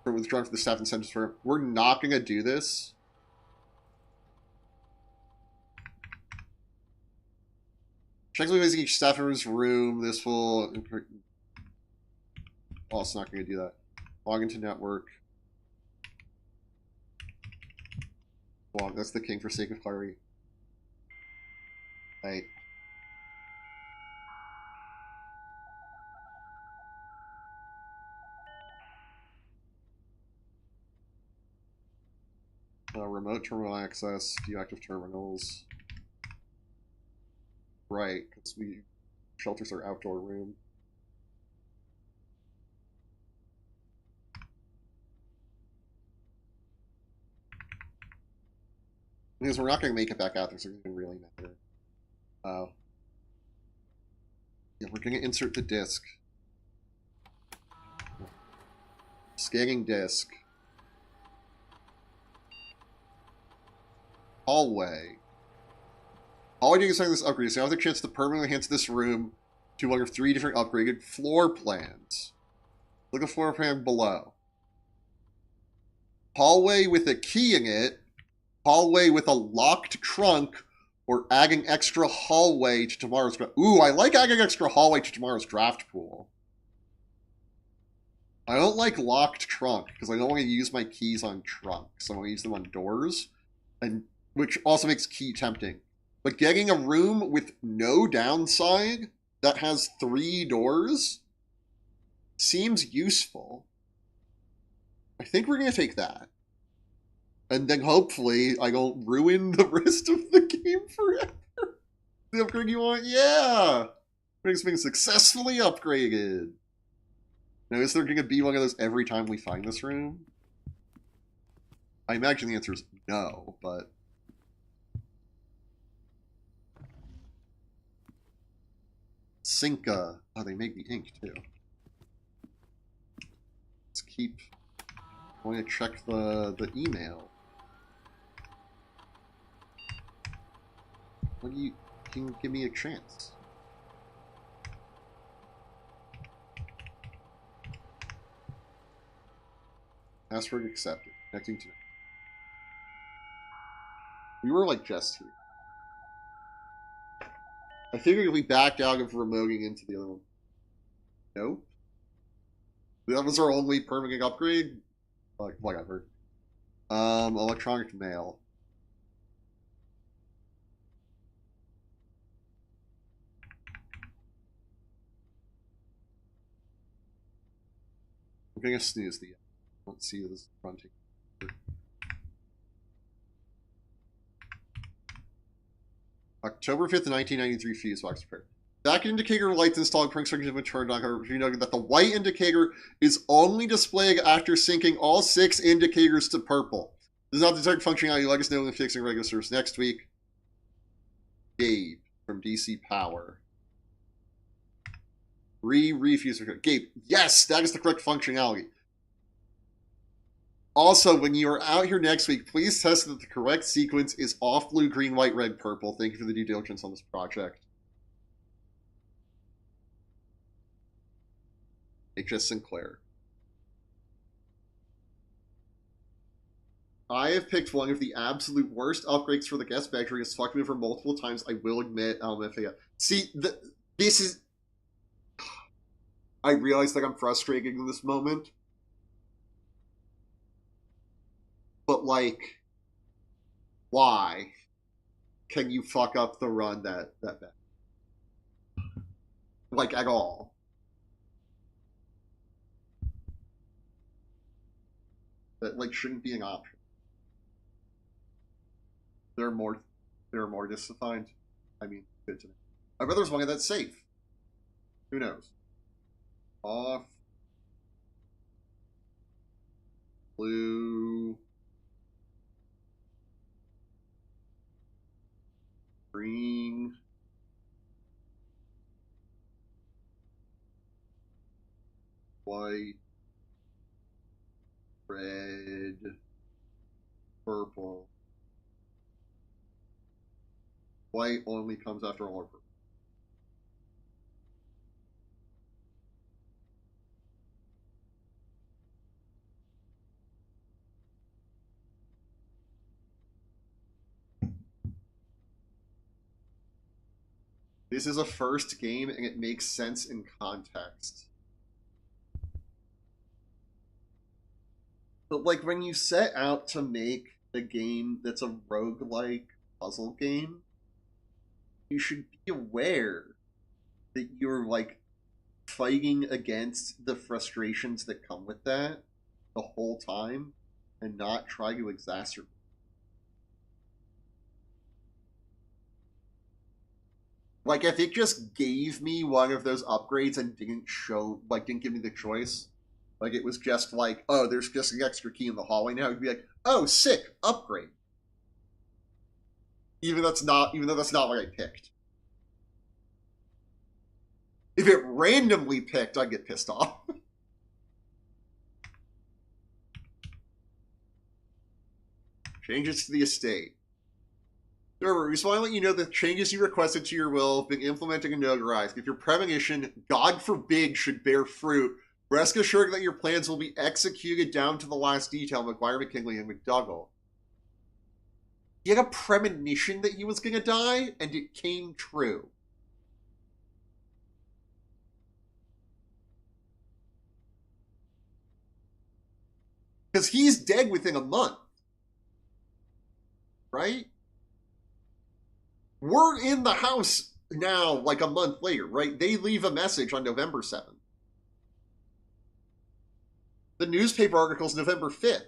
for withdrawing from the staff incentives firm. We're not gonna do this. Check with each staff member's room. This will... Oh, it's not going to do that. Log into network. Log. That's the king for sake of clarity. Hey. Remote terminal access. Deactive terminals. Right, because shelters our outdoor room. Because we're not going to make it back out there, so it doesn't really matter. Yeah, we're going to insert the disc. Scanning disc. Hallway. All I do is sign this upgrade, so I have the chance to permanently enhance this room to one of 3 different upgraded floor plans. Look at the floor plan below. Hallway with a key in it, hallway with a locked trunk, or adding extra hallway to tomorrow's draft. Ooh, I like adding extra hallway to tomorrow's draft pool. I don't like locked trunk, because I don't want to use my keys on trunks. I want to use them on doors, and which also makes key tempting. But getting a room with no downside that has 3 doors seems useful. I think we're going to take that. And then hopefully I don't ruin the rest of the game forever. The upgrade you want? Yeah! It's been successfully upgraded. Now, is there going to be one of those every time we find this room? I imagine the answer is no, but... Cinca. Oh, they make the ink, too. Let's keep... I want to check the email. What do you... Can you give me a chance? Password accepted. Connecting to... We were, like, just here. I figured we backed out of remoting into the other one. Nope. That was our only permanent upgrade? Like, whatever. Electronic mail. I'm gonna snooze the... Let's see this fronting. October 5th, 1993 fuse box repair. Back indicator lights installed crank circuit have been turned on. However, you noted that the white indicator is only displaying after syncing all 6 indicators to purple. This is not the detect functionality. Let us know when fixing regular service next week. Gabe from DC Power. Refuse. Gabe, yes, that is the correct functionality. Also, when you are out here next week, please test that the correct sequence is off blue, green, white, red, purple. Thank you for the due diligence on this project. HS Sinclair. I have picked one of the absolute worst upgrades for the guest battery. It's fucked me over multiple times. I will admit, LMFAO. See, this is... I realize that I'm frustrated in this moment. But, like, why can you fuck up the run that bad? Like, at all. That, like, shouldn't be an option. There are more disdefined. I mean, good to know. I bet there's one that's safe. Who knows? Off. Blue. Green. White. Red. Purple. White only comes after all purple. This is a first game, and it makes sense in context. But, like, when you set out to make a game that's a roguelike puzzle game, you should be aware that you're, like, fighting against the frustrations that come with that the whole time and not try to exacerbate. Like, if it just gave me one of those upgrades and didn't give me the choice, like, it was just like, oh, there's just an extra key in the hallway now, it'd be like, oh, sick, upgrade. Even though that's not what I picked. If it randomly picked, I'd get pissed off. Changes to the estate. However, we just want to let you know that changes you requested to your will have been implemented and notarized. If your premonition, God forbid, should bear fruit, rest assured that your plans will be executed down to the last detail, McGuire, McKinley, and McDougall. He had a premonition that he was going to die, and it came true. Because he's dead within a month. Right? We're in the house now, like a month later, right? They leave a message on November 7th. The newspaper article's November 5th.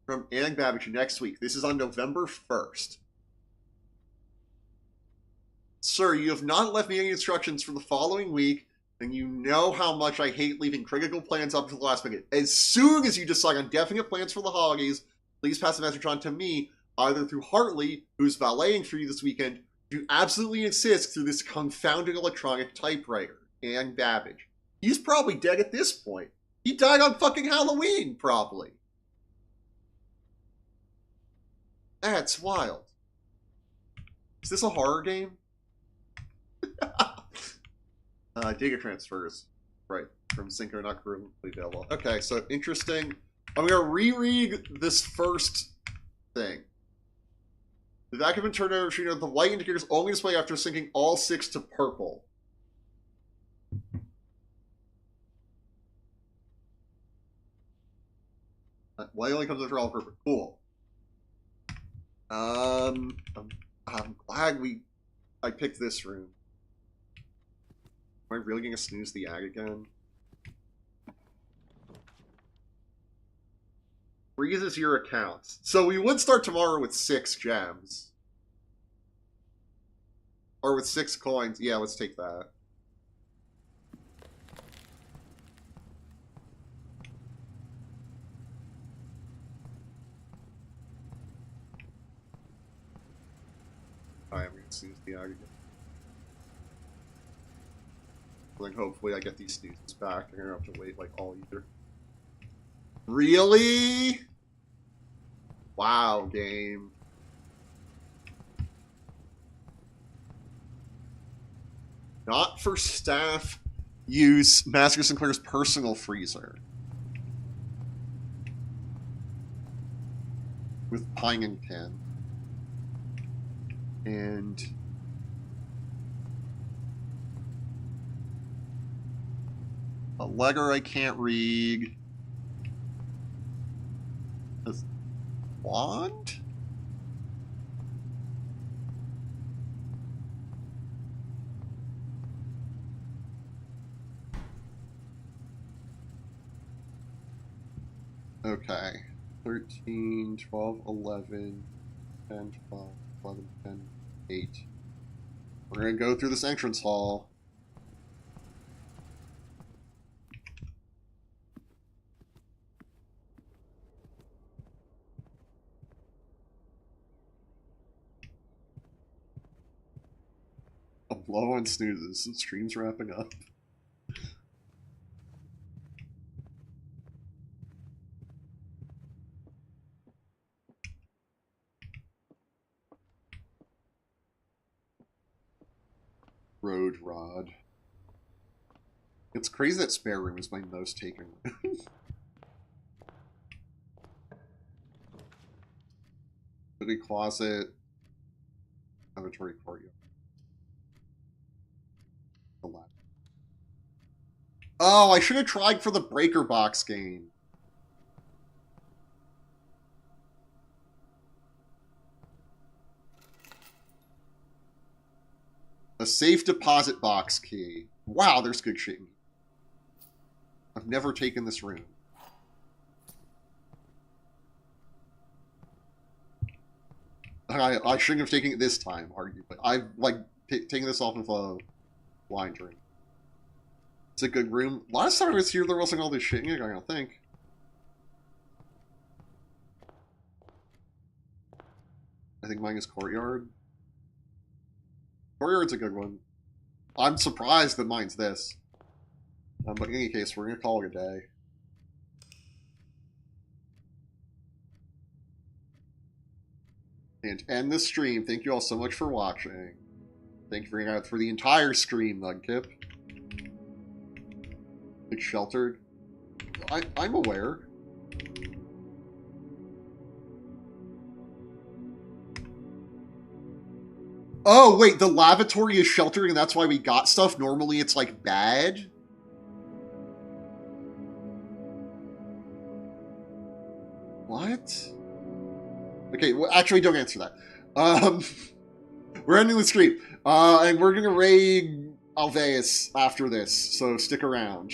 From Ann Babbage next week. This is on November 1st. Sir, you have not left me any instructions for the following week, and you know how much I hate leaving critical plans up to the last minute. As soon as you decide on definite plans for the holidays, please pass the message on to me, either through Hartley, who's valeting for you this weekend, to absolutely insist through this confounded electronic typewriter, Ann Babbage. He's probably dead at this point. He died on fucking Halloween, probably. That's wild. Is this a horror game? Data transfers. Right. From Synchro, not currently available. Okay, so interesting. I'm going to reread this first thing. The vacuum and turned over machine, the light indicators only display after syncing all 6 to purple. Light only comes after all purple. Cool. I'm glad I picked this room. Am I really gonna snooze the ad again? Freezes your account. So we would start tomorrow with 6 gems. Or with 6 coins. Yeah, let's take that. Alright, I'm gonna snooze the ad again. Like, hopefully I get these snoozes back. I'm gonna have to wait like all year. Really? Wow, game. Not for staff. Use Master Sinclair's personal freezer. With Pinington. And a letter I can't read. A wand? Okay. 13, 12, 11, 10, 12, 11, 10, 8. We're going to go through this entrance hall. I'm low on snoozes. The stream's wrapping up. Road Rod. It's crazy that spare room is my most taken room. City closet. Laboratory courtyard. The lab. Oh, I should have tried for the breaker box game. A safe deposit box key. Wow, there's good shit. I've never taken this room. I shouldn't have taken it this time, arguably. I've, like, taken this off of a blind room. It's a good room. Last time I was here, there wasn't all this shit in it, I don't think. I think mine is Courtyard. Courtyard's a good one. I'm surprised that mine's this. But in any case, we're going to call it a day. And end the stream. Thank you all so much for watching. Thank you for hanging out for the entire stream, Mudkip. It's sheltered. I'm aware. Oh, wait, the lavatory is sheltered and that's why we got stuff? Normally it's, like, bad? What? Okay, well, actually, don't answer that. We're ending the stream. And we're gonna raid Alveus after this, so stick around.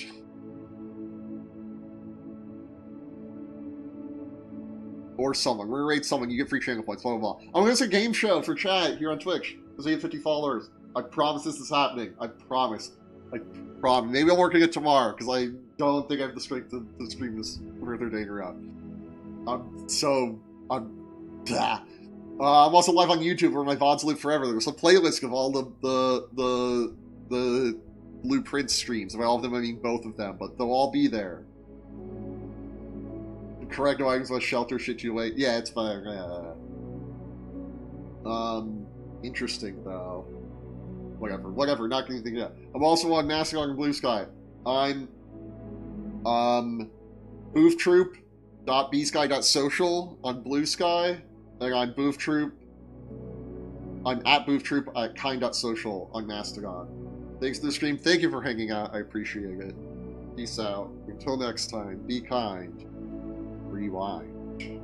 Or someone. We're gonna raid someone, you get free channel points, blah blah blah. I'm gonna say game show for chat here on Twitch, because we have 50 followers. I promise this is happening. I promise. I promise. Maybe I'll work on it tomorrow, because I don't think I have the strength to stream this for a third day in a row. I'm also live on YouTube where my VODs live forever. There's a playlist of all the Blueprint streams. By all of them, I mean both of them, but they'll all be there. Correct items less shelter shit too late. Yeah, it's fine. Interesting though. Whatever. Not gonna think yet. I'm also on Mastodon and Blue Sky. I'm booftroop.bsky.social on Blue Sky. And I'm booftroop. I'm at booftroop at kind.social on Mastodon. Thanks for the stream. Thank you for hanging out. I appreciate it. Peace out. Until next time, be kind. Rewind.